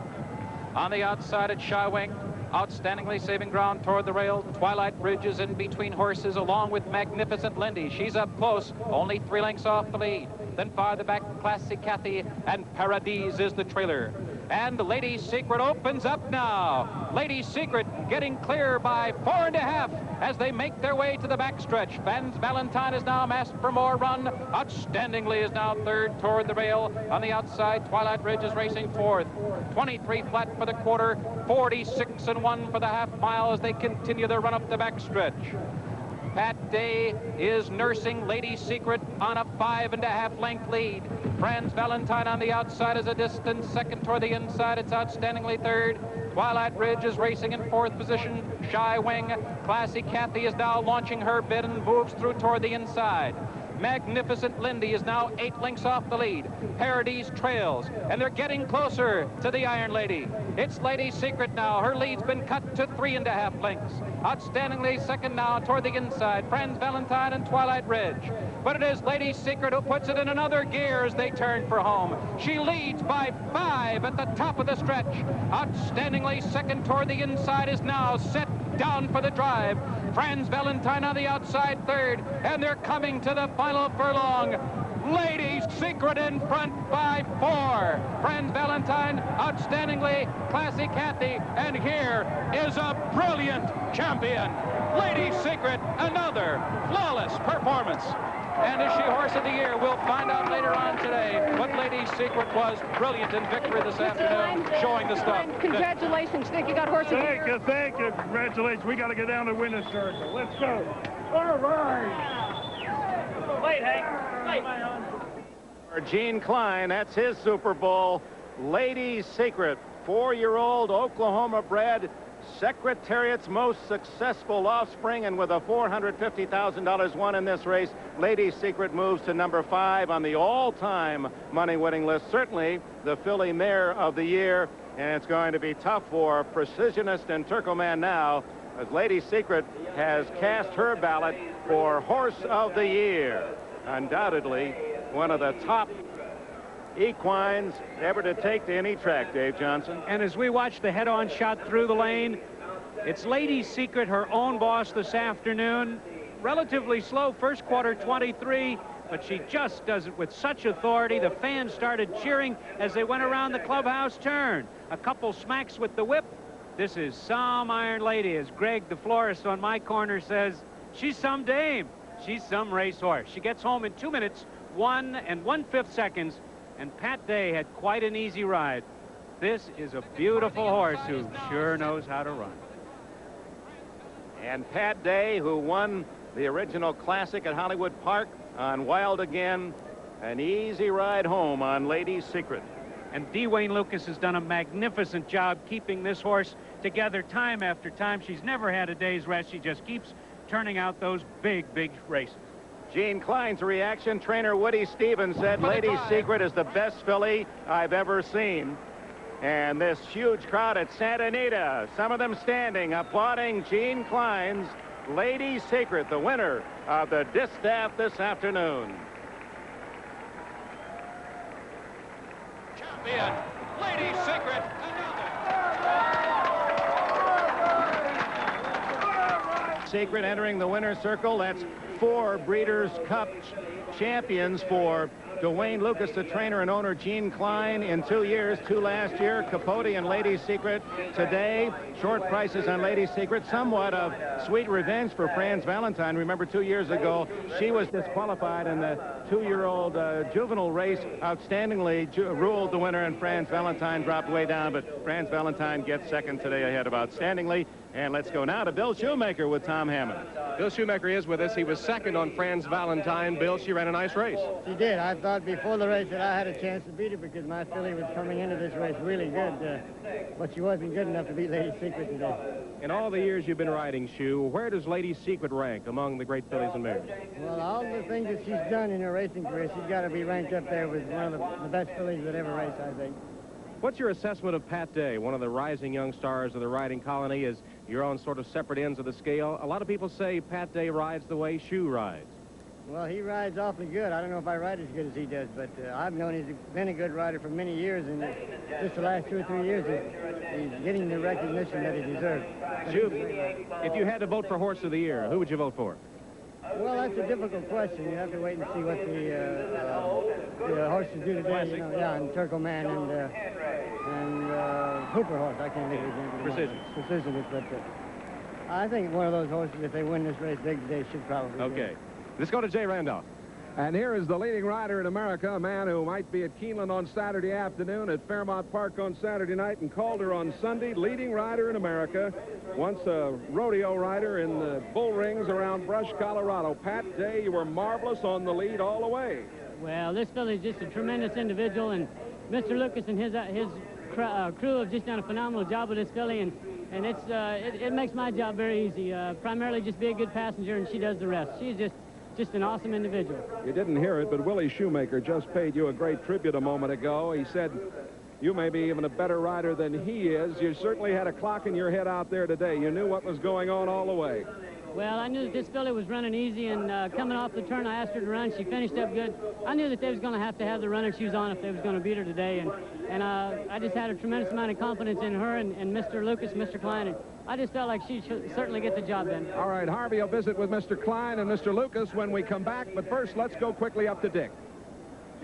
On the outside at Shy Wing, outstandingly saving ground toward the rail. Twilight Bridge is in between horses along with Magnificent Lindy. She's up close, only 3 lengths off the lead. Then farther back, Classy Cathy, and Paradise is the trailer. And Lady Secret opens up now. Lady Secret getting clear by 4.5 as they make their way to the backstretch. Franz Valentine is now masked for more run. Outstandingly is now third toward the rail. On the outside, Twilight Ridge is racing fourth. 23 flat for the quarter, 46-1 for the half mile as they continue their run up the backstretch. Pat Day is nursing Lady Secret on a 5.5 length lead. Franz Valentine on the outside is a distant second toward the inside. It's outstandingly third. Twilight Ridge is racing in fourth position. Shy Wing. Classy Cathy is now launching her bid and moves through toward the inside. Magnificent Lindy is now 8 lengths off the lead. Paradise trails, and they're getting closer to the Iron Lady. It's Lady Secret now. Her lead's been cut to 3.5 lengths. Outstandingly second now toward the inside. Franz Valentine and Twilight Ridge. But it is Lady Secret who puts it in another gear as they turn for home. She leads by 5 at the top of the stretch. Outstandingly second toward the inside is now set down for the drive. Franz Valentine on the outside third, and they're coming to the final furlong. Lady Secret in front by 4. Franz Valentine, outstandingly, Classy Cathy, and here is a brilliant champion. Lady Secret, another flawless performance. And is she horse of the year? We'll find out later on today. But Lady Secret was brilliant in victory this afternoon, showing the stuff. Congratulations. Think you got horse of the year? Thank you. Congratulations. We got to get down to winner's circle. Let's go. All right. Wait, Hank. Wait. Gene Klein, that's his Super Bowl. Lady Secret, 4-year-old Oklahoma bred, Secretariat's most successful offspring, and with a $450,000 won in this race, Lady Secret moves to number 5 on the all-time money-winning list. Certainly the filly mare of the year, and it's going to be tough for Precisionist and Turcoman now, as Lady Secret has cast her ballot for horse of the year. Undoubtedly one of the top equines ever to take to any track, Dave Johnson. And as we watch the head-on shot through the lane, it's Lady Secret, her own boss this afternoon. Relatively slow first quarter, 23, but she just does it with such authority. The fans started cheering as they went around the clubhouse turn. A couple smacks with the whip. This is some Iron Lady, as Greg, the florist on my corner, says. She's some dame. She's some racehorse. She gets home in 2 minutes, 1 1/5 seconds. And Pat Day had quite an easy ride. This is a beautiful horse who sure knows how to run. And Pat Day, who won the original Classic at Hollywood Park on Wild Again, an easy ride home on Lady Secret. And D. Wayne Lucas has done a magnificent job keeping this horse together time after time. She's never had a day's rest. She just keeps turning out those big, big races. Gene Klein's reaction, trainer Woody Stevens said, Lady Secret is the best filly I've ever seen. And this huge crowd at Santa Anita, some of them standing, applauding Gene Klein's Lady Secret, the winner of the Distaff this afternoon. Champion, Lady Secret. Secret entering the winner's circle. That's 4 Breeders' Cup champions for Dwayne Lucas, the trainer and owner. Gene Klein in 2 years, 2 last year. Capote and Lady Secret today. Short prices on Lady Secret. Somewhat of sweet revenge for Franz Valentine. Remember 2 years ago, she was disqualified in the 2-year-old juvenile race. Outstandingly ruled the winner, and Franz Valentine dropped way down, but Franz Valentine gets second today ahead of Outstandingly. And let's go now to Bill Shoemaker with Tom Hammond. Bill Shoemaker is with us. He was second on Franz Valentine. Bill, she ran a nice race. She did. I thought before the race that I had a chance to beat her because my filly was coming into this race really good. But she wasn't good enough to beat Lady Secret today. In all the years you've been riding, Shoe, where does Lady Secret rank among the great fillies and mares? Well, all the things that she's done in her racing career, she's got to be ranked up there with one of the best fillies that ever raced, I think. What's your assessment of Pat Day, one of the rising young stars of the riding colony? Is You're on sort of separate ends of the scale. A lot of people say Pat Day rides the way Shoe rides. Well, he rides awfully good. I don't know if I ride as good as he does, but I've known he's been a good rider for many years, and just the last 2 or 3 years, he's getting the recognition that he deserves. Shoe, if you had to vote for Horse of the Year, who would you vote for? Well, that's a difficult question. You have to wait and see what the horses do today. You know, yeah, and Turco Man and Hooper Horse. I can't think of his name. Precision. Precision, but I think one of those horses, if they win this race, they should probably Okay. win. Let's go to Jay Randolph. And here is the leading rider in America, a man who might be at Keeneland on Saturday afternoon, at Fairmount Park on Saturday night, and Calder on Sunday. Leading rider in America, once a rodeo rider in the bull rings around Brush, Colorado. Pat Day, you were marvelous on the lead all the way. Well, this filly's just a tremendous individual, and Mr. Lucas and his crew have just done a phenomenal job with this filly, and it makes my job very easy. Primarily just be a good passenger, and she does the rest. She's just an awesome individual. You didn't hear it, but Willie Shoemaker just paid you a great tribute a moment ago. He said you may be even a better rider than he is. You certainly had a clock in your head out there today. You knew what was going on all the way. Well, I knew that this filly was running easy, and coming off the turn, I asked her to run. She finished up good. I knew that they was going to have the running shoes on if they was going to beat her today, and I just had a tremendous amount of confidence in her and Mr. Lucas, Mr. Klein, and I just felt like she should certainly get the job done. All right, Harvey will visit with Mr. Klein and Mr. Lucas when we come back, but first, let's go quickly up to Dick.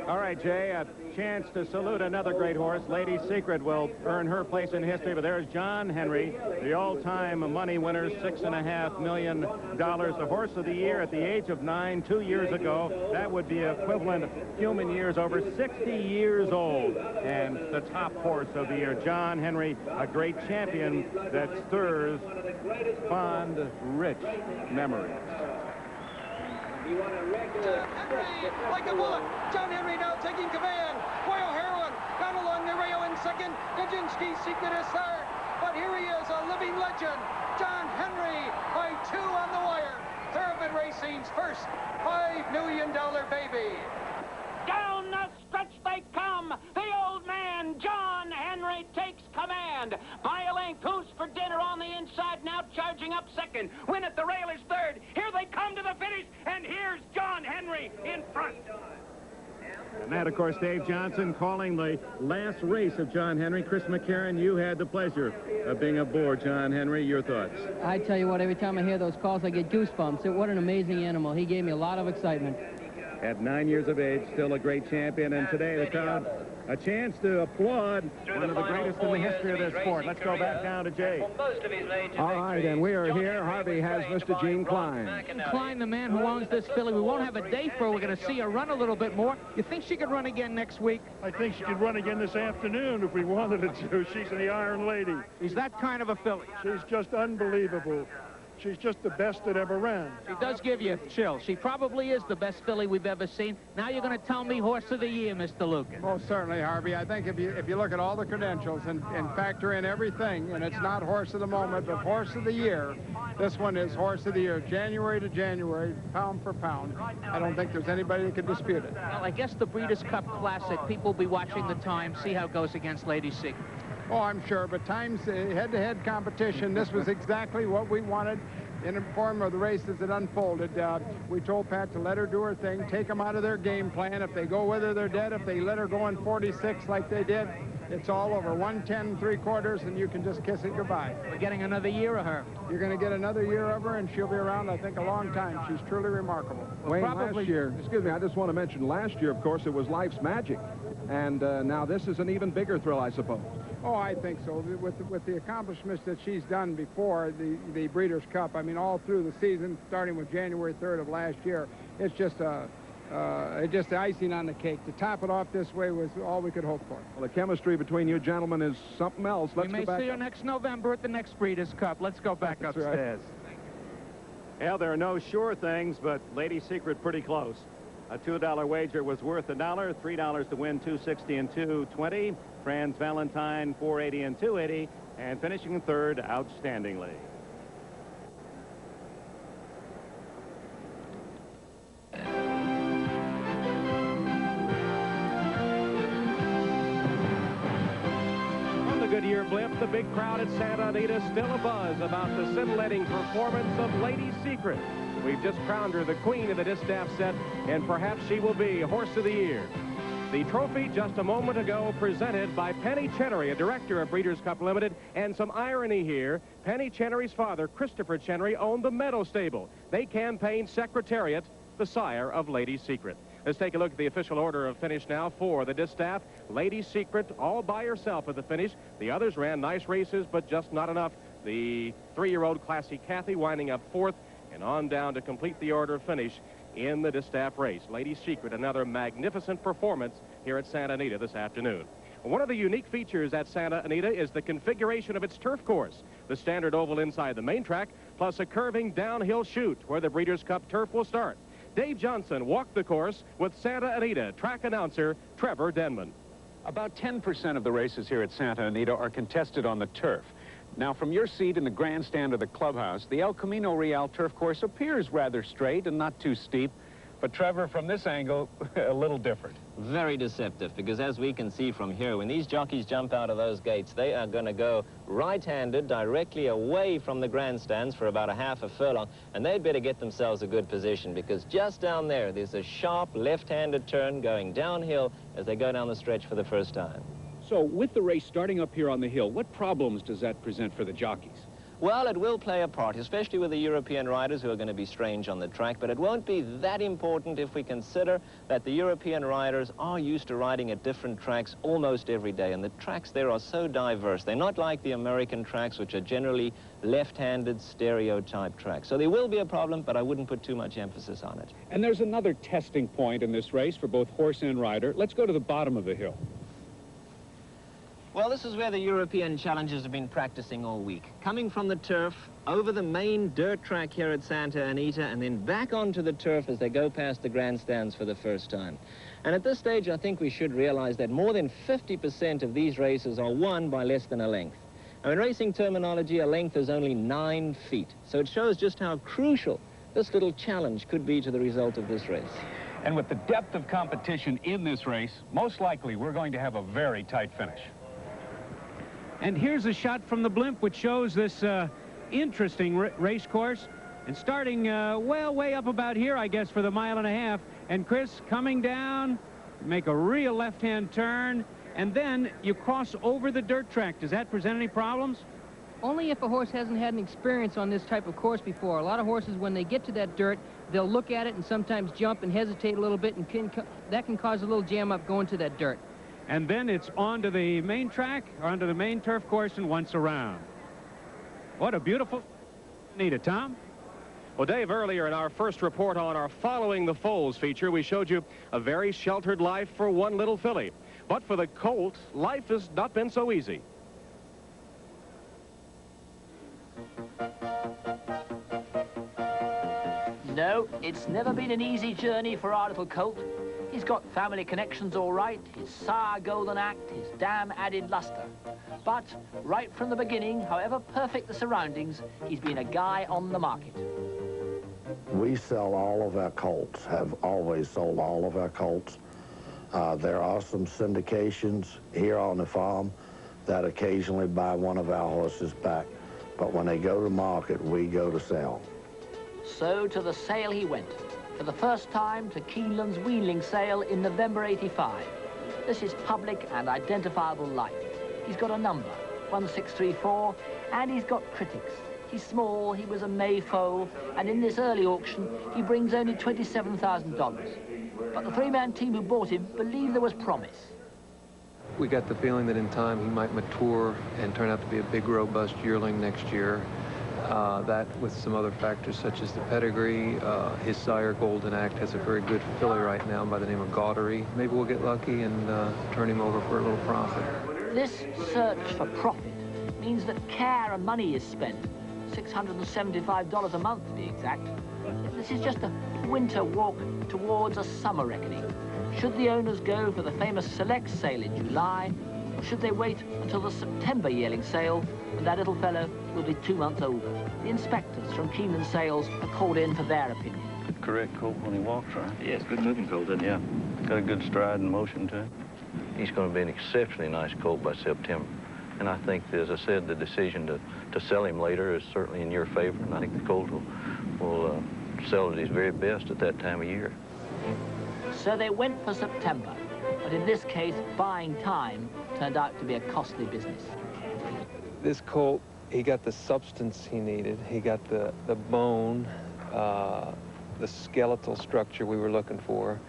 All right, Jay, a chance to salute another great horse. Lady Secret will earn her place in history, but there's John Henry, the all-time money winner, $6.5 million, the horse of the year at the age of 9 2 years ago. That would be equivalent of human years, over 60 years old, and the top horse of the year. John Henry, a great champion that stirs fond, rich memories. Henry, like a bullet. John Henry now taking command. Royal Heroine down along the rail in second. Dajinski Secret is third. But here he is, a living legend. John Henry by 2 on the wire. Thoroughbred Racing's first $5 million baby. Down the stretch they come. The old man, John Henry, takes command. By a length, who's for dinner on the inside now, charging up second. Win at the rail is third. Here they come to the finish, and here's John Henry in front. And that, of course, Dave Johnson calling the last race of John Henry. Chris McCarron, you had the pleasure of being aboard John Henry. Your thoughts? I tell you what, every time I hear those calls, I get goosebumps. What an amazing animal. He gave me a lot of excitement. At 9 years of age, still a great champion, and today the crowd a chance to applaud one of the greatest in the history of this sport. Let's go back down to Jay. All right, and we are here. Harvey has Mr. Gene Klein. Klein, the man who owns this filly. We won't have a day for her. We're going to see her run a little bit more. You think she could run again next week? I think she could run again this afternoon if we wanted her to. She's the Iron Lady. Is that kind of a filly? She's just unbelievable. She's just the best that ever ran. She does give you a chill. She probably is the best filly we've ever seen. Now you're going to tell me horse of the year, Mr. Lucas. Most certainly, Harvey. I think if you look at all the credentials and factor in everything, and it's not horse of the moment, but horse of the year, this one is horse of the year, January to January, pound for pound. I don't think there's anybody that can dispute it. Well, I guess the Breeders' Cup Classic, people will be watching the time, see how it goes against Lady Secret. Oh, I'm sure, but times head-to-head competition, this was exactly what we wanted in the form of the races that unfolded. We told Pat to let her do her thing, take them out of their game plan. If they go with her, they're dead. If they let her go in 46 like they did, it's all over. 110 3/4, and you can just kiss it goodbye. We're getting another year of her. You're going to get another year of her, and she'll be around, I think, a long time. She's truly remarkable. Wayne, last year, excuse me, I just want to mention, last year, of course, it was Life's Magic. And now this is an even bigger thrill, I suppose. Oh, I think so. With the accomplishments that she's done before the Breeders' Cup, I mean, all through the season, starting with January 3rd of last year, it's just the icing on the cake. To top it off this way was all we could hope for. Well, the chemistry between you gentlemen is something else. Let's we may go back see her next November at the next Breeders' Cup. Let's go back upstairs. Right. Well, there are no sure things, but Lady Secret pretty close. A $2 wager was worth $1, $3 to win, $2.60 and $2.20. Franz Valentine, $4.80 and $2.80, and finishing third outstandingly. Goodyear blimp, the big crowd at Santa Anita still abuzz about the scintillating performance of Lady Secret. We've just crowned her the queen of the Distaff set, and perhaps she will be Horse of the Year. The trophy just a moment ago presented by Penny Chenery, a director of Breeders' Cup Limited. And some irony here, Penny Chenery's father, Christopher Chenery, owned the Meadow Stable. They campaigned Secretariat, the sire of Lady Secret. Let's take a look at the official order of finish now for the Distaff. Lady Secret all by herself at the finish. The others ran nice races, but just not enough. The 3-year-old Classy Kathy winding up 4th, and on down to complete the order of finish in the Distaff race. Lady Secret, another magnificent performance here at Santa Anita this afternoon. One of the unique features at Santa Anita is the configuration of its turf course. The standard oval inside the main track, plus a curving downhill chute where the Breeders' Cup turf will start. Dave Johnson walked the course with Santa Anita track announcer Trevor Denman. About 10% of the races here at Santa Anita are contested on the turf. Now, from your seat in the grandstand of the clubhouse, the El Camino Real turf course appears rather straight and not too steep. But, Trevor, from this angle, a little different. Very deceptive, because as we can see from here, when these jockeys jump out of those gates, they are going to go right-handed directly away from the grandstands for about a half a furlong, and they'd better get themselves a good position, because just down there's a sharp left-handed turn going downhill as they go down the stretch for the first time. So, with the race starting up here on the hill, what problems does that present for the jockeys? Well, it will play a part, especially with the European riders who are going to be strange on the track, but it won't be that important if we consider that the European riders are used to riding at different tracks almost every day, and the tracks there are so diverse. They're not like the American tracks, which are generally left-handed stereotype tracks. So there will be a problem, but I wouldn't put too much emphasis on it. And there's another testing point in this race for both horse and rider. Let's go to the bottom of the hill. Well, this is where the European challengers have been practicing all week. Coming from the turf, over the main dirt track here at Santa Anita, and then back onto the turf as they go past the grandstands for the first time. And at this stage, I think we should realize that more than 50% of these races are won by less than a length. Now, in racing terminology, a length is only 9 feet. So it shows just how crucial this little challenge could be to the result of this race. And with the depth of competition in this race, most likely we're going to have a very tight finish. And here's a shot from the blimp which shows this interesting race course. And starting, well, way up about here, I guess, for the 1.5 miles. And Chris, coming down, make a real left-hand turn, and then you cross over the dirt track. Does that present any problems? Only if a horse hasn't had an experience on this type of course before. A lot of horses, when they get to that dirt, they'll look at it and sometimes jump and hesitate a little bit, and that can cause a little jam up going to that dirt. And then it's onto the main track, or onto the main turf course, and once around. What a beautiful Anita, Tom. Well, Dave, earlier in our first report on our Following the Foals feature, we showed you a very sheltered life for one little filly. But for the colt, life has not been so easy. No, it's never been an easy journey for our little colt. He's got family connections all right, his sire golden act, his dam added luster. But right from the beginning, however perfect the surroundings, he's been a guy on the market. We sell all of our colts, have always sold all of our colts. There are some syndications here on the farm that occasionally buy one of our horses back. But when they go to market, we go to sell. So to the sale he went. For the first time to Keeneland's Wheeling sale in November '85. This is public and identifiable life. He's got a number, 1634, and he's got critics. He's small, he was a May foal, and in this early auction, he brings only $27,000. But the three-man team who bought him believe there was promise. We got the feeling that in time he might mature and turn out to be a big, robust yearling next year. That with some other factors such as the pedigree, his sire Golden Act has a very good filly right now by the name of Gaudry. Maybe we'll get lucky and turn him over for a little profit. This search for profit means that care and money is spent. $675 a month to be exact. This is just a winter walk towards a summer reckoning. Should the owners go for the famous select sale in July, or should they wait until the September yearling sale, when that little fellow will be 2 months older? The inspectors from Keeneland Sales are called in for their opinion. Good correct colt when he walks, right? Yes, good moving colt, isn't he? Yeah. Got a good stride and motion to him. He's going to be an exceptionally nice colt by September. And I think, as I said, the decision to sell him later is certainly in your favor, and I think the colt will sell at his very best at that time of year. So they went for September, but in this case, buying time turned out to be a costly business. This colt, he got the substance he needed. He got the bone, the skeletal structure we were looking for,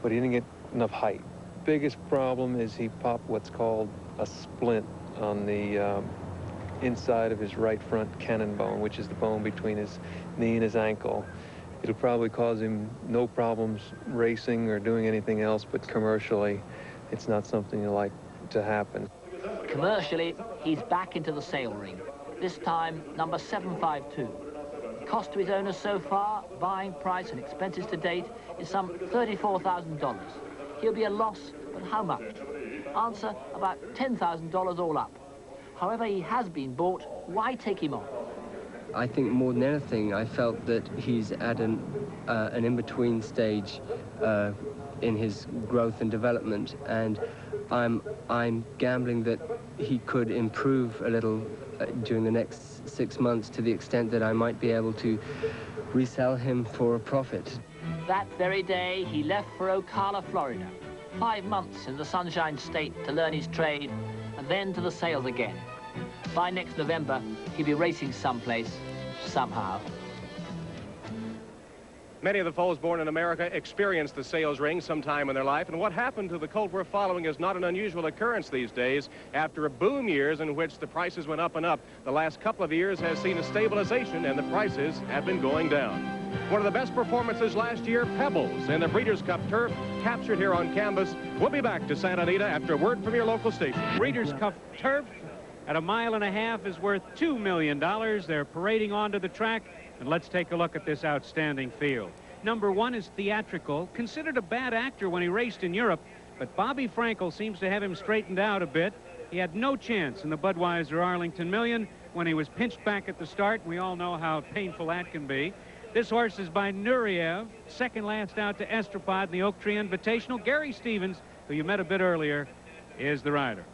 but he didn't get enough height. Biggest problem is he popped what's called a splint on the inside of his right front cannon bone, which is the bone between his knee and his ankle. It'll probably cause him no problems racing or doing anything else, but commercially, it's not something you like to happen. Commercially, he's back into the sale ring. This time, number 752. Cost to his owner so far, buying price and expenses to date, is some $34,000. He'll be a loss, but how much? Answer, about $10,000 all up. However, he has been bought. Why take him on? I think more than anything, I felt that he's at an in-between stage in his growth and development, and I'm gambling that he could improve a little during the next 6 months, to the extent that I might be able to resell him for a profit. That very day, he left for Ocala, Florida. 5 months in the Sunshine State to learn his trade, and then to the sales again. By next November, he'll be racing someplace, somehow. Many of the foals born in America experienced the sales ring sometime in their life, and what happened to the colt we're following is not an unusual occurrence these days. After a boom years in which the prices went up and up, the last couple of years has seen a stabilization, and the prices have been going down. One of the best performances last year, Pebbles, in the Breeders' Cup Turf, captured here on canvas. We'll be back to Santa Anita after a word from your local station. Breeders' Cup Turf at 1.5 miles is worth $2 million. They're parading onto the track, and let's take a look at this outstanding field. Number 1 is Theatrical, considered a bad actor when he raced in Europe, but Bobby Frankel seems to have him straightened out a bit. He had no chance in the Budweiser Arlington Million when he was pinched back at the start. We all know how painful that can be. This horse is by Nureyev, second last out to Estropod in the Oak Tree Invitational. Gary Stevens, who you met a bit earlier, is the rider.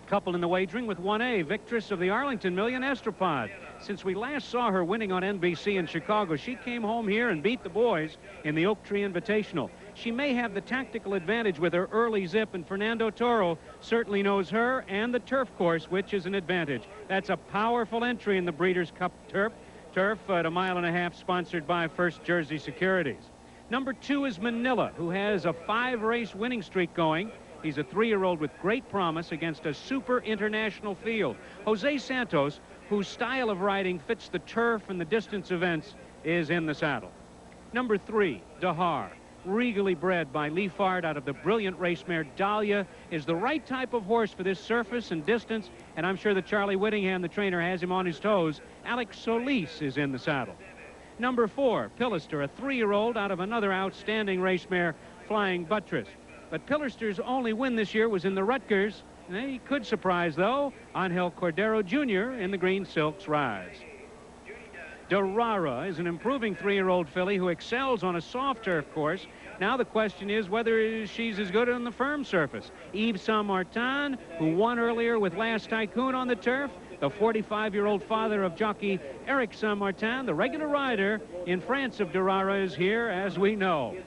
Couple in the wagering with 1A, Victress of the Arlington Million, Estropod. Since we last saw her winning on NBC in Chicago, she came home here and beat the boys in the Oak Tree Invitational. She may have the tactical advantage with her early zip, and Fernando Toro certainly knows her and the turf course, which is an advantage. That's a powerful entry in the Breeders' Cup Turf at 1.5 miles, sponsored by First Jersey Securities. Number 2 is Manila, who has a 5-race winning streak going. He's a 3-year-old with great promise against a super international field. Jose Santos, whose style of riding fits the turf and the distance events, is in the saddle. Number 3, Dahar, regally bred by Lee Fard out of the brilliant race mare Dahlia, is the right type of horse for this surface and distance, and I'm sure that Charlie Whittingham, the trainer, has him on his toes. Alex Solis is in the saddle. Number 4, Pillister, a 3-year-old out of another outstanding race mare, Flying Buttress. But Pillister's only win this year was in the Rutgers. And he could surprise, though. Angel Cordero Jr. in the Green Silks Rise. Durara is an improving 3-year-old filly who excels on a soft turf course. Now the question is whether she's as good on the firm surface. Yves Saint-Martin, who won earlier with Last Tycoon on the turf, the 45-year-old father of jockey Eric Saint-Martin, the regular rider in France of Durara, is here, as we know.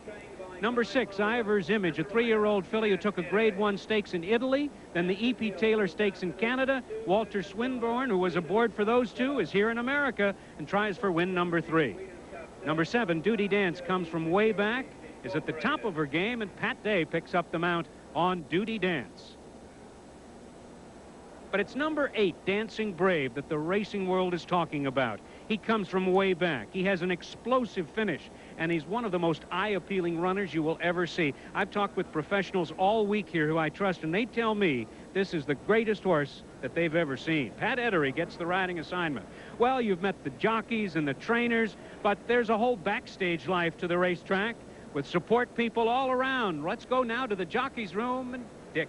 Number 6, Ivor's Image, a 3-year-old filly who took a Grade 1 stakes in Italy, then the E.P. Taylor Stakes in Canada. Walter Swinburne, who was aboard for those two, is here in America and tries for win number 3. Number 7, Duty Dance, comes from way back, is at the top of her game, and Pat Day picks up the mount on Duty Dance. But it's number 8, Dancing Brave, that the racing world is talking about. He comes from way back. He has an explosive finish, and he's one of the most eye-appealing runners you will ever see. I've talked with professionals all week here who I trust, and they tell me this is the greatest horse that they've ever seen. Pat Ettery gets the riding assignment. Well, you've met the jockeys and the trainers, but there's a whole backstage life to the racetrack with support people all around. Let's go now to the jockey's room and Dick.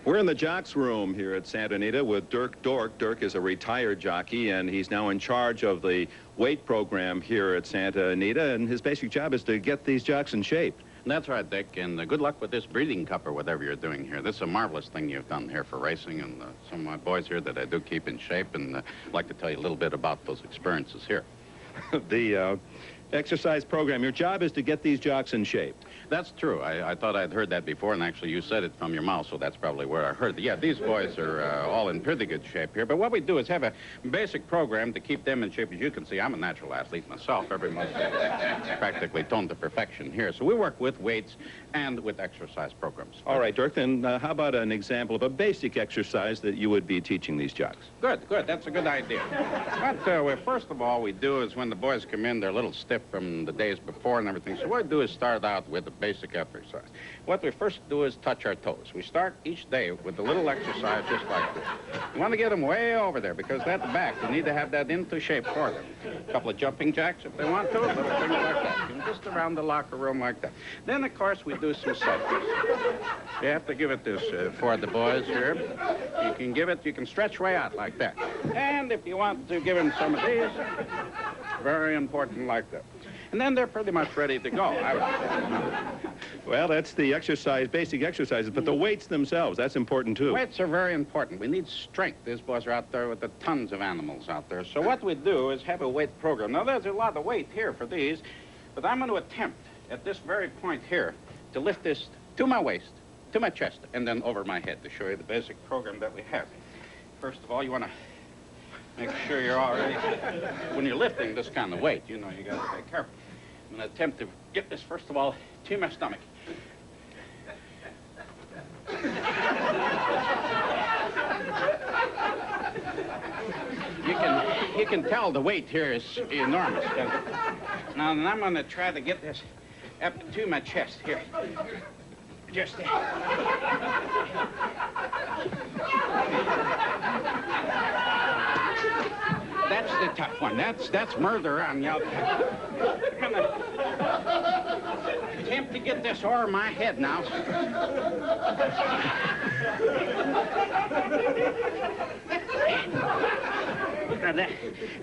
We're in the jocks room here at Santa Anita with Dirk Dork. Dirk is a retired jockey, and he's now in charge of the weight program here at Santa Anita, and his basic job is to get these jocks in shape. That's right, Dick, and good luck with this breeding cup or whatever you're doing here. This is a marvelous thing you've done here for racing, and some of my boys here that I do keep in shape, and I'd like to tell you a little bit about those experiences here. The exercise program, your job is to get these jocks in shape. That's true. I thought I'd heard that before, and actually you said it from your mouth, so that's probably where I heard it. Yeah, these boys are all in pretty good shape here, but what we do is have a basic program to keep them in shape. As you can see, I'm a natural athlete myself. Every month practically toned to perfection here. So we work with weights and with exercise programs. All right, Dirk, then how about an example of a basic exercise that you would be teaching these jocks? Good, good. That's a good idea. What first of all we do is when the boys come in, they're a little stiff from the days before and everything. So what we do is start out with a basic exercise. What we first do is touch our toes. We start each day with a little exercise just like this. You want to get them way over there because at the back, you need to have that into shape for them. A couple of jumping jacks if they want to, little things like that. Just around the locker room like that. Then, of course, we do some cycles. You have to give it this for the boys here. You can give it, you can stretch way out like that. And if you want to give them some of these, very important like that. And then they're pretty much ready to go, I would say. Well, that's the exercise, basic exercises, but the weights themselves, that's important too. Weights are very important. We need strength. These boys are out there with the tons of animals out there. So what we do is have a weight program. Now, there's a lot of weight here for these, but I'm going to attempt at this very point here to lift this to my waist, to my chest, and then over my head to show you the basic program that we have. First of all, you want to make sure you're all ready. When you're lifting this kind of weight, you know, you got to be careful. I'm going to attempt to get this, first of all, to my stomach. You can tell the weight here is enormous. Now, then I'm going to try to get this up to my chest here. Just there. That's the tough one. That's murder on the outside. I'm gonna attempt to get this over my head now.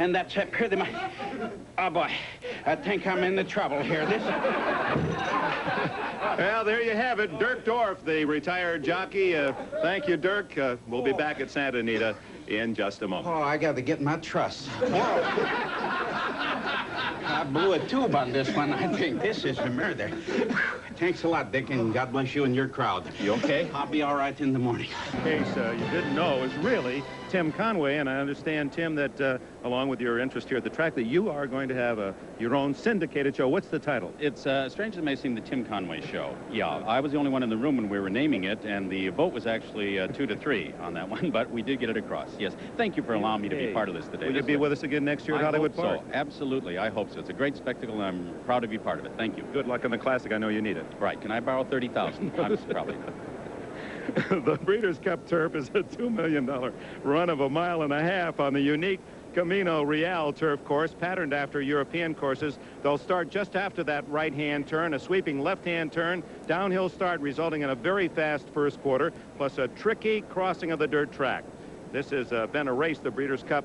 And that's pretty much. Oh boy, I think I'm in the trouble here. Well, there you have it. Dirk Dorff, the retired jockey. Thank you, Dirk. We'll be back at Santa Anita in just a moment. Oh, I got to get my truss. I blew a tube on this one. I think this is a murder. Thanks a lot, Dick, and God bless you and your crowd. You okay? I'll be all right in the morning. Case you didn't know is really Tim Conway, and I understand, Tim, that along with your interest here at the track, that you are going to have your own syndicated show. What's the title? It's strange as it may seem, the Tim Conway Show. Yeah, I was the only one in the room when we were naming it, and the vote was actually 2-3 on that one, but we did get it across. Yes, thank you for allowing me to be part of this today. Will you be with us again next year at Hollywood Park? So. Absolutely, I hope so. It's a great spectacle, and I'm proud to be part of it. Thank you. Good luck in the Classic. I know you need it. Right. Can I borrow $30,000? I'm probably. The Breeders' Cup Turf is a $2 million run of 1.5 miles on the unique Camino Real turf course, patterned after European courses. They'll start just after that right-hand turn, a sweeping left-hand turn, downhill start, resulting in a very fast first quarter, plus a tricky crossing of the dirt track. This has been a race, the Breeders' Cup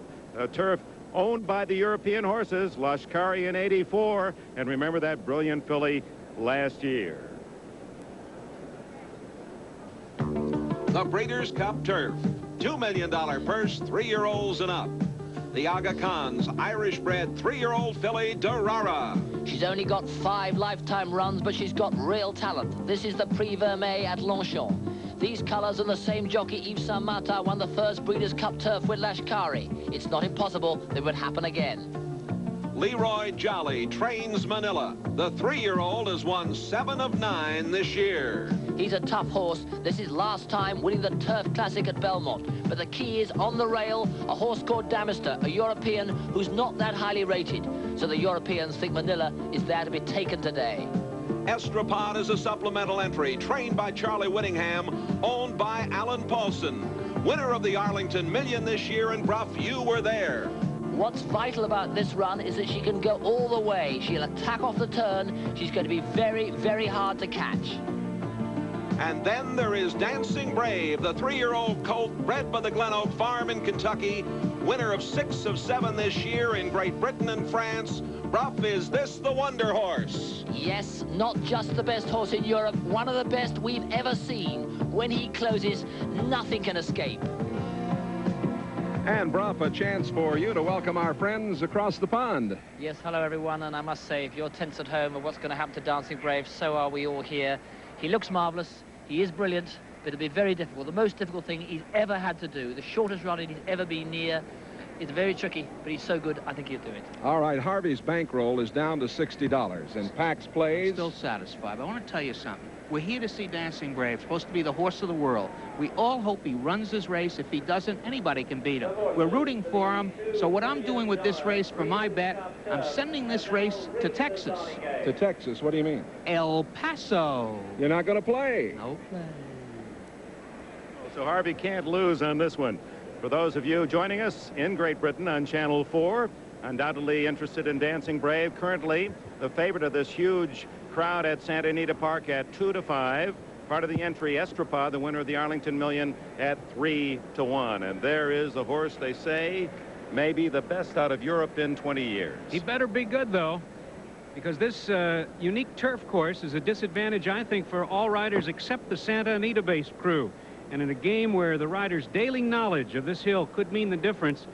Turf, owned by the European horses, Lashkari in '84, and remember that brilliant filly last year. The Breeders' Cup Turf, $2 million purse, 3-year-olds and up. The Aga Khan's Irish-bred 3-year-old filly, Durara. She's only got 5 lifetime runs, but she's got real talent. This is the Prix Vermeil at Longchamp. These colours and the same jockey, Yves Saint Martin, won the first Breeders' Cup Turf with Lashkari. It's not impossible that it would happen again. Leroy Jolly trains Manila. The 3-year-old has won 7 of 9 this year. He's a tough horse. This is last time winning the Turf Classic at Belmont. But the key is on the rail, a horse called Damister, a European who's not that highly rated. So the Europeans think Manila is there to be taken today. Estrapad is a supplemental entry, trained by Charlie Whittingham, owned by Alan Paulson. Winner of the Arlington Million this year, and Bruff, you were there. What's vital about this run is that she can go all the way. She'll attack off the turn. She's going to be very, very hard to catch. And then there is Dancing Brave, the 3-year-old colt bred by the Glen Oak Farm in Kentucky, winner of 6 of 7 this year in Great Britain and France, Brough, is this the Wonder Horse? Yes, not just the best horse in Europe, one of the best we've ever seen. When he closes, nothing can escape. And Brough, a chance for you to welcome our friends across the pond. Yes, hello everyone, and I must say, if you're tense at home of what's going to happen to Dancing Brave, so are we all here. He looks marvellous, he is brilliant, but it'll be very difficult. The most difficult thing he's ever had to do, the shortest run he's ever been near. It's very tricky, but he's so good, I think he'll do it. All right, Harvey's bankroll is down to $60, and Pax plays. Still satisfied, but I want to tell you something. We're here to see Dancing Brave, supposed to be the horse of the world. We all hope he runs his race. If he doesn't, anybody can beat him. We're rooting for him, so what I'm doing with this race for my bet, I'm sending this race to Texas. To Texas, what do you mean? El Paso. You're not going to play? No play. So Harvey can't lose on this one. For those of you joining us in Great Britain on Channel 4, undoubtedly interested in Dancing Brave, currently the favorite of this huge crowd at Santa Anita Park at 2-5. Part of the entry, Estrapad, the winner of the Arlington Million, at 3-1. And there is a horse, they say, maybe the best out of Europe in 20 years. He better be good, though, because this unique turf course is a disadvantage, I think, for all riders except the Santa Anita-based crew. And in a game where the rider's daily knowledge of this hill could mean the difference,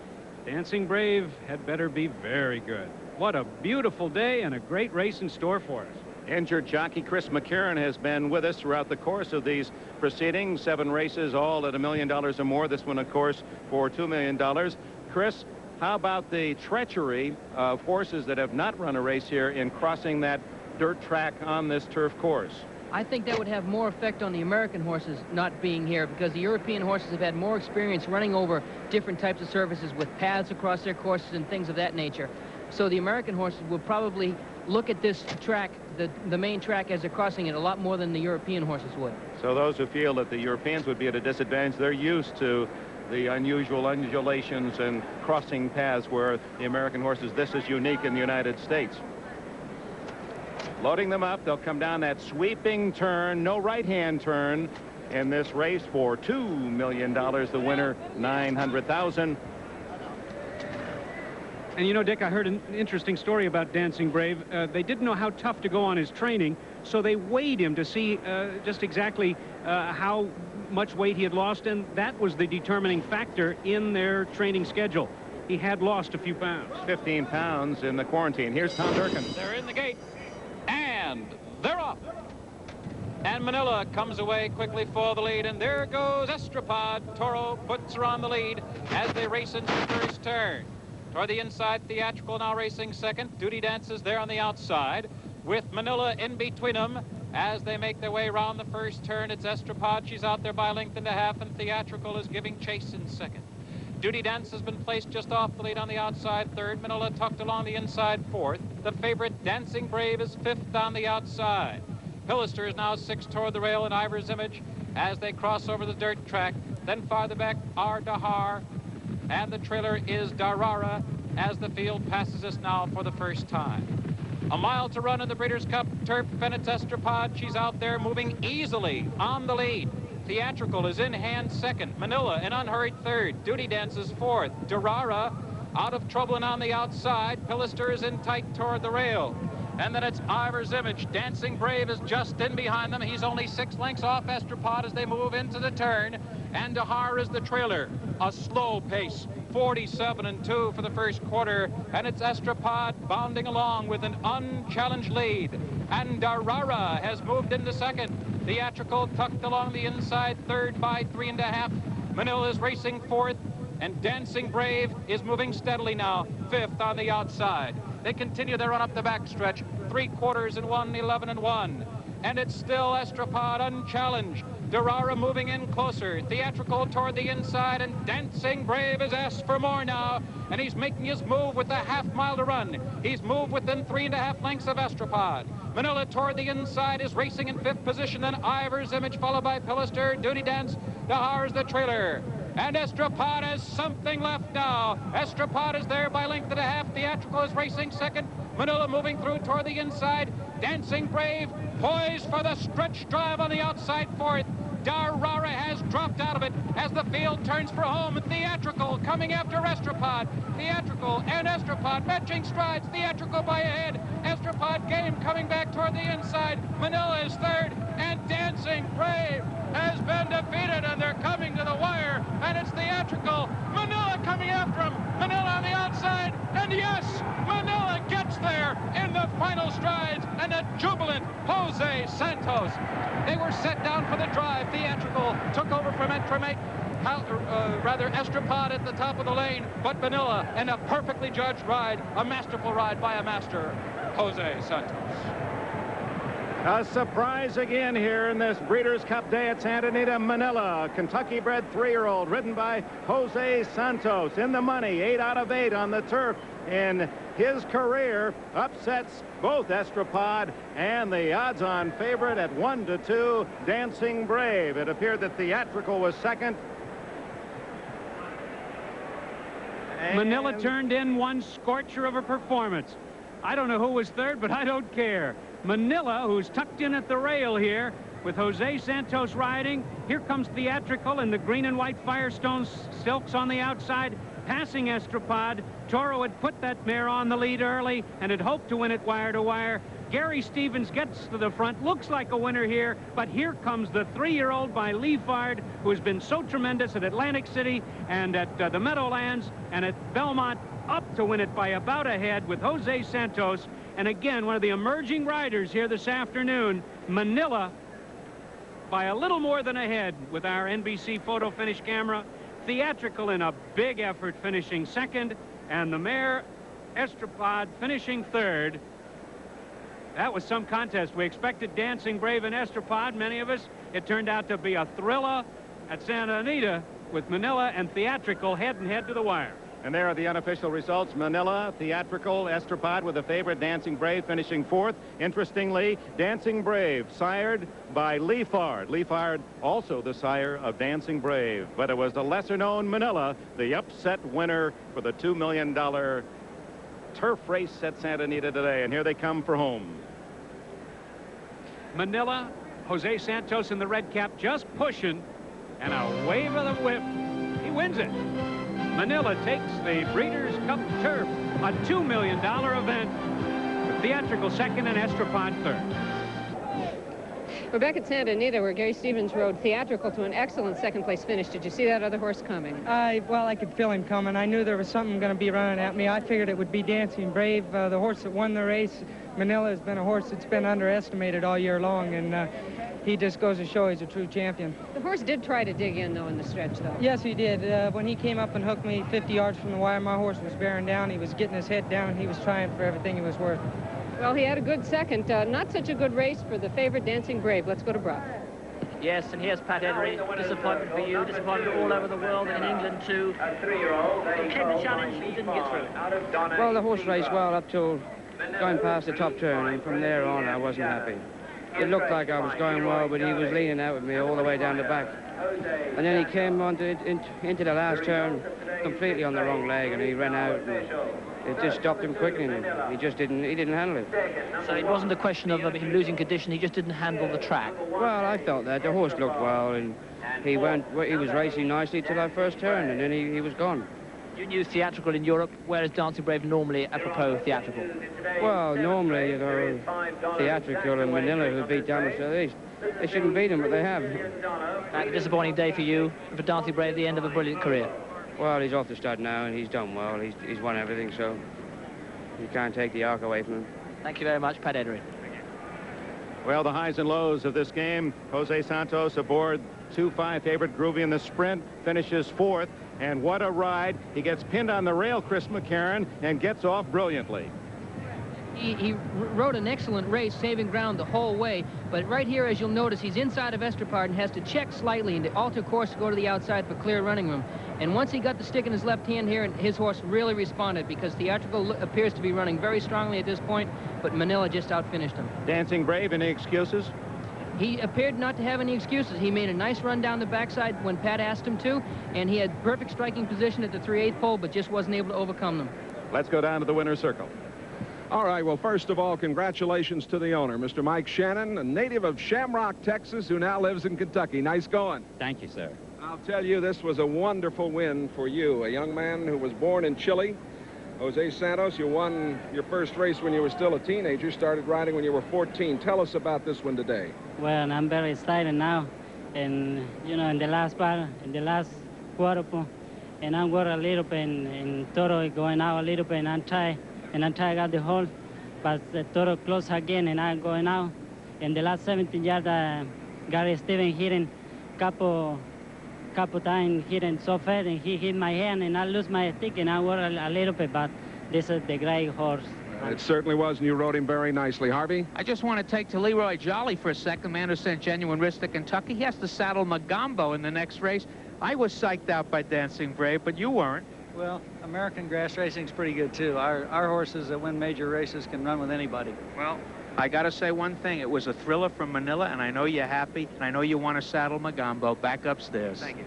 Dancing Brave had better be very good. What a beautiful day and a great race in store for us. Injured jockey Chris McCarron has been with us throughout the course of these proceedings. 7 races, all at $1 million or more. This one, of course, for $2 million. Chris, how about the treachery of horses that have not run a race here in crossing that dirt track on this turf course? I think that would have more effect on the American horses not being here, because the European horses have had more experience running over different types of surfaces with paths across their courses and things of that nature. So the American horses will probably look at this track, the main track, as they're crossing it a lot more than the European horses would. So those who feel that the Europeans would be at a disadvantage, they're used to the unusual undulations and crossing paths, where the American horses, this is unique in the United States. Loading them up, they'll come down that sweeping turn, no right-hand turn in this race for $2 million. The winner, $900,000. And you know, Dick, I heard an interesting story about Dancing Brave. They didn't know how tough to go on his training, so they weighed him to see just exactly how much weight he had lost, and that was the determining factor in their training schedule. He had lost a few pounds. 15 pounds in the quarantine. Here's Tom Durkin. They're in the gate, and they're off. And Manila comes away quickly for the lead, and there goes Estrapad. Toro puts her on the lead as they race into the first turn. Toward the inside, Theatrical now racing second. Duty Dances there on the outside, with Manila in between them as they make their way around the first turn. It's Estrapad. She's out there by a length and a half, and Theatrical is giving chase in second. Duty Dance has been placed just off the lead on the outside third. Manila tucked along the inside fourth. The favorite, Dancing Brave, is fifth on the outside. Pillister is now sixth toward the rail in Ivor's Image as they cross over the dirt track. Then farther back are Dahar, and the trailer is Darara as the field passes us now for the first time. A mile to run in the Breeders' Cup Turf, and it's Estrapad. She's out there moving easily on the lead. Theatrical is in hand second. Manila in unhurried third. Duty Dance is fourth. Darara out of trouble and on the outside. Pillister is in tight toward the rail. And then it's Ivor's Image. Dancing Brave is just in behind them. He's only 6 lengths off Estrapad as they move into the turn. And Dahar is the trailer. A slow pace. 47-2 for the first quarter. And it's Estrapad bounding along with an unchallenged lead. And Darara has moved into second. Theatrical tucked along the inside third by 3.5. Manila is racing fourth. And Dancing Brave is moving steadily now, fifth on the outside. They continue their run up the backstretch, 3 quarters and 1, 11-1. And it's still Estrapad unchallenged. Darara moving in closer. Theatrical toward the inside, and Dancing Brave is asked for more now. And he's making his move with a half-mile to run. He's moved within 3.5 lengths of Estrapad. Manila toward the inside is racing in 5th position. Then Ivor's Image followed by Pillister. Duty Dance. Dahar's the trailer. And Estrapad has something left now. Estrapad is there by length and a half. Theatrical is racing second. Manila moving through toward the inside. Dancing Brave poised for the stretch drive on the outside fourth. Darrara has dropped out of it as the field turns for home. Theatrical coming after Estrapad. Theatrical and Estrapad matching strides. Theatrical by a head. Estrapad game coming back toward the inside. Manila is third, and Dancing Brave has been defeated, and they're coming to the wire, and it's Theatrical. Manila coming after him. Manila on the outside, and yes, Manila gets there in the final strides, and a jubilant Jose Santos. They were set down for the drive. Theatrical took over from Entremate. Estrapad at the top of the lane, but Manila in a perfectly judged ride, a masterful ride by a master, Jose Santos. A surprise again here in this Breeders' Cup Day at Santa Anita. Manila, Kentucky-bred 3-year-old, ridden by Jose Santos. In the money, 8 out of 8 on the turf in his career. Upsets both Estrapad and the odds-on favorite at 1-2, Dancing Brave. It appeared that Theatrical was second. Manila turned in one scorcher of a performance. I don't know who was third, but I don't care. Manila, who's tucked in at the rail here with Jose Santos riding. Here comes Theatrical in the green and white Firestone silks on the outside, passing Estrapad. Toro had put that mare on the lead early and had hoped to win it wire to wire. Gary Stevens gets to the front, looks like a winner here, but here comes the 3-year-old by Leafard, who has been so tremendous at Atlantic City and at the Meadowlands and at Belmont, up to win it by about a head with Jose Santos. And again, one of the emerging riders here this afternoon, Manila, by a little more than a head with our NBC photo finish camera. Theatrical in a big effort finishing second, and the mare Estrapad finishing third. That was some contest. We expected Dancing Brave and Estrapad, many of us. It turned out to be a thriller at Santa Anita with Manila and Theatrical head-and-head to the wire. And there are the unofficial results. Manila, Theatrical, Estrapad with the favorite, Dancing Brave, finishing fourth. Interestingly, Dancing Brave, sired by Leafard. Leafard also the sire of Dancing Brave. But it was the lesser-known Manila, the upset winner for the $2 million turf race at Santa Anita today. And here they come for home. Manila, Jose Santos in the red cap, just pushing, and a wave of the whip. He wins it. Manila takes the Breeders' Cup Turf, a $2 million event, with Theatrical second and Estrapad third. We're back at Santa Anita, where Gary Stevens rode Theatrical to an excellent second-place finish. Did you see that other horse coming? Well, I could feel him coming. I knew there was something going to be running at me. I figured it would be Dancing Brave, the horse that won the race. Manila has been a horse that's been underestimated all year long, and he just goes to show he's a true champion. The horse did try to dig in, though, in the stretch, though. Yes, he did. When he came up and hooked me 50 yards from the wire, my horse was bearing down. He was getting his head down, and he was trying for everything he was worth. Well, he had a good second. Not such a good race for the favorite, Dancing Brave. Let's go to Brock. Yes, and here's Pat Eddery. Disappointment for you. Disappointment all over the world, in England too. Came the challenge, he didn't get through. Well, the horse raced well up till going past the top turn, and from there on I wasn't happy. It looked like I was going well, but he was leaning out with me all the way down the back. And then he came into the last turn completely on the wrong leg, and he ran out, and it just stopped him quickly, and he didn't handle it. So it wasn't a question of him losing condition, he just didn't handle the track. Well, I felt that. The horse looked well, and he was racing nicely till that first turn, and then he was gone. You knew Theatrical in Europe, whereas Dancing Brave normally, apropos Theatrical? Well, normally, you know, Theatrical and Manila who beat down the they shouldn't beat him, but they have. A disappointing day for you, and for Dancing Brave, the end of a brilliant career. Well, he's off the stud now, and he's done well. He's won everything, so you can't take the arc away from him. Thank you very much, Pat Eddery. Well, the highs and lows of this game. Jose Santos aboard 2-5 favorite Groovy in the sprint, finishes fourth. And what a ride. He gets pinned on the rail, Chris McCarron, and gets off brilliantly. He rode an excellent race, saving ground the whole way. But right here, as you'll notice, he's inside of Estrapad and has to check slightly and to alter course to go to the outside for clear running room. And once he got the stick in his left hand here, his horse really responded, because Theatrical appears to be running very strongly at this point, but Manila just outfinished him. Dancing Brave, any excuses? He appeared not to have any excuses. He made a nice run down the backside when Pat asked him to, and he had perfect striking position at the 3/8 pole, but just wasn't able to overcome them. Let's go down to the winner's circle. All right, well, first of all, congratulations to the owner, Mr. Mike Shannon, a native of Shamrock, Texas, who now lives in Kentucky. Nice going. Thank you, sir. I'll tell you, this was a wonderful win for you, a young man who was born in Chile. Jose Santos, you won your first race when you were still a teenager, started riding when you were 14. Tell us about this one today. Well, I'm very excited now. And, you know, in the last part, in the last quarter, and I'm going a little bit, and Toro going out a little bit, and I'm tired got the hole, but the Toro close again, and I'm going out. In the last 17 yards, Gary Stevens hitting couple times, hitting so fast, and he hit my hand, and I lose my stick, and I work a little bit, but this is the great horse. It certainly was, and you rode him very nicely. Harvey? I just want to take to Leroy Jolly for a second, man who sent Genuine Wrist to Kentucky. He has to saddle Magambo in the next race. I was psyched out by Dancing Brave, but you weren't. Well, American grass racing's pretty good, too. Our horses that win major races can run with anybody. Well, I got to say one thing. It was a thriller from Manila, and I know you're happy, and I know you want to saddle Magambo back upstairs. Thank you.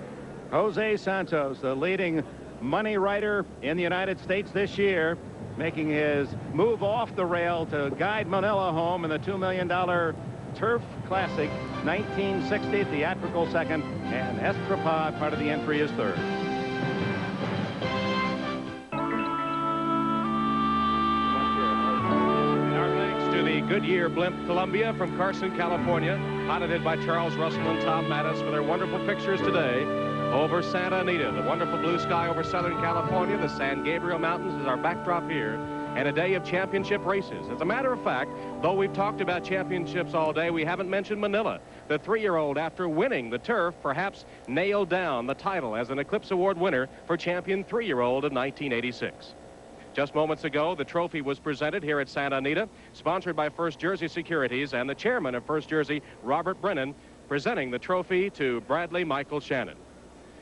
Jose Santos, the leading money writer in the United States this year, making his move off the rail to guide Manila home in the $2 million Turf Classic, 1960 theatrical second, and Estrapad, part of the entry, is third. Goodyear Blimp Columbia from Carson, California, piloted by Charles Russell and Tom Mattis for their wonderful pictures today over Santa Anita. The wonderful blue sky over Southern California. The San Gabriel Mountains is our backdrop here, and a day of championship races. As a matter of fact, though we've talked about championships all day, we haven't mentioned Manila. The 3-year-old, after winning the turf, perhaps nailed down the title as an Eclipse Award winner for champion 3-year-old in 1986. Just moments ago, the trophy was presented here at Santa Anita, sponsored by First Jersey Securities, and the chairman of First Jersey, Robert Brennan, presenting the trophy to Bradley Michael Shannon.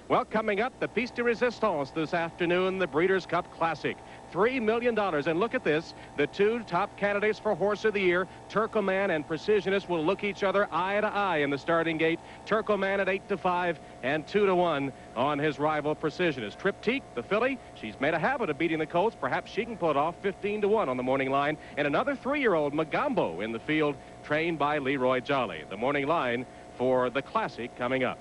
Well, coming up, the piece de resistance this afternoon, the Breeders' Cup Classic. $3 million. And look at this. The two top candidates for Horse of the Year, Turcoman and Precisionist, will look each other eye to eye in the starting gate. Turcoman at 8-5 and 2-1 on his rival Precisionist. Triptyque, the filly, she's made a habit of beating the colts. Perhaps she can pull it off 15-1 on the morning line. And another 3-year-old, Magambo, in the field, trained by Leroy Jolly. The morning line for the Classic coming up.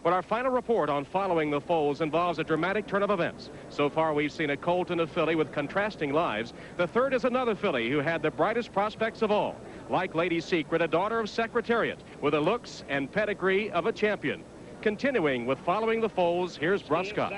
But our final report on following the foals involves a dramatic turn of events. So far, we've seen a colt and a filly with contrasting lives. The third is another filly who had the brightest prospects of all. Like Lady Secret, a daughter of Secretariat, with the looks and pedigree of a champion. Continuing with following the foals, here's Bruscott.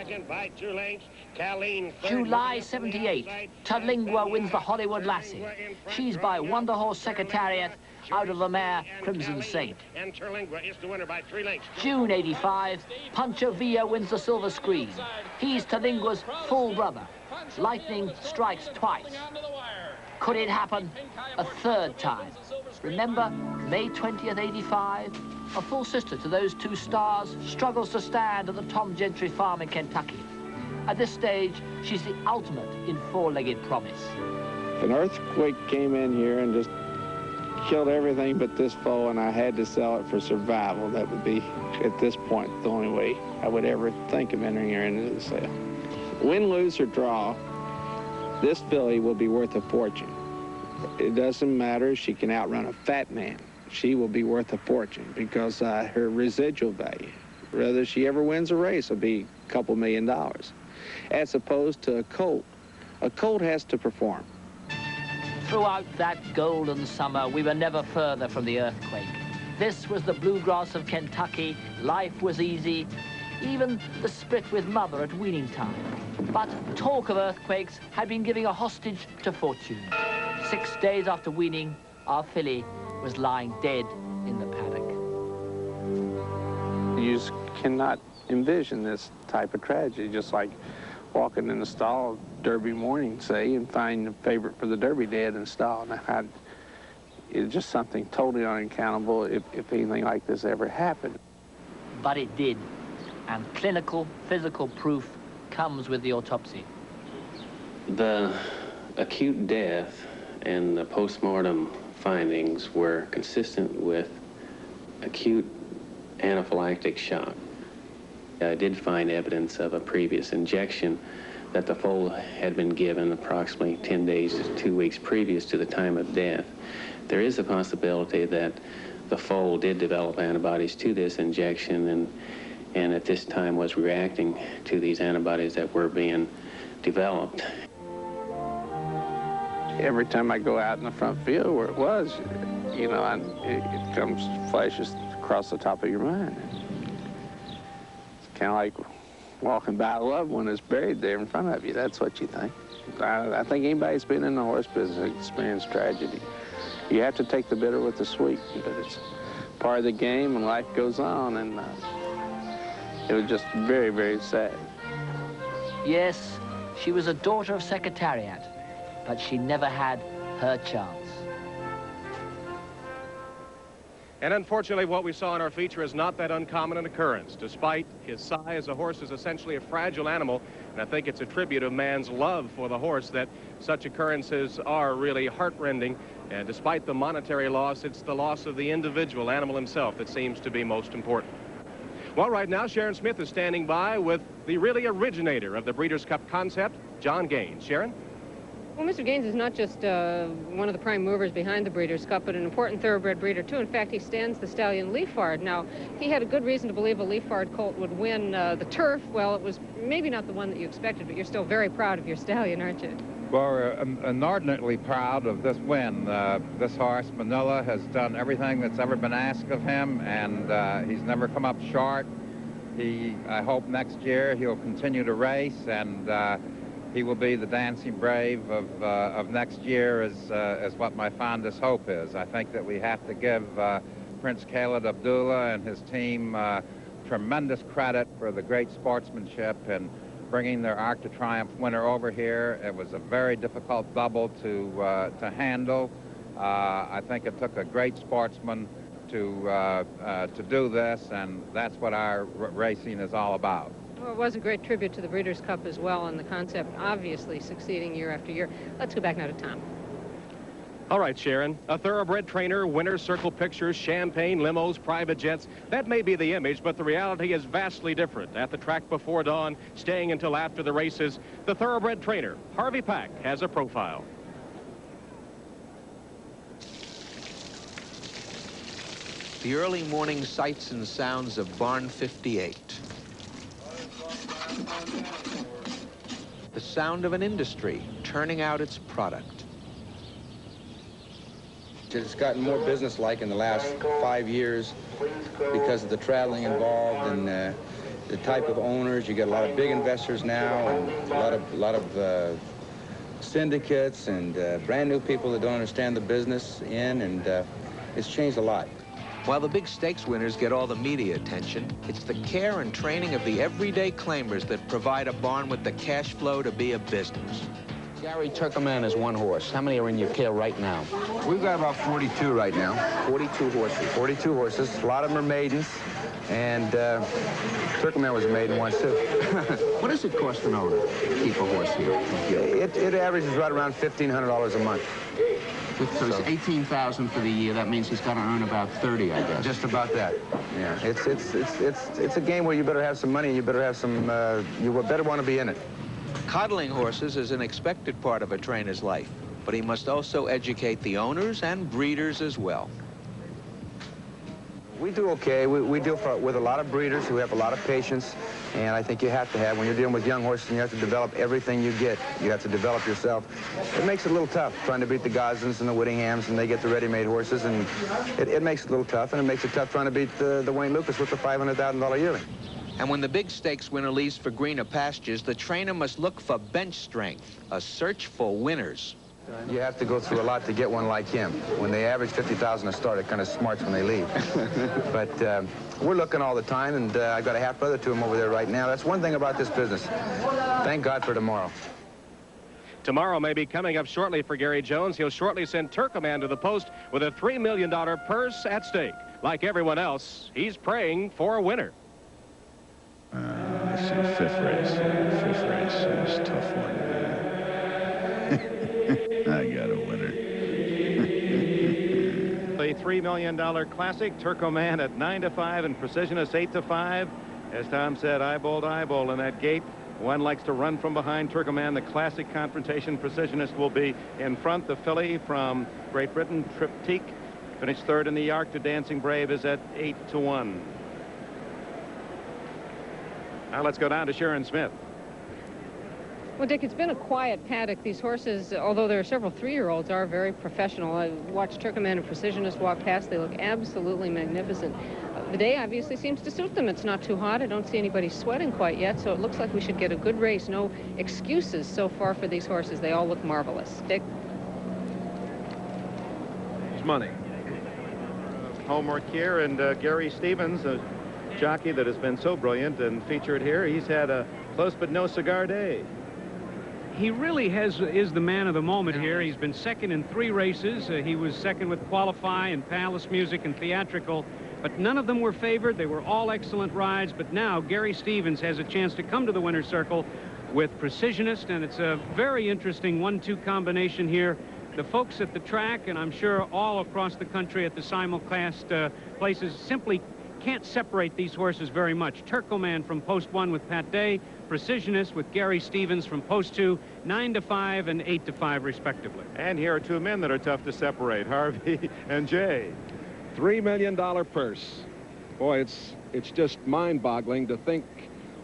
July 78, Tadlingua wins the Hollywood Lassie. She's by Wonder Horse Secretariat out of the mare Crimson Saint. And Terlingua is the winner by 3 lengths. June 85, Pancho Villa wins the Silver Screen. He's Tadlingua's full brother. Lightning strikes twice. Could it happen a third time? Remember, May 20th, 85? A full sister to those two stars struggles to stand at the Tom Gentry farm in Kentucky. At this stage, she's the ultimate in four-legged promise. If an earthquake came in here and just killed everything but this foal, and I had to sell it for survival, that would be, at this point, the only way I would ever think of entering her into the sale. Win, lose, or draw, this filly will be worth a fortune. It doesn't matter. She can outrun a fat man. She will be worth a fortune because her residual value, whether she ever wins a race, will be a couple $1 million. As opposed to a colt has to perform. Throughout that golden summer, we were never further from the earthquake. This was the bluegrass of Kentucky. Life was easy. Even the split with mother at weaning time. But talk of earthquakes had been giving a hostage to fortune. 6 days after weaning, our filly was lying dead in the paddock. You just cannot envision this type of tragedy, just like walking in the stall Derby morning, say, and find the favorite for the Derby dead in the stall. Now, it's just something totally unaccountable if anything like this ever happened. But it did, and clinical, physical proof comes with the autopsy. The acute death and the postmortem findings were consistent with acute anaphylactic shock. I did find evidence of a previous injection, that the foal had been given approximately 10 days to 2 weeks previous to the time of death. There is a possibility that the foal did develop antibodies to this injection and at this time was reacting to these antibodies that were being developed. Every time I go out in the front field where it was, you know, it comes, flashes across the top of your mind. It's kind of like walking by a loved one that's buried there in front of you. That's what you think. I think anybody that's been in the horse business experienced tragedy. You have to take the bitter with the sweet, but it's part of the game and life goes on, and it was just very, very sad. Yes, she was a daughter of Secretariat, but she never had her chance. And unfortunately, what we saw in our feature is not that uncommon an occurrence. Despite his size, a horse is essentially a fragile animal, and I think it's a tribute of man's love for the horse that such occurrences are really heartrending. And despite the monetary loss, it's the loss of the individual animal himself that seems to be most important. Well, right now, Sharon Smith is standing by with the really originator of the Breeders' Cup concept, John Gaines. Sharon? Well, Mr. Gaines is not just one of the prime movers behind the Breeders' Cup, but an important thoroughbred breeder, too. In fact, he stands the stallion Leafard. Now, he had a good reason to believe a Leafard colt would win the turf. Well, it was maybe not the one that you expected, but you're still very proud of your stallion, aren't you? Well, we're inordinately proud of this win. This horse, Manila, has done everything that's ever been asked of him, and he's never come up short. I hope next year he'll continue to race, and he will be the dancing brave of next year is what my fondest hope is. I think that we have to give Prince Khaled Abdullah and his team tremendous credit for the great sportsmanship and bringing their Arc de Triomphe winner over here. It was a very difficult double to handle. I think it took a great sportsman to do this, and that's what our racing is all about. Well, it was a great tribute to the Breeders' Cup as well, and the concept obviously succeeding year after year. Let's go back now to Tom. All right, Sharon, a thoroughbred trainer, winner's circle pictures, champagne, limos, private jets. That may be the image, but the reality is vastly different. At the track before dawn, staying until after the races, the thoroughbred trainer, Harvey Pack, has a profile. The early morning sights and sounds of Barn 58. The sound of an industry turning out its product. It's gotten more business-like in the last 5 years because of the traveling involved and the type of owners. You get a lot of big investors now and a lot of syndicates and brand new people that don't understand the business and it's changed a lot. While the big stakes winners get all the media attention, it's the care and training of the everyday claimers that provide a barn with the cash flow to be a business. Gary Turkoman is one horse. How many are in your care right now? We've got about 42 right now. 42 horses. 42 horses. A lot of them are maidens. And Turkoman was a maiden once, too. What does it cost an owner to keep a horse here? It averages right around $1,500 a month. So it's $18,000 for the year. That means he's got to earn about 30, I guess. Just about that. Yeah. It's a game where you better have some money. You better have some. You better want to be in it. Coddling horses is an expected part of a trainer's life, but he must also educate the owners and breeders as well. We do okay. We deal with a lot of breeders who have a lot of patience, and I think you have to have. When you're dealing with young horses and you have to develop everything you get, you have to develop yourself. It makes it a little tough trying to beat the Goslins and the Whittinghams, and they get the ready-made horses, and it makes it a little tough, and it makes it tough trying to beat the Wayne Lucas with the $500,000 yearling. And when the big stakes winner leaves for greener pastures, the trainer must look for bench strength, a search for winners. You have to go through a lot to get one like him. When they average $50,000 a start, it kind of smarts when they leave. But we're looking all the time, and I've got a half brother to him over there right now. That's one thing about this business. Thank God for tomorrow. Tomorrow may be coming up shortly for Gary Jones. He'll shortly send Turkoman to the post with a $3 million purse at stake. Like everyone else, he's praying for a winner. Let's see, fifth race. Fifth race is a tough one. I got a winner. The $3 million Classic, Turkoman at 9-5 and Precisionists 8-5. As Tom said, eyeball to eyeball in that gate. One likes to run from behind. Turkoman, the classic confrontation precisionist, will be in front. The filly from Great Britain, Triptyque, finished third in the Arc to Dancing Brave, is at 8-1. Now let's go down to Sharon Smith. Well, Dick, it's been a quiet paddock. These horses, although there are several 3-year-olds, are very professional. I watched Turkoman and Precisionist walk past. They look absolutely magnificent. The day obviously seems to suit them. It's not too hot. I don't see anybody sweating quite yet, so it looks like we should get a good race. No excuses so far for these horses. They all look marvelous. Dick? It's money. Homework here, and Gary Stevens, a jockey that has been so brilliant and featured here, he's had a close but no cigar day. He really is the man of the moment here. He's been second in 3 races. He was second with Qualify and Palace Music and Theatrical, but none of them were favored. They were all excellent rides, but now Gary Stevens has a chance to come to the winner's circle with Precisionist, and it's a very interesting 1-2 combination here. The folks at the track, and I'm sure all across the country at the simulcast places, simply can't separate these horses very much. Turkoman from post 1 with Pat Day, Precisionist with Gary Stevens from post 2, 9-5 and 8-5 respectively. And here are 2 men that are tough to separate, Harvey and Jay. $3 million purse. Boy, it's just mind-boggling to think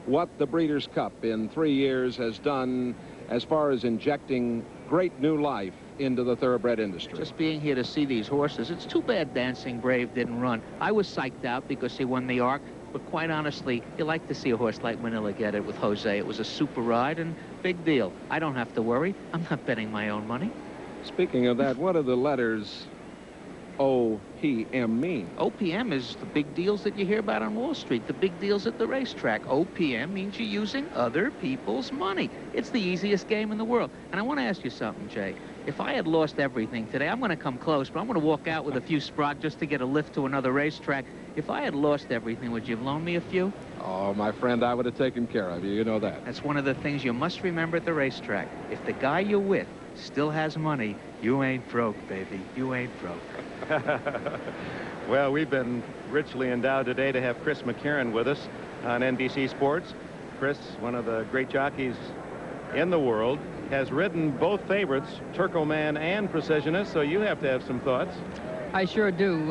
what the Breeders' Cup in 3 years has done as far as injecting great new life into the thoroughbred industry. Just being here to see these horses, it's too bad Dancing Brave didn't run. I was psyched out because he won the Arc, but quite honestly, you like to see a horse like Manila get it with Jose. It was a super ride and big deal. I don't have to worry. I'm not betting my own money. Speaking of that, what do the letters OPM mean? OPM is the big deals that you hear about on Wall Street, the big deals at the racetrack. OPM means you're using other people's money. It's the easiest game in the world. And I want to ask you something, Jay. If I had lost everything today, I'm going to come close, but I'm going to walk out with a few sprats just to get a lift to another racetrack. If I had lost everything, would you have loaned me a few? Oh, my friend, I would have taken care of you. You know that. That's one of the things you must remember at the racetrack. If the guy you're with still has money, you ain't broke, baby. You ain't broke. Well, we've been richly endowed today to have Chris McCarron with us on NBC Sports. Chris, one of the great jockeys in the world, has ridden both favorites, Turkoman and Precisionist, so you have to have some thoughts. I sure do.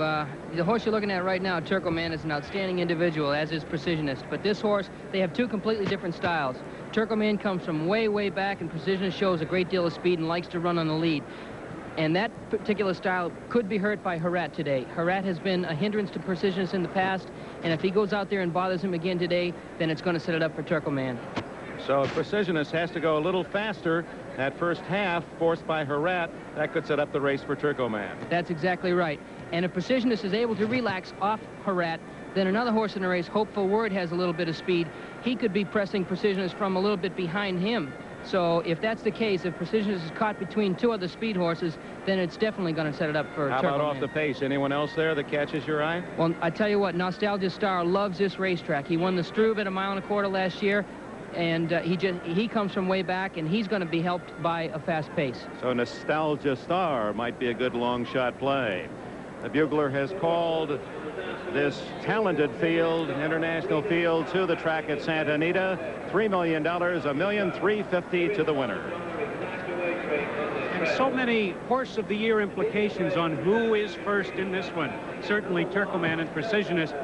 The horse you're looking at right now, Turkoman, is an outstanding individual, as is Precisionist. But this horse, they have 2 completely different styles. Turkoman comes from way, way back, and Precisionist shows a great deal of speed and likes to run on the lead. And that particular style could be hurt by Herat today. Herat has been a hindrance to Precisionist in the past, and if he goes out there and bothers him again today, then it's going to set it up for Turkoman. So Precisionist has to go a little faster. That first half, forced by Herat, that could set up the race for Turkoman. That's exactly right. And if Precisionist is able to relax off Herat, then another horse in the race, Hopeful Word, has a little bit of speed. He could be pressing Precisionist from a little bit behind him. So if that's the case, if Precisionist is caught between 2 other speed horses, then it's definitely going to set it up for Turkoman. How about off the pace? Anyone else there that catches your eye? Well, I tell you what, Nostalgia Star loves this racetrack. He won the Struve at 1.25 miles last year. And he comes from way back, and he's going to be helped by a fast pace. So Nostalgia Star might be a good long shot play. The bugler has called this talented field, international field, to the track at Santa Anita. $3 million, $1,350,000 to the winner. And so many Horse of the Year implications on who is first in this one. Certainly Turkoman and Precisionist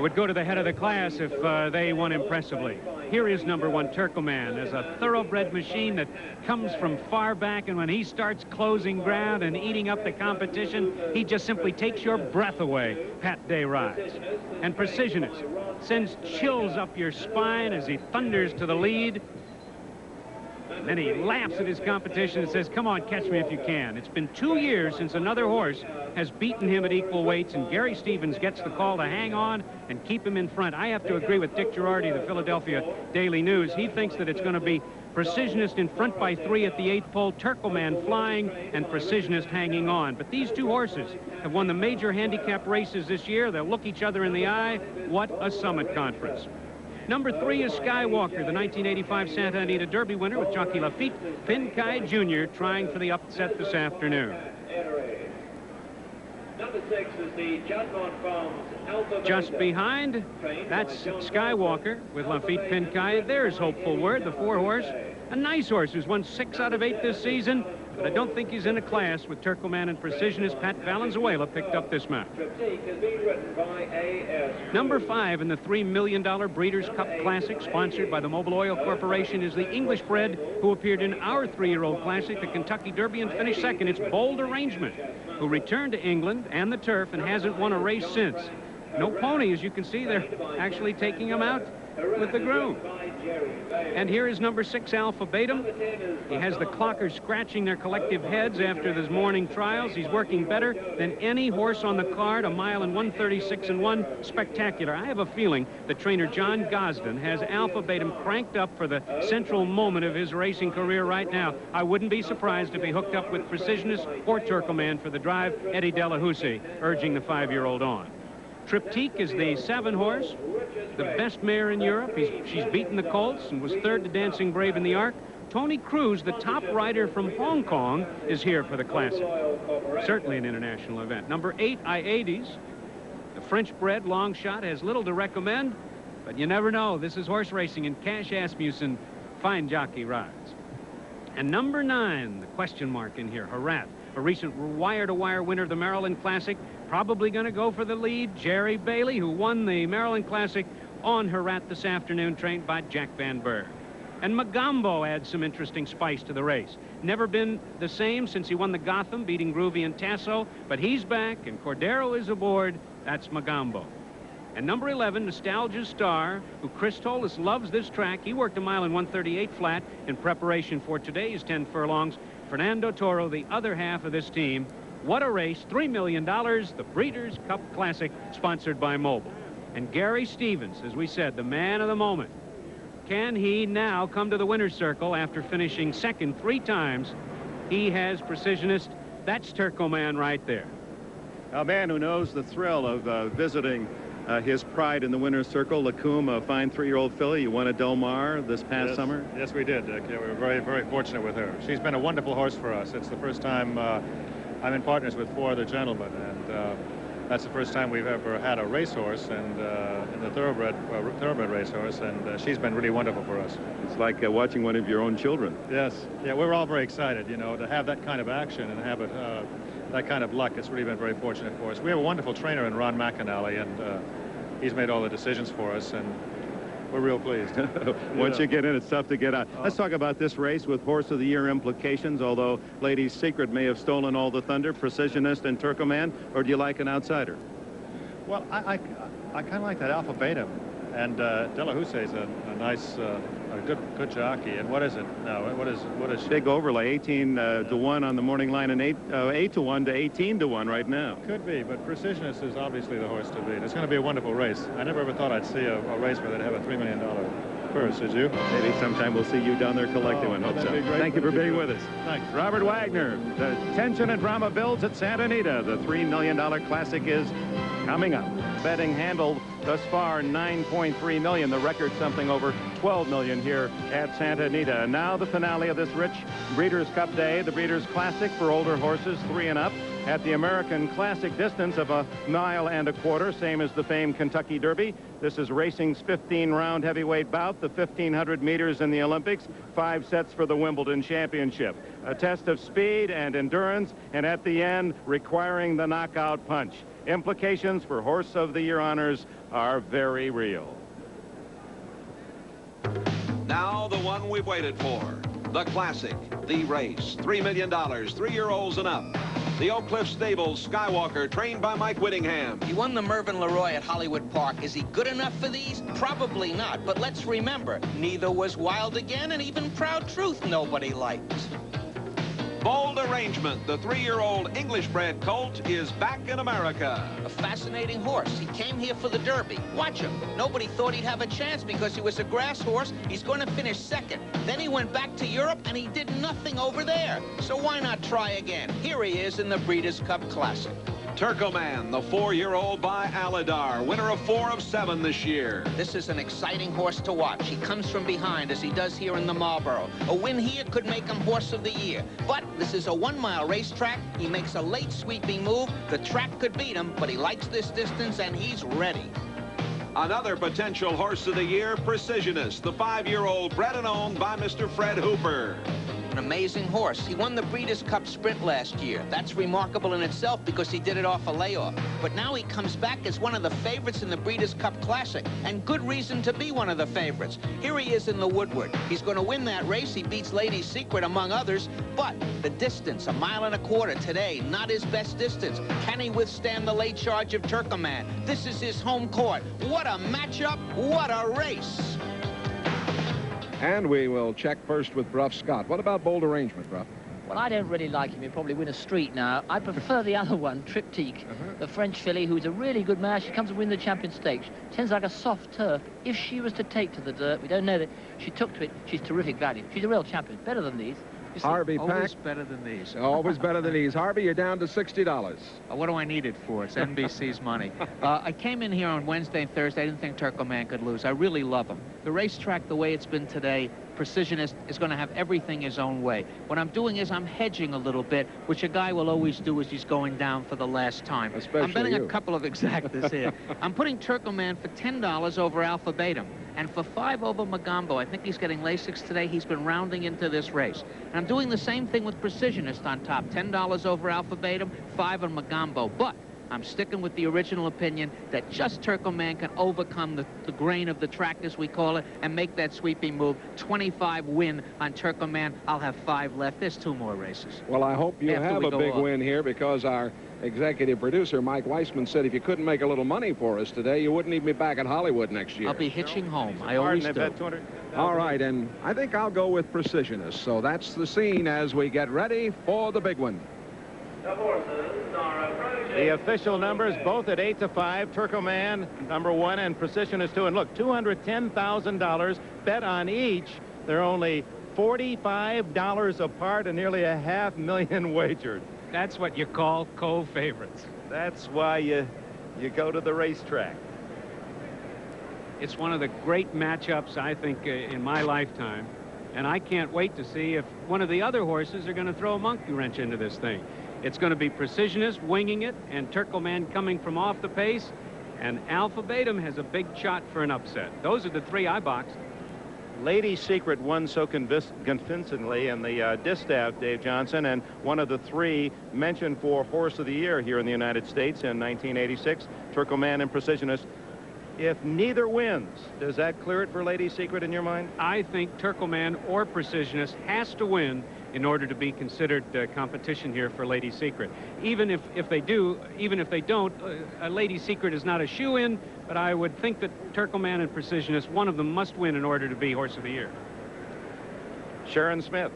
would go to the head of the class if they won impressively. Here is number 1, Turkoman, as a thoroughbred machine that comes from far back, and when he starts closing ground and eating up the competition, he just simply takes your breath away. Pat Day rides. And Precisionist sends chills up your spine as he thunders to the lead. Then he laughs at his competition and says, come on, catch me if you can. It's been 2 years since another horse has beaten him at equal weights, and Gary Stevens gets the call to hang on and keep him in front. I have to agree with Dick Girardi, the Philadelphia Daily News. He thinks that it's going to be Precisionist in front by 3 at the 8th pole, Turkoman flying, and Precisionist hanging on. But these 2 horses have won the major handicap races this year. They'll look each other in the eye. What a summit conference. Number 3 is Skywalker, the 1985 Santa Anita Derby winner with jockey Lafitte. Finn Kai Jr. trying for the upset this afternoon. Number 6 is the John Von Farms Just behind, that's Skywalker with Lafitte Pincay. There's Hopeful Word, the 4-horse. A nice horse who's won 6 out of 8 this season, but I don't think he's in a class with Turcoman and Precisionist. Pat Valenzuela picked up this mount. Number 5 in the $3 million Breeders' Cup Classic, sponsored by the Mobil Oil Corporation, is the English bred who appeared in our 3-year-old classic, the Kentucky Derby, and finished second. It's Bold Arrangement, who returned to England and the turf and hasn't won a race since. No pony, as you can see, they're actually taking him out with the groom. And here is number 6, Alpha Beta. He has the clockers scratching their collective heads after this morning trials. He's working better than any horse on the card, a mile and 1:36 and 1. Spectacular. I have a feeling that trainer John Gosden has Alpha Beta cranked up for the central moment of his racing career right now. I wouldn't be surprised if he hooked up with Precisionist or Turcoman for the drive. Eddie Delahousie urging the 5-year-old on. Triptyque is the 7-horse, the best mare in Europe. She's beaten the colts and was 3rd to Dancing Brave in the Arc. Tony Cruz, the top rider from Hong Kong, is here for the Classic. Certainly an international event. Number 8, Iades. The French-bred long shot has little to recommend, but you never know. This is horse racing, and Cash Asmussen, fine jockey, rides. And number 9, the question mark in here, Herat, a recent wire-to-wire winner of the Maryland Classic, probably going to go for the lead. Jerry Bailey, who won the Maryland Classic on Herat this afternoon, trained by Jack Van Berg. And Magambo adds some interesting spice to the race. Never been the same since he won the Gotham, beating Groovy and Tasso, but he's back, and Cordero is aboard. That's Magambo. And number 11, Nostalgia Star, who Chris Tolis loves this track. He worked a mile and 1:38 flat in preparation for today's 10 furlongs. Fernando Toro, the other half of this team. What a race, $3 million, the Breeders' Cup Classic, sponsored by Mobil. And Gary Stevens, as we said, the man of the moment. Can he now come to the winner's circle after finishing second 3 times? He has Precisionist. That's Turcoman right there. A man who knows the thrill of visiting his pride in the winner's circle. Lacombe, a fine 3-year-old filly. You won at Del Mar this past summer. Yes, we did, Dick. Yeah, we were very, very fortunate with her. She's been a wonderful horse for us. It's the first time I'm in partners with 4 other gentlemen, and that's the first time we've ever had a racehorse and in the thoroughbred racehorse, and she's been really wonderful for us. It's like watching one of your own children. Yes. Yeah, we were all very excited, you know, to have that kind of action and have it that kind of luck. It's really been very fortunate for us. We have a wonderful trainer in Ron McAnally, and he's made all the decisions for us, and we're real pleased. Once you get in, it's tough to get out. Let's talk about this race with Horse of the Year implications, although Lady's Secret may have stolen all the thunder, Precisionist and Turcoman, or do you like an outsider? Well, I kind of like that Alpha Beta, and Delahousie is a nice, a good jockey. And what is it now? What is she? Big overlay, 18 to 1 on the morning line, and 8 to 1 to 18 to 1 right now. Could be, but Precisionist is obviously the horse to beat. It's going to be a wonderful race. I never ever thought I'd see a race where they'd have a $3 million purse. Did you? Maybe sometime we'll see you down there collecting one. Hope so. Thank you for being with us. Thanks. Robert Wagner. The tension and drama builds at Santa Anita. The $3 million Classic is coming up. Betting handled thus far $9.3 million. The record something over $12 million here at Santa Anita. And now the finale of this rich Breeders' Cup Day, the Breeders' Classic for older horses 3 and up, at the American Classic distance of 1.25 miles, same as the famed Kentucky Derby. This is racing's 15-round heavyweight bout, the 1,500 meters in the Olympics, 5 sets for the Wimbledon Championship. A test of speed and endurance, and at the end, requiring the knockout punch. Implications for Horse of the Year honors are very real. Now the one we've waited for. The Classic, the race, $3 million, 3-year-olds and up. The Oak Cliff Stables Skywalker, trained by Mike Whittingham. He won the Mervyn Leroy at Hollywood Park. Is he good enough for these? Probably not. But let's remember, neither was Wild Again, and even Proud Truth nobody liked. Bold Arrangement, the 3-year-old English-bred colt, is back in America. A fascinating horse. He came here for the Derby. Watch him. Nobody thought he'd have a chance because he was a grass horse. He's going to finish second. Then he went back to Europe, and he did nothing over there. So why not try again? Here he is in the Breeders' Cup Classic. Turcoman, the 4-year-old by Aladar, winner of 4 of 7 this year. This is an exciting horse to watch. He comes from behind, as he does here in the Marlboro. A win here could make him Horse of the Year. But this is a 1-mile racetrack. He makes a late sweeping move. The track could beat him, but he likes this distance, and he's ready. Another potential Horse of the Year, Precisionist, the 5-year-old bred and owned by Mr. Fred Hooper. An amazing horse. He won the Breeders' Cup Sprint last year. That's remarkable in itself because he did it off a layoff. But now he comes back as one of the favorites in the Breeders' Cup Classic, and good reason to be one of the favorites. Here he is in the Woodward. He's going to win that race. He beats Lady Secret, among others, but the distance, 1.25 miles today, not his best distance. Can he withstand the late charge of Turcoman? This is his home court. What a matchup. What a race. And we will check first with Bruff Scott. What about Bold Arrangement, Bruff? Well, I don't really like him. He'll probably win a street now. I prefer the other one, Triptyque, the French filly, who's a really good mare. She comes to win the Champion Stakes. Tends like a soft turf. If she was to take to the dirt, we don't know that she took to it. She's terrific value. She's a real champion. Better than these. Harvey Pack. Always better than these. Always better than these. Harvey, you're down to $60. What do I need it for? It's NBC's money. I came in here on Wednesday and Thursday. I didn't think Turcoman could lose. I really love him. The racetrack, the way it's been today, Precisionist is going to have everything his own way. What I'm doing is I'm hedging a little bit, which a guy will always do as he's going down for the last time. Especially I'm betting you. a couple of exactas here. I'm putting Turcoman for $10 over Alphabetum. And for 5 over Magambo. I think he's getting Lasix today. He's been rounding into this race. And I'm doing the same thing with Precisionist on top. $10 over Alphabetum, 5 on Magambo. But I'm sticking with the original opinion that just Turcoman can overcome the grain of the track, as we call it, and make that sweeping move. 25 win on Turcoman. I'll have 5 left. There's 2 more races. Well, I hope you have a big off. win here, because our executive producer, Mike Weissman, said if you couldn't make a little money for us today, you wouldn't even be back at Hollywood next year. I'll be hitching home. I always do. All right, and I think I'll go with Precisionist. So that's the scene as we get ready for the big one. The official numbers, both at 8-5. Turcoman, number 1, and Precisionist 2. And look, $210,000 bet on each. They're only $45 apart and nearly $500,000 wagered. That's what you call co-favorites. That's why you go to the racetrack. It's one of the great matchups, I think, in my lifetime. And I can't wait to see if one of the other horses are going to throw a monkey wrench into this thing. It's going to be Precisionist winging it, and Turcoman coming from off the pace, and Alphabetum has a big shot for an upset. Those are the 3 I boxed. Lady Secret won so convincingly in the Distaff, Dave Johnson, and one of the 3 mentioned for Horse of the Year here in the United States in 1986, Turcoman and Precisionist. If neither wins, does that clear it for Lady Secret in your mind? I think Turcoman or Precisionist has to win in order to be considered competition here for Lady Secret. Even if they don't, Lady Secret is not a shoe-in, but I would think that Turcoman and Precisionist, one of them must win in order to be Horse of the Year. Sharon Smith.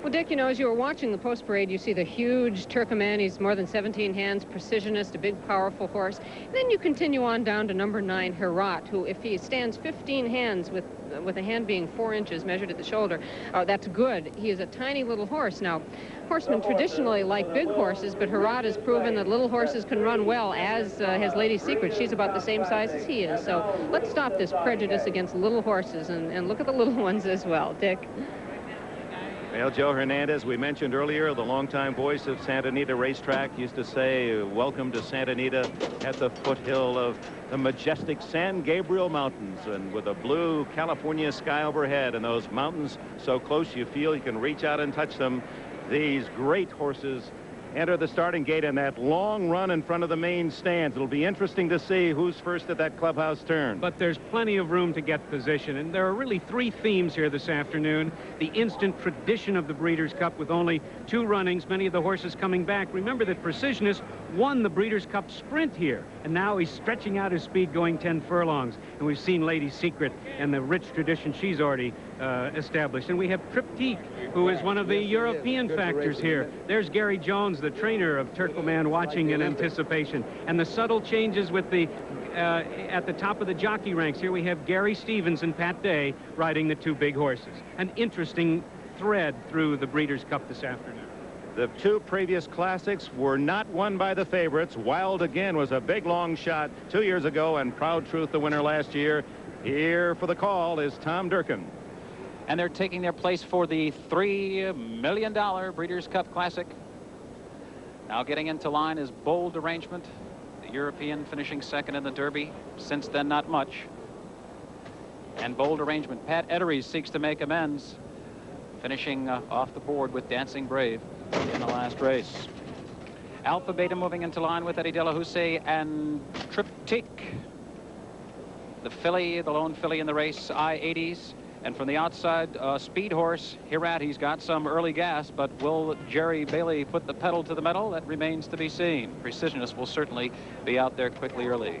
Well, Dick, you know, as you were watching the post parade, you see the huge Turcoman. He's more than 17 hands, Precisionist, a big, powerful horse. And then you continue on down to number 9, Herat, who, if he stands 15 hands with a hand being 4 inches measured at the shoulder, that's good. He is a tiny little horse. Now, horsemen traditionally like big horses, but Herat has proven that little horses can run well, as has Lady Secret. She's about the same size as he is. So let's stop this prejudice against little horses and look at the little ones as well. Dick? Well, Joe Hernandez, we mentioned earlier, the longtime voice of Santa Anita Racetrack, used to say, welcome to Santa Anita at the foothill of the majestic San Gabriel Mountains, and with a blue California sky overhead and those mountains so close you feel you can reach out and touch them. These great horses enter the starting gate in that long run in front of the main stands. It'll be interesting to see who's first at that clubhouse turn. But there's plenty of room to get position, and there are really 3 themes here this afternoon. The instant tradition of the Breeders' Cup with only 2 runnings, many of the horses coming back. Remember that Precisionist won the Breeders' Cup Sprint here, and now he's stretching out his speed going 10 furlongs. And we've seen Lady Secret and the rich tradition she's already established. And we have Triptyque, who is one of the European factors here. There's Gary Jones, the trainer of Turcoman, watching in anticipation. And the subtle changes with the at the top of the jockey ranks. Here we have Gary Stevens and Pat Day riding the 2 big horses. An interesting thread through the Breeders' Cup this afternoon. The two previous classics were not won by the favorites. Wild again was a big long shot 2 years ago, and Proud Truth the winner last year. Here for the call is Tom Durkin. And they're taking their place for the $3 million Breeders' Cup Classic. Now getting into line is Bold Arrangement, the European, finishing second in the Derby. Since then, not much. And Bold Arrangement, Pat Etteries seeks to make amends, finishing off the board with Dancing Brave in the last race. Alpha Beta moving into line with Eddie De La Houssaye and Triptyque. The filly, the lone filly in the race, I-80s. And from the outside, Speed Horse, Herat, he's got some early gas, but will Jerry Bailey put the pedal to the metal? That remains to be seen. Precisionist will certainly be out there quickly early.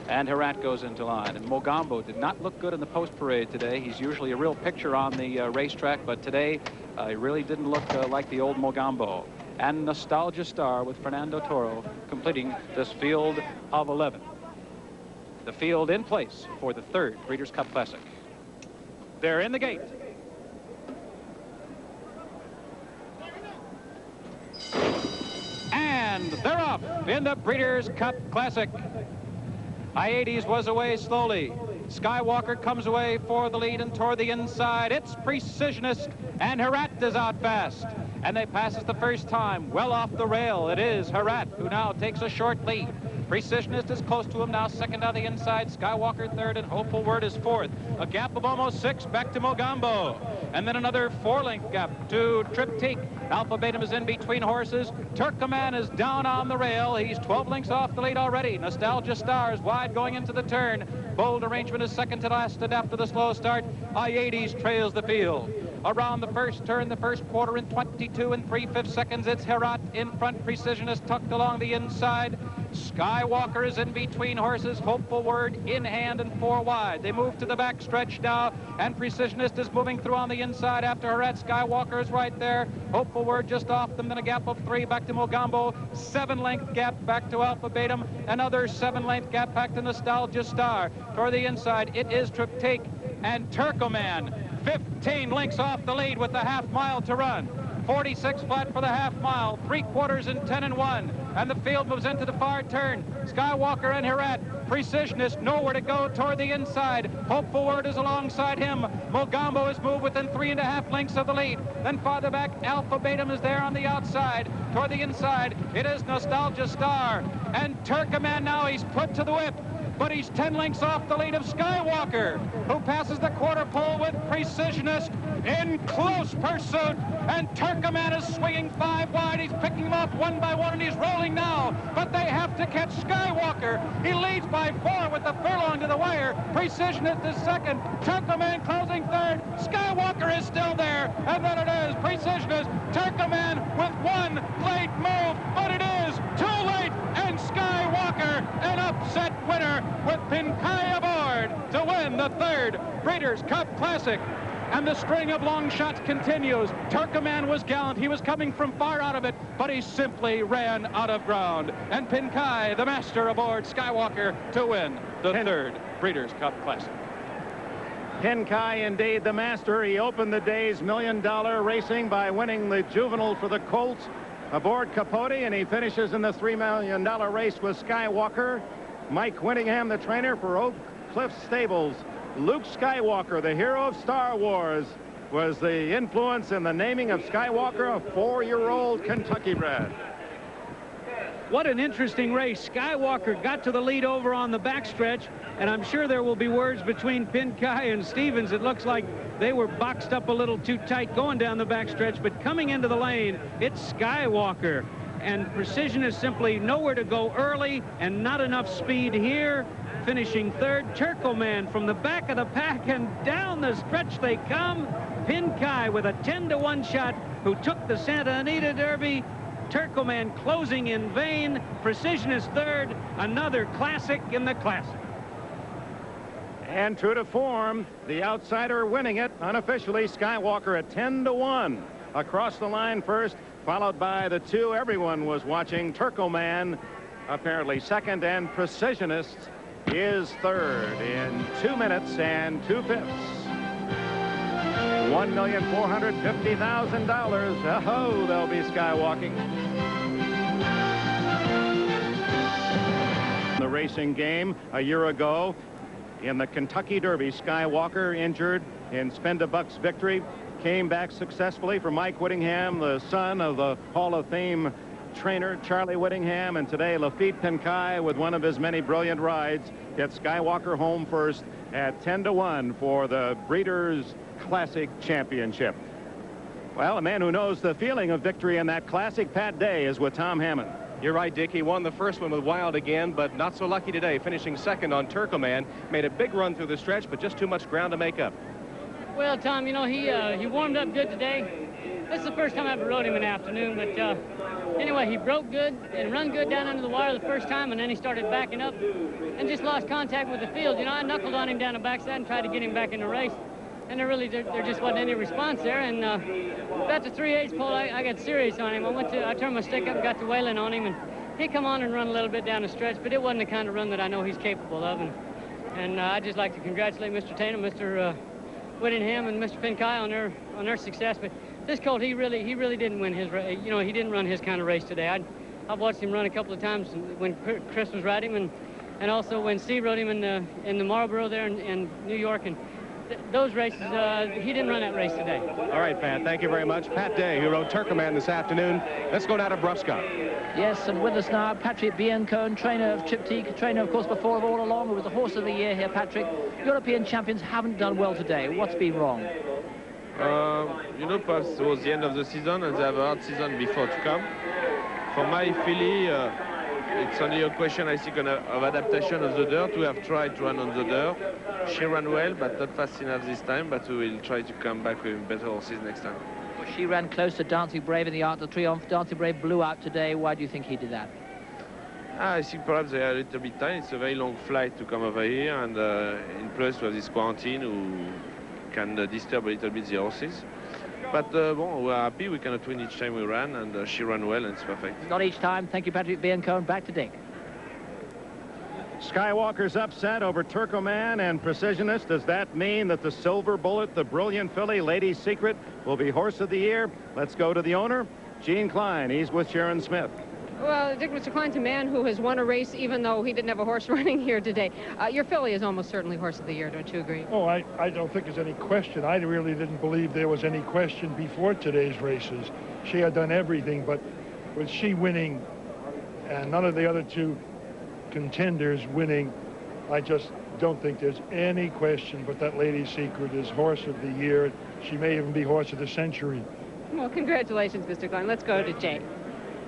And Herat goes into line. And Mogambo did not look good in the post parade today. He's usually a real picture on the racetrack, but today he really didn't look like the old Mogambo. And Nostalgia Star with Fernando Toro completing this field of 11. The field in place for the third Breeders' Cup Classic. They're in the gate. And they're off in the Breeders' Cup Classic. I-80s was away slowly. Skywalker comes away for the lead and toward the inside. It's Precisionist, and Herat is out fast. And they pass us the first time, well off the rail. It is Herat who now takes a short lead. Precisionist is close to him now, second on the inside. Skywalker third, and Hopeful Word is fourth. A gap of almost 6 back to Mogambo. And then another 4-length gap to Triptyque. Alpha Beta is in between horses. Turkoman is down on the rail. He's 12 lengths off the lead already. Nostalgia Star is wide going into the turn. Bold Arrangement is second to last, and after the slow start, I-80s trails the field. Around the first turn, the first quarter in 22 and 3/5 seconds. It's Herat in front. Precisionist tucked along the inside. Skywalker is in between horses. Hopeful Word in hand and 4 wide. They move to the back stretch now, and Precisionist is moving through on the inside after Herat. Skywalker is right there. Hopeful Word just off them, then a gap of 3 back to Mogambo. 7-length gap back to Alpha Beta. Another 7-length gap back to Nostalgia Star. Toward the inside, it is Triptyque and Turkoman. 15 lengths off the lead with the half-mile to run. 46 flat for the half-mile, 3/4 in 10 and 1. And the field moves into the far turn. Skywalker and Herat. Precisionist nowhere to go toward the inside. Hopeful Word is alongside him. Mogambo is moved within 3.5 lengths of the lead. Then farther back, Alpha Beta is there on the outside. Toward the inside, it is Nostalgia Star. And Turkoman now, he's put to the whip. But he's 10 lengths off the lead of Skywalker, who passes the quarter pole with Precisionist in close pursuit. And Turkoman is swinging 5 wide. He's picking them off one by one, and he's rolling now. But they have to catch Skywalker. He leads by 4 with the furlong to the wire. Precisionist is second. Turkoman closing third. Skywalker is still there. And then it is Precisionist. Turkoman with 1 late move. But it is too late. And Skywalker, an upset winner, with Pinkai aboard to win the third Breeders' Cup Classic. And the string of long shots continues. Turkoman was gallant. He was coming from far out of it, but he simply ran out of ground. And Pinkai, the master, aboard Skywalker to win the third Breeders' Cup Classic. Pinkai, indeed, the master. He opened the day's $1 million racing by winning the Juvenile for the Colts aboard Capote, and he finishes in the $3 million race with Skywalker. Mike Winningham, the trainer for Oak Cliff Stables. Luke Skywalker, the hero of Star Wars, was the influence in the naming of Skywalker, a 4-year-old Kentucky bred. What an interesting race. Skywalker got to the lead over on the backstretch, and I'm sure there will be words between Pinkai and Stevens. It looks like they were boxed up a little too tight going down the backstretch, but coming into the lane, it's Skywalker. And Precision is simply nowhere to go early and not enough speed here. Finishing third, Turkoman from the back of the pack, and down the stretch they come. Pinkai with a 10-to-1 shot, who took the Santa Anita Derby. Turkoman closing in vain. Precision is third. Another classic in the classic. And true to form, the outsider winning it unofficially. Skywalker at 10-to-1 across the line first, followed by the 2 everyone was watching. Turkoman apparently second, and Precisionist is third in 2 minutes and 2/5. $1,450,000. Oh, they'll be skywalking. The racing game a year ago in the Kentucky Derby, Skywalker injured in Spend-A-Buck's victory, came back successfully for Mike Whittingham, the son of the Hall of Fame trainer Charlie Whittingham, and today Lafitte Pincaille, with one of his many brilliant rides, gets Skywalker home first at 10-1 for the Breeders' Classic Championship. Well, a man who knows the feeling of victory in that classic, Pat Day, is with Tom Hammond. You're right, Dick. He won the first one with Wild again, but not so lucky today, finishing second on Turcoman. Made a big run through the stretch, but just too much ground to make up. Well, Tom, you know, he warmed up good today. This is the first time I ever rode him in the afternoon, but anyway, he broke good and run good down under the wire the first time, and then he started backing up and just lost contact with the field. You know, I knuckled on him down the backside and tried to get him back in the race, and there just wasn't any response there. And about the 3/8 pole, I got serious on him. I turned my stick up and got to wailing on him, and he come on and run a little bit down the stretch, but it wasn't the kind of run that I know he's capable of. And I'd just like to congratulate Mr. Tatum, Mr. Whittingham, and Mr. Pincaille on their success. But this colt, he really didn't win his race. You know, he didn't run his kind of race today. I've watched him run a couple of times when Chris was riding him, and also when Steve rode him in the Marlboro there in New York. And those races, he didn't run that race today. All right, Pat, thank you very much. Pat Day, who rode Turcoman this afternoon. Let's go down to Bruscott. Yes, and with us now, Patrick Biancone, trainer of Triptyque, trainer, of course, before of All Along, who was the horse of the year here, Patrick. European champions haven't done well today. What's been wrong? You know, perhaps it was the end of the season, and they have a hard season before to come. For my filly, it's only a question, I think, of adaptation of the dirt. We have tried to run on the dirt. She ran well, but not fast enough this time, but we will try to come back with better horses next time. Well, she ran close to Dancing Brave in the Arc de Triomphe. Dancing Brave blew out today. Why do you think he did that? I think perhaps they are a little bit tired. It's a very long flight to come over here, and in plus we have this quarantine who can disturb a little bit the horses. But bon, we're happy. We cannot win each time we ran, and she ran well, and it's perfect. Not each time. Thank you, Patrick Biancone. Back to Dick. Skywalker's upset over Turcoman and Precisionist. Does that mean that the Silver Bullet, the brilliant filly, Lady Secret, will be horse of the year? Let's go to the owner, Gene Klein. He's with Sharon Smith. Well, Dick, Mr. Klein's a man who has won a race even though he didn't have a horse running here today. Your filly is almost certainly horse of the year, don't you agree? Oh, I don't think there's any question. I really didn't believe there was any question before today's races. She had done everything, but with she winning and none of the other two contenders winning, I just don't think there's any question but that Lady Secret is horse of the year. She may even be horse of the century. Well, congratulations, Mr. Klein. Let's go to Jay.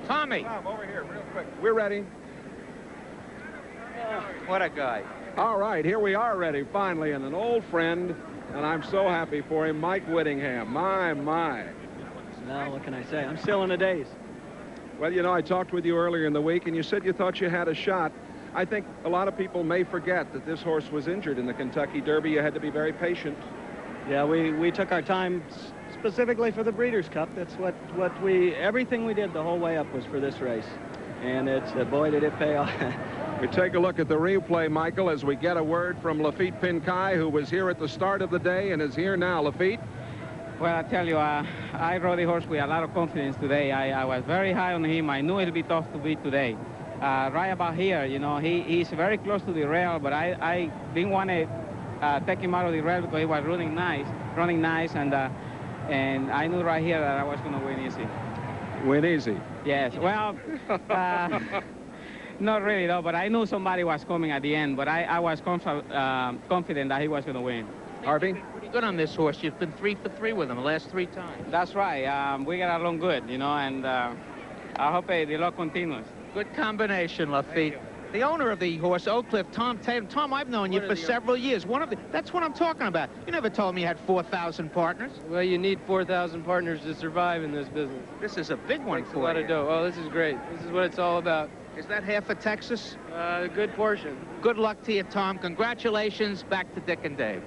Tommy. Tom, over here, real quick. We're ready. What a guy. All right, here we are ready, finally, and an old friend, and I'm so happy for him, Mike Whittingham. My. Well, what can I say? I'm still in a daze. Well, you know, I talked with you earlier in the week, and you said you thought you had a shot. I think a lot of people may forget that this horse was injured in the Kentucky Derby. You had to be very patient. Yeah, we took our time specifically for the Breeders' Cup. That's everything we did the whole way up was for this race. And it's, boy, did it pay off. We take a look at the replay, Michael, as we get a word from Lafitte Pincaille, who was here at the start of the day and is here now. Lafitte? Well, I tell you, I rode the horse with a lot of confidence today. I was very high on him. I knew it would be tough to beat today. Right about here, you know, he's very close to the rail, but I didn't want to take him out of the rail because he was running nice, and I knew right here that I was going to win easy. Win easy? Yes. Well, not really, though, but I knew somebody was coming at the end, but I was confident that he was going to win. Harvey? Pretty good on this horse. You've been 3 for 3 with him the last 3 times. That's right. We got along good, you know, and I hope the luck continues. Good combination, Lafitte. The owner of the horse, Oak Cliff, Tom Tatum. Tom, I've known you for several years. That's what I'm talking about. You never told me you had 4,000 partners. Well, you need 4,000 partners to survive in this business. This is a big one for you. A lot of dough. Oh, this is great. This is what it's all about. Is that half of Texas? A good portion. Good luck to you, Tom. Congratulations. Back to Dick and Dave.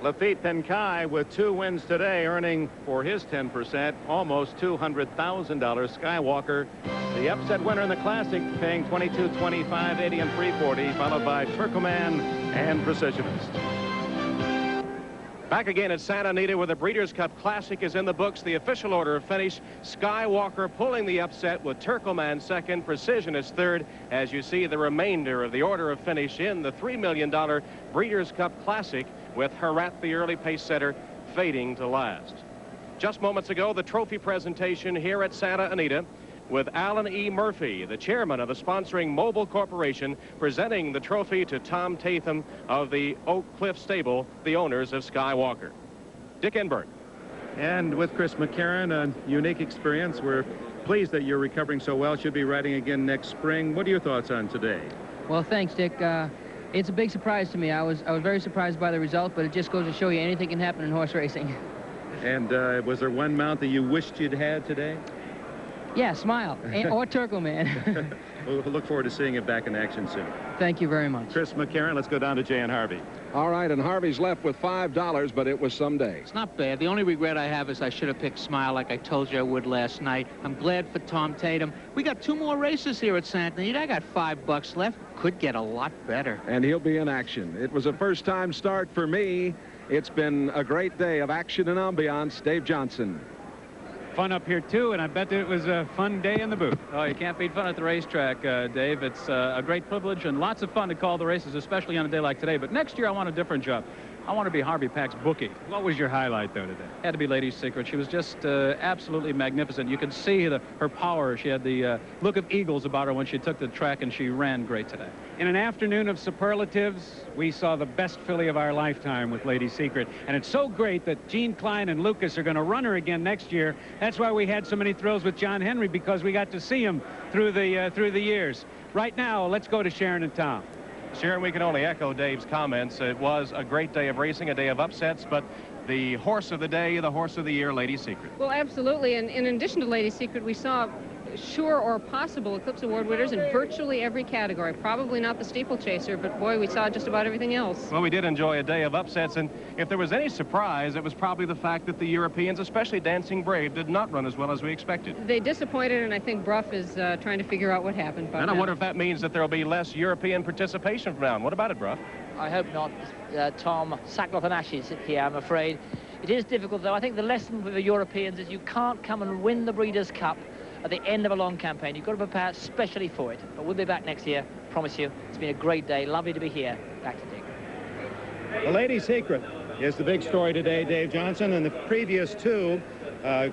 Lafitte Pincaille with 2 wins today, earning for his 10% almost $200,000. Skywalker, the upset winner in the Classic, paying $22, $25, $80, and $340, followed by Turcoman and Precisionist. Back again at Santa Anita where the Breeders' Cup Classic is in the books. The official order of finish, Skywalker pulling the upset with Turkelman second, Precision is third. As you see the remainder of the order of finish in the $3 million Breeders' Cup Classic with Herat, the early pace setter, fading to last. Just moments ago, the trophy presentation here at Santa Anita with Alan E. Murphy, the chairman of the sponsoring Mobil Corporation, presenting the trophy to Tom Tatham of the Oak Cliff Stable, the owners of Skywalker. Dick Enberg. And with Chris McCarron, a unique experience. We're pleased that you're recovering so well. Should be riding again next spring. What are your thoughts on today? Well, thanks, Dick. It's a big surprise to me. I was very surprised by the result, but it just goes to show you anything can happen in horse racing. And was there one mount that you wished you'd had today? Yeah, Smile, or Turkelman. We'll look forward to seeing it back in action soon. Thank you very much. Chris McCarron, let's go down to Jay and Harvey. All right, and Harvey's left with $5, but it was some day. It's not bad. The only regret I have is I should have picked Smile like I told you I would last night. I'm glad for Tom Tatham. We got 2 more races here at Santa Anita. I got $5 left. Could get a lot better. And he'll be in action. It was a first-time start for me. It's been a great day of action and ambiance. Dave Johnson. Fun up here, too, and I bet it was a fun day in the booth. Oh, you can't beat fun at the racetrack, Dave. It's a great privilege and lots of fun to call the races, especially on a day like today. But next year, I want a different job. I want to be Harvey Pack's bookie. What was your highlight, though, today? Had to be Lady's Secret. She was just absolutely magnificent. You could see her power. She had the look of eagles about her when she took the track, and she ran great today. In an afternoon of superlatives, we saw the best filly of our lifetime with Lady Secret. And it's so great that Gene Klein and Lucas are going to run her again next year. That's why we had so many thrills with John Henry, because we got to see him through the years. Right now, let's go to Sharon and Tom. Sharon, we can only echo Dave's comments. It was a great day of racing, a day of upsets, but the horse of the day, the horse of the year, Lady Secret. Well, absolutely. And in addition to Lady Secret, we saw sure or possible Eclipse Award winners in virtually every category. Probably not the steeplechaser, but boy, we saw just about everything else. Well, we did enjoy a day of upsets, and if there was any surprise, it was probably the fact that the Europeans, especially Dancing Brave, did not run as well as we expected. They disappointed, and I think Bruff is trying to figure out what happened. And I wonder if that means that there will be less European participation from now on. What about it, Bruff? I hope not, Tom. Sackcloth and ashes here, I'm afraid. It is difficult, though. I think the lesson for the Europeans is you can't come and win the Breeders' Cup at the end of a long campaign. You've got to prepare specially for it. But we'll be back next year, promise you. It's been a great day. Lovely to be here. Back to Dick. The Lady Secret is the big story today, Dave Johnson. And the previous 2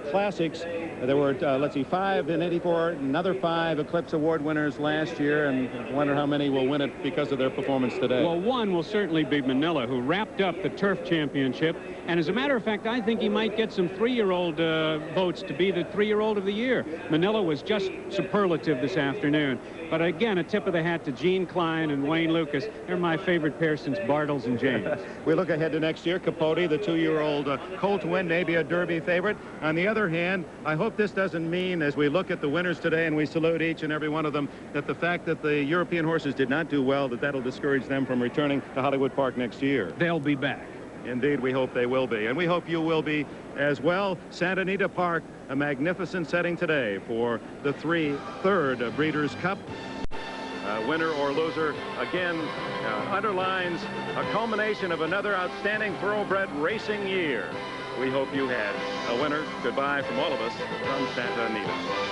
classics, there were, let's see, 5 in '84, another 5 Eclipse Award winners last year, and I wonder how many will win it because of their performance today. Well, one will certainly be Manila, who wrapped up the Turf Championship. And as a matter of fact, I think he might get some 3-year-old votes to be the 3-year-old of the year. Manila was just superlative this afternoon. But again, a tip of the hat to Gene Klein and Wayne Lucas. They're my favorite pair since Bartles and James. We look ahead to next year. Capote, the 2-year-old colt to win, maybe a Derby favorite. On the other hand, I hope this doesn't mean, as we look at the winners today and we salute each and every one of them, that the fact that the European horses did not do well, that'll discourage them from returning to Hollywood Park next year. They'll be back. Indeed, we hope they will be. And we hope you will be as well. Santa Anita Park, a magnificent setting today for the third Breeders' Cup. Winner or loser, again, underlines a culmination of another outstanding thoroughbred racing year. We hope you had a winner. Goodbye from all of us from Santa Anita.